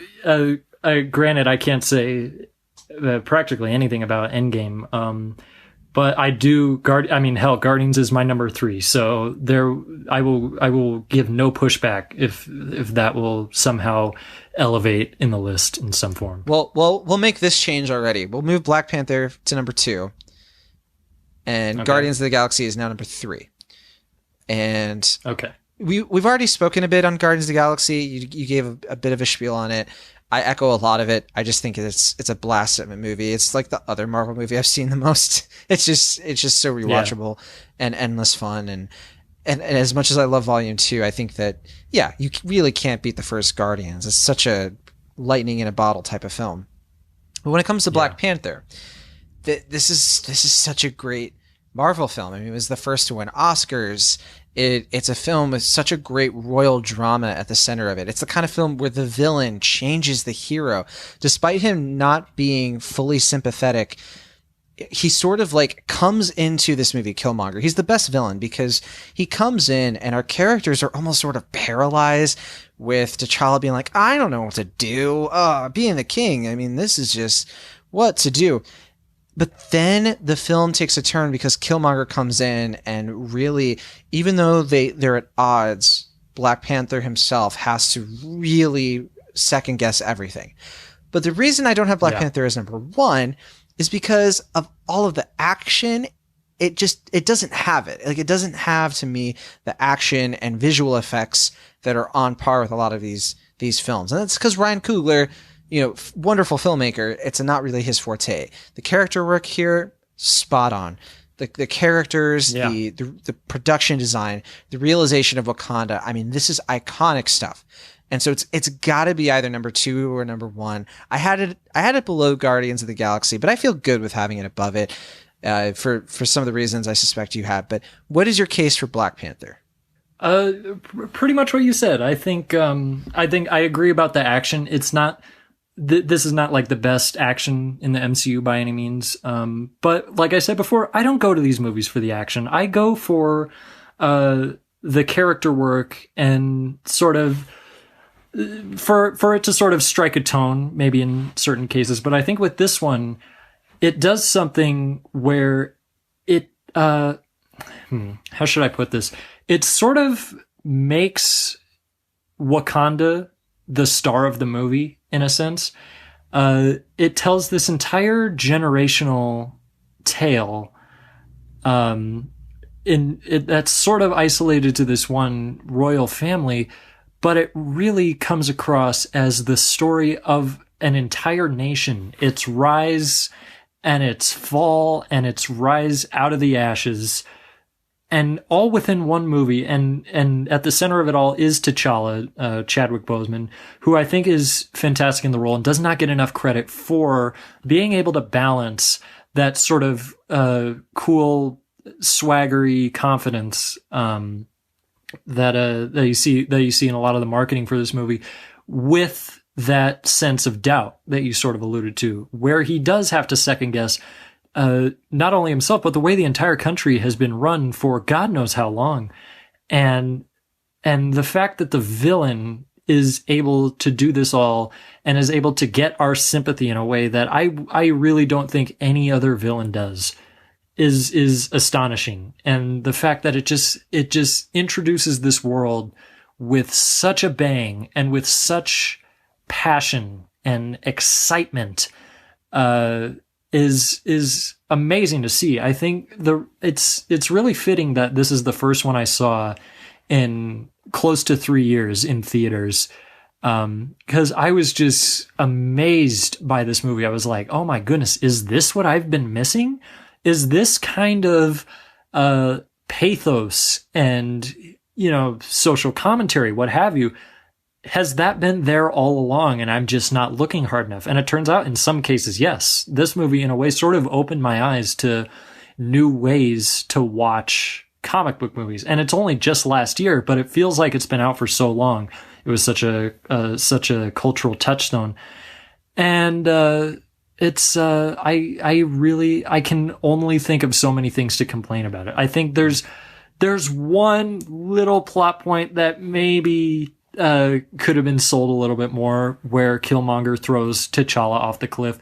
granted, I can't say practically anything about Endgame. But I do Guardians is my number 3. So I will give no pushback if that will somehow elevate in the list in some form. Well, we'll make this change already. We'll move Black Panther to number 2. And okay. Guardians of the Galaxy is now number 3. And okay. We've already spoken a bit on Guardians of the Galaxy. You gave a bit of a spiel on it. I echo a lot of it. I just think it's a blast of a movie. It's like the other Marvel movie I've seen the most. It's just so rewatchable and endless fun. And as much as I love Volume 2, I think that, yeah, you really can't beat the first Guardians. It's such a lightning in a bottle type of film. But when it comes to Black Panther, this is such a great Marvel film. I mean, it was the first to win Oscars. It's a film with such a great royal drama at the center of it. It's the kind of film where the villain changes the hero. Despite him not being fully sympathetic, he sort of like comes into this movie, Killmonger. He's the best villain because he comes in and our characters are almost sort of paralyzed with T'Challa being like, I don't know what to do. Being the king. I mean, this is just what to do. But then the film takes a turn because Killmonger comes in and really, even though they're at odds, Black Panther himself has to really second guess everything. But the reason I don't have Black Panther as number 1 is because of all of the action. It doesn't have it. Like, it doesn't have, to me, the action and visual effects that are on par with a lot of these films. And that's because Ryan Coogler, wonderful filmmaker, it's not really his forte. The character work here, spot on. The characters, the production design, the realization of Wakanda. I mean, this is iconic stuff. And so it's got to be either number 2 or number 1. I had it below Guardians of the Galaxy, but I feel good with having it above it for some of the reasons I suspect you have. But what is your case for Black Panther? Pretty much what you said. I think I agree about the action. It's not. This is not like the best action in the MCU by any means. But like I said before, I don't go to these movies for the action. I go for the character work and sort of for it to sort of strike a tone, maybe in certain cases. But I think with this one, it does something where it how should I put this? It sort of makes Wakanda the star of the movie, in a sense. It tells this entire generational tale that's sort of isolated to this one royal family, but it really comes across as the story of an entire nation, its rise and its fall and its rise out of the ashes, and all within one movie. And at the center of it all is T'Challa, Chadwick Boseman, who I think is fantastic in the role and does not get enough credit for being able to balance that sort of cool, swaggery confidence that you see in a lot of the marketing for this movie, with that sense of doubt that you sort of alluded to, where he does have to second guess not only himself, but the way the entire country has been run for God knows how long. And the fact that the villain is able to do this all and is able to get our sympathy in a way that I really don't think any other villain does is astonishing. And the fact that it just introduces this world with such a bang and with such passion and excitement, is amazing to see. I think it's really fitting that this is the first one I saw in close to 3 years in theaters, because I was just amazed by this movie. I was like, oh my goodness, is this what I've been missing? Is this kind of pathos and social commentary, what have you? Has that been there all along and I'm just not looking hard enough? And it turns out in some cases, yes. This movie, in a way, sort of opened my eyes to new ways to watch comic book movies. And it's only just last year, but it feels like it's been out for so long. it was such a cultural touchstone. And it's I can only think of so many things to complain about it. I think there's one little plot point that maybe could have been sold a little bit more, where Killmonger throws T'Challa off the cliff.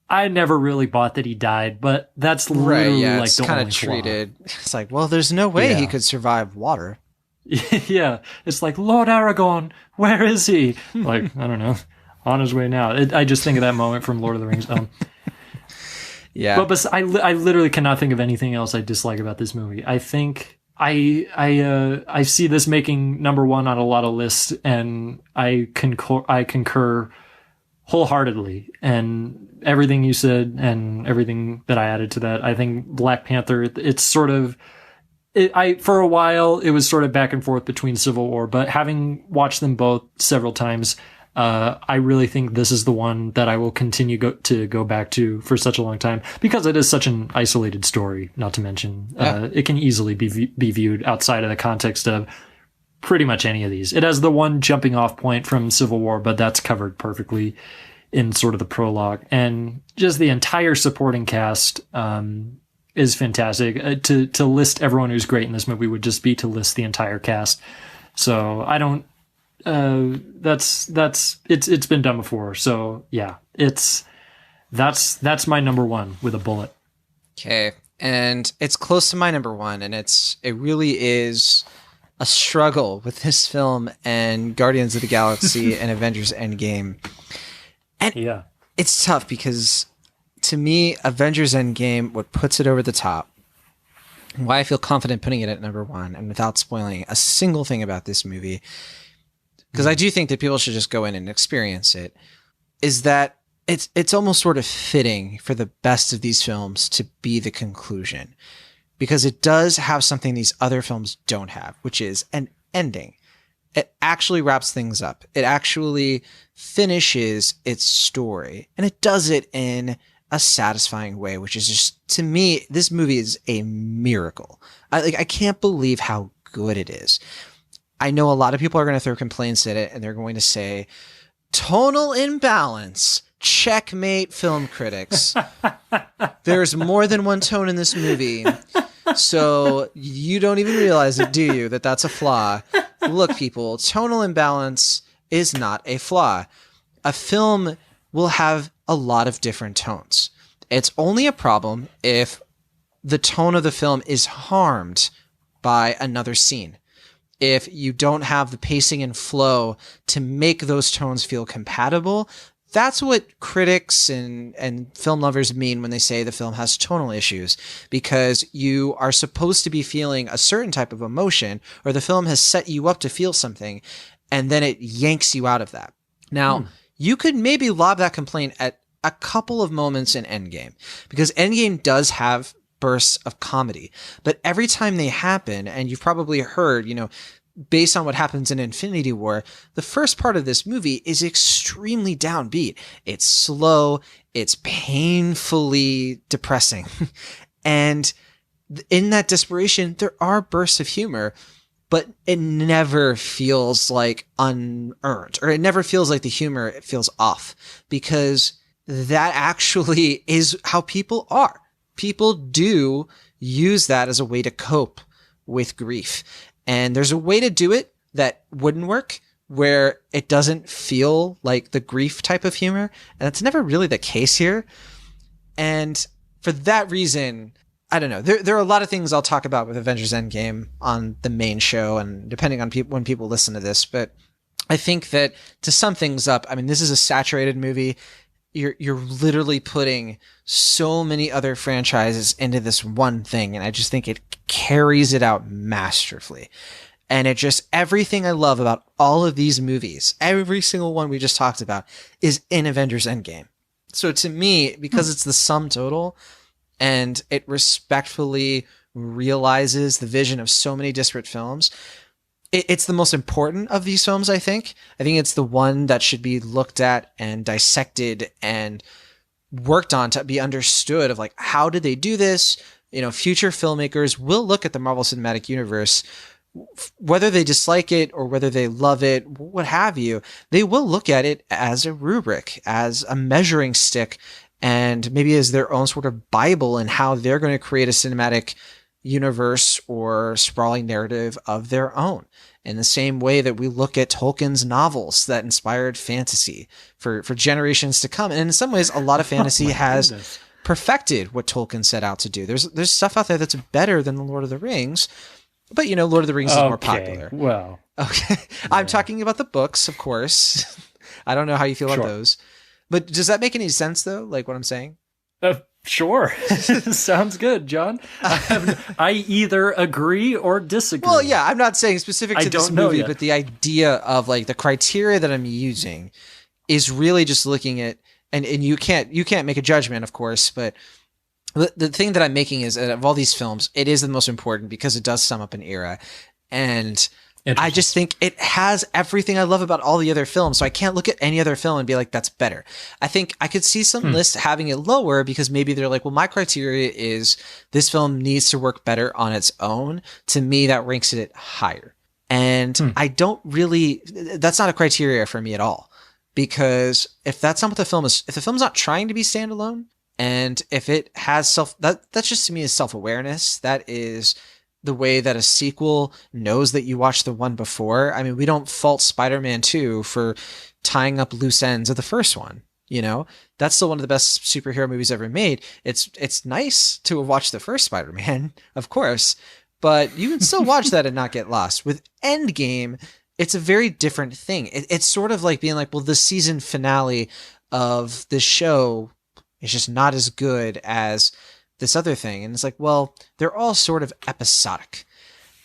I never really bought that he died, but that's literally like it's the kind only of treated. It's like, well, there's no way he could survive water. Yeah, it's like, Lord Aragorn, where is he? Like, I don't know, on his way now. I just think of that moment from Lord of the Rings. Yeah, but I literally cannot think of anything else I dislike about this movie. I think I see this making number one on a lot of lists, and I concur wholeheartedly. And everything you said and everything that I added to that, I think Black Panther, it's sort of, for a while, it was sort of back and forth between Civil War, but having watched them both several times, I really think this is the one that I will continue to go back to for such a long time, because it is such an isolated story, not to mention, it can easily be viewed outside of the context of pretty much any of these. It has the one jumping off point from Civil War, but that's covered perfectly in sort of the prologue. And just the entire supporting cast, is fantastic. To list everyone who's great in this movie would just be to list the entire cast. So I don't, it's been done before. So yeah, that's my number one with a bullet. Okay. And it's close to my number one, and it really is a struggle with this film and Guardians of the Galaxy and Avengers Endgame. And yeah, it's tough because to me, Avengers Endgame, what puts it over the top, why I feel confident putting it at number one, and without spoiling a single thing about this movie, because I do think that people should just go in and experience it, is that it's almost sort of fitting for the best of these films to be the conclusion, because it does have something these other films don't have, which is an ending. It actually wraps things up. It actually finishes its story, and it does it in a satisfying way, which is just, to me, this movie is a miracle. I can't believe how good it is. I know a lot of people are going to throw complaints at it, and they're going to say, tonal imbalance, checkmate film critics. There's more than one tone in this movie, so you don't even realize it, do you, that that's a flaw? Look, people, tonal imbalance is not a flaw. A film will have a lot of different tones. It's only a problem if the tone of the film is harmed by another scene. If you don't have the pacing and flow to make those tones feel compatible, that's what critics and film lovers mean when they say the film has tonal issues, because you are supposed to be feeling a certain type of emotion, or the film has set you up to feel something, and then it yanks you out of that. Now, you could maybe lob that complaint at a couple of moments in Endgame, because Endgame does have bursts of comedy, but every time they happen, and you've probably heard, based on what happens in Infinity War, the first part of this movie is extremely downbeat. It's slow. It's painfully depressing. And in that desperation, there are bursts of humor, but it never feels like unearned, or it never feels like the humor feels off, because that actually is how people are. People do use that as a way to cope with grief. And there's a way to do it that wouldn't work, where it doesn't feel like the grief type of humor. And that's never really the case here. And for that reason, I don't know. There are a lot of things I'll talk about with Avengers Endgame on the main show, and depending on when people listen to this. But I think that to sum things up, I mean, this is a saturated movie. You're literally putting so many other franchises into this one thing, and I just think it carries it out masterfully. And it just, everything I love about all of these movies, every single one we just talked about, is in Avengers Endgame. So to me, because it's the sum total, and it respectfully realizes the vision of so many disparate films, it's the most important of these films, I think. I think it's the one that should be looked at and dissected and worked on to be understood of, like, how did they do this? Future filmmakers will look at the Marvel Cinematic Universe whether they dislike it or whether they love it, what have you, they will look at it as a rubric, as a measuring stick, and maybe as their own sort of Bible in how they're going to create a cinematic universe or sprawling narrative of their own. In the same way that we look at Tolkien's novels that inspired fantasy for generations to come. And in some ways, a lot of fantasy has perfected what Tolkien set out to do. There's stuff out there that's better than The Lord of the Rings, but Lord of the Rings is more popular. Well, okay. Yeah. I'm talking about the books, of course. I don't know how you feel about those. But does that make any sense, though? Like what I'm saying? Sure. Sounds good, John. I either agree or disagree. Well, yeah, I'm not saying specific to this movie, but the idea of like the criteria that I'm using is really just looking at, and you can't make a judgment, of course, but the thing that I'm making is that of all these films, it is the most important because it does sum up an era. And I just think it has everything I love about all the other films. So I can't look at any other film and be like, that's better. I think I could see some lists having it lower because maybe they're like, well, my criteria is this film needs to work better on its own. To me, that ranks it higher. And I don't really, that's not a criteria for me at all. Because if that's not what the film is, if the film's not trying to be standalone, and if it has that's just to me is self-awareness. That is the way that a sequel knows that you watched the one before. I mean, we don't fault Spider-Man 2 for tying up loose ends of the first one. That's still one of the best superhero movies ever made. It's nice to have watched the first Spider-Man, of course, but you can still watch that and not get lost. With Endgame, it's a very different thing. It's sort of like being like, well, the season finale of the show is just not as good as this other thing. And it's like, well, they're all sort of episodic.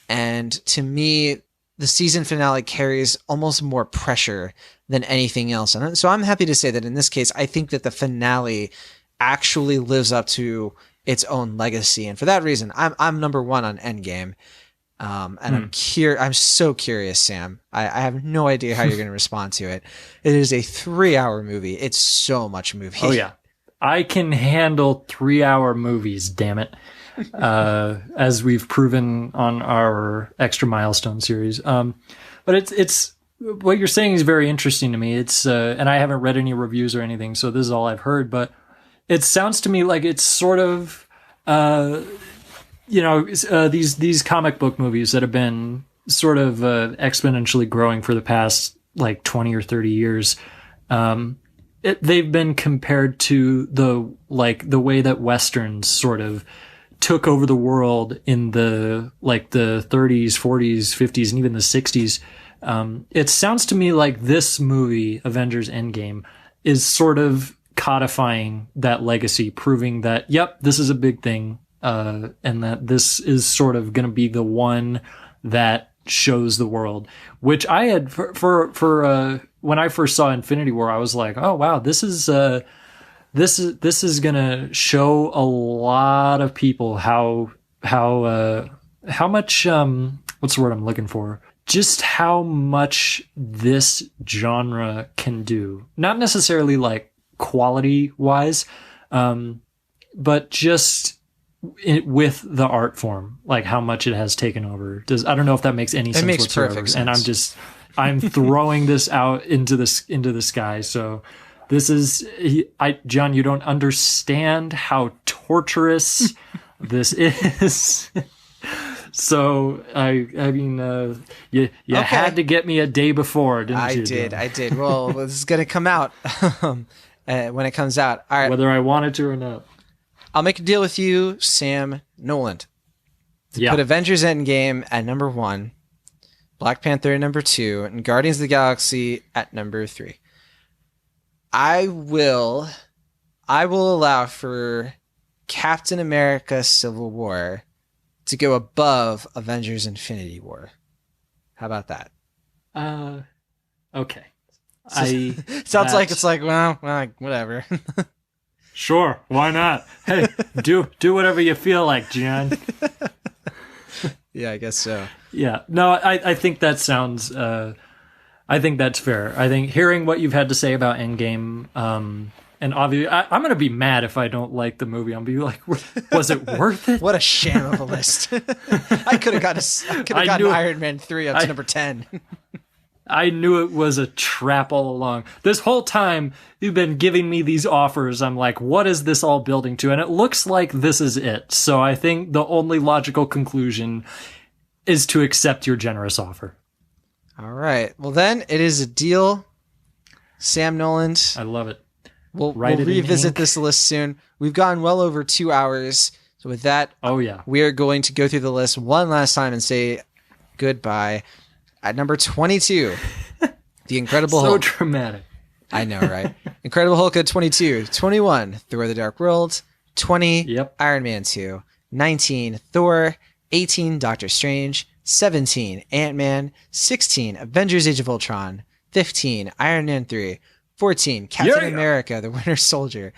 And to me, the season finale carries almost more pressure than anything else. And so I'm happy to say that in this case, I think that the finale actually lives up to its own legacy. And for that reason, I'm number one on Endgame. And I'm so curious, Sam. I have no idea how you're going to respond to it. It is a 3-hour movie. It's so much movie. Oh yeah. I can handle 3-hour movies, damn it. As we've proven on our extra milestone series. But it's what you're saying is very interesting to me. It's, and I haven't read any reviews or anything, so this is all I've heard, but it sounds to me like it's sort of, these comic book movies that have been sort of exponentially growing for the past like 20 or 30 years. They've been compared to the way that Westerns sort of took over the world in the 30s, 40s, 50s, and even the 60s. It sounds to me like this movie, Avengers Endgame, is sort of codifying that legacy, proving that, yep, this is a big thing. And that this is sort of going to be the one that shows the world, which I had for when I first saw Infinity War, I was like, oh wow, this is going to show a lot of people how much, what's the word I'm looking for? Just how much this genre can do. Not necessarily like quality wise, but just with the art form, like how much it has taken over. I don't know if that makes any sense whatsoever. Perfect sense. And I'm throwing this out into the sky. So this is, John, you don't understand how torturous this is. So I mean, you had to get me a day before, didn't you? I did. Well, this is going to come out when it comes out. All right. Whether I wanted to or not. I'll make a deal with you, Sam Noland. Put Avengers Endgame at number 1, Black Panther at number 2, and Guardians of the Galaxy at number 3. I will allow for Captain America Civil War to go above Avengers Infinity War. How about that? Okay. Sounds like it's like, well, whatever. Sure, why not? Hey, do whatever you feel like, John. Yeah, I guess so. Yeah, no, I think that sounds. I think that's fair. I think hearing what you've had to say about Endgame, And obviously, I'm going to be mad if I don't like the movie. I'm going to be like, was it worth it? What a sham of a list. I could have gotten Iron Man 3 up to number 10. I knew it was a trap all along. This whole time, you've been giving me these offers. I'm like, what is this all building to? And it looks like this is it. So I think the only logical conclusion is to accept your generous offer. All right. Well, then it is a deal. Sam Noland. I love it. We'll revisit this list soon. We've gone well over 2 hours. So with that, we are going to go through the list one last time and say goodbye. At number 22, The Incredible Hulk. So dramatic. I know, right? Incredible Hulk at 22. 21, Thor the Dark World. 20, Iron Man 2. 19, Thor. 18, Doctor Strange. 17, Ant-Man. 16, Avengers Age of Ultron. 15, Iron Man 3. 14, Captain America, the Winter Soldier.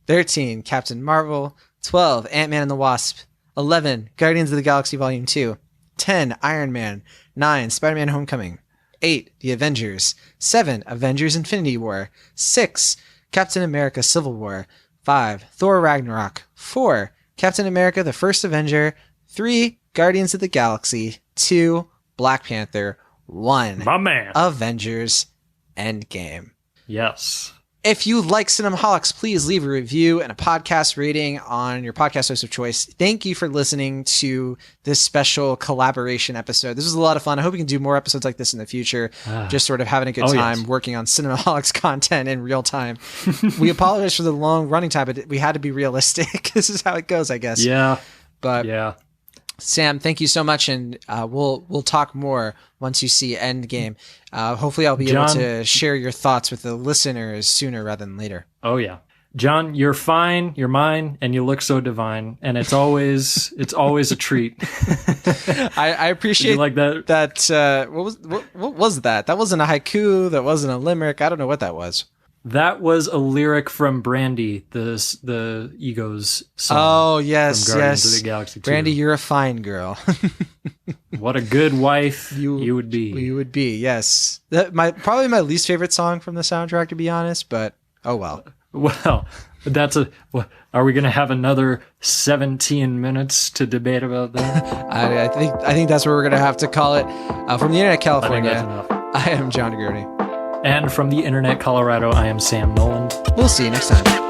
13, Captain Marvel. 12, Ant-Man and the Wasp. 11, Guardians of the Galaxy Volume 2. 10, Iron Man. 9, Spider-Man Homecoming. 8, The Avengers. 7, Avengers Infinity War. 6, Captain America Civil War. 5, Thor Ragnarok. 4, Captain America the First Avenger. 3, Guardians of the Galaxy. 2, Black Panther. 1, my man, Avengers Endgame. Yes. If you like Cinemaholics, please leave a review and a podcast rating on your podcast host of choice. Thank you for listening to this special collaboration episode. This was a lot of fun. I hope we can do more episodes like this in the future. Just sort of having a good time working on Cinemaholics content in real time. We apologize for the long running time, but we had to be realistic. This is how it goes, I guess. Yeah. But Sam, thank you so much, and we'll talk more once you see Endgame. Hopefully, I'll be able to share your thoughts with the listeners sooner rather than later. Oh yeah, John, you're fine, you're mine, and you look so divine, and it's always a treat. I appreciate like that. What was that? That wasn't a haiku. That wasn't a limerick. I don't know what that was. That was a lyric from Brandy, the Egos song. Oh, yes, from Guardians of the Galaxy 2. Brandy, you're a fine girl. What a good wife you would be. You would be, yes. Probably my least favorite song from the soundtrack, to be honest, but oh well. Well, are we going to have another 17 minutes to debate about that? I think that's what we're going to have to call it. From the Internet California, I think that's enough. I am John Gurney. And from the Internet Colorado, I am Sam Noland. We'll see you next time.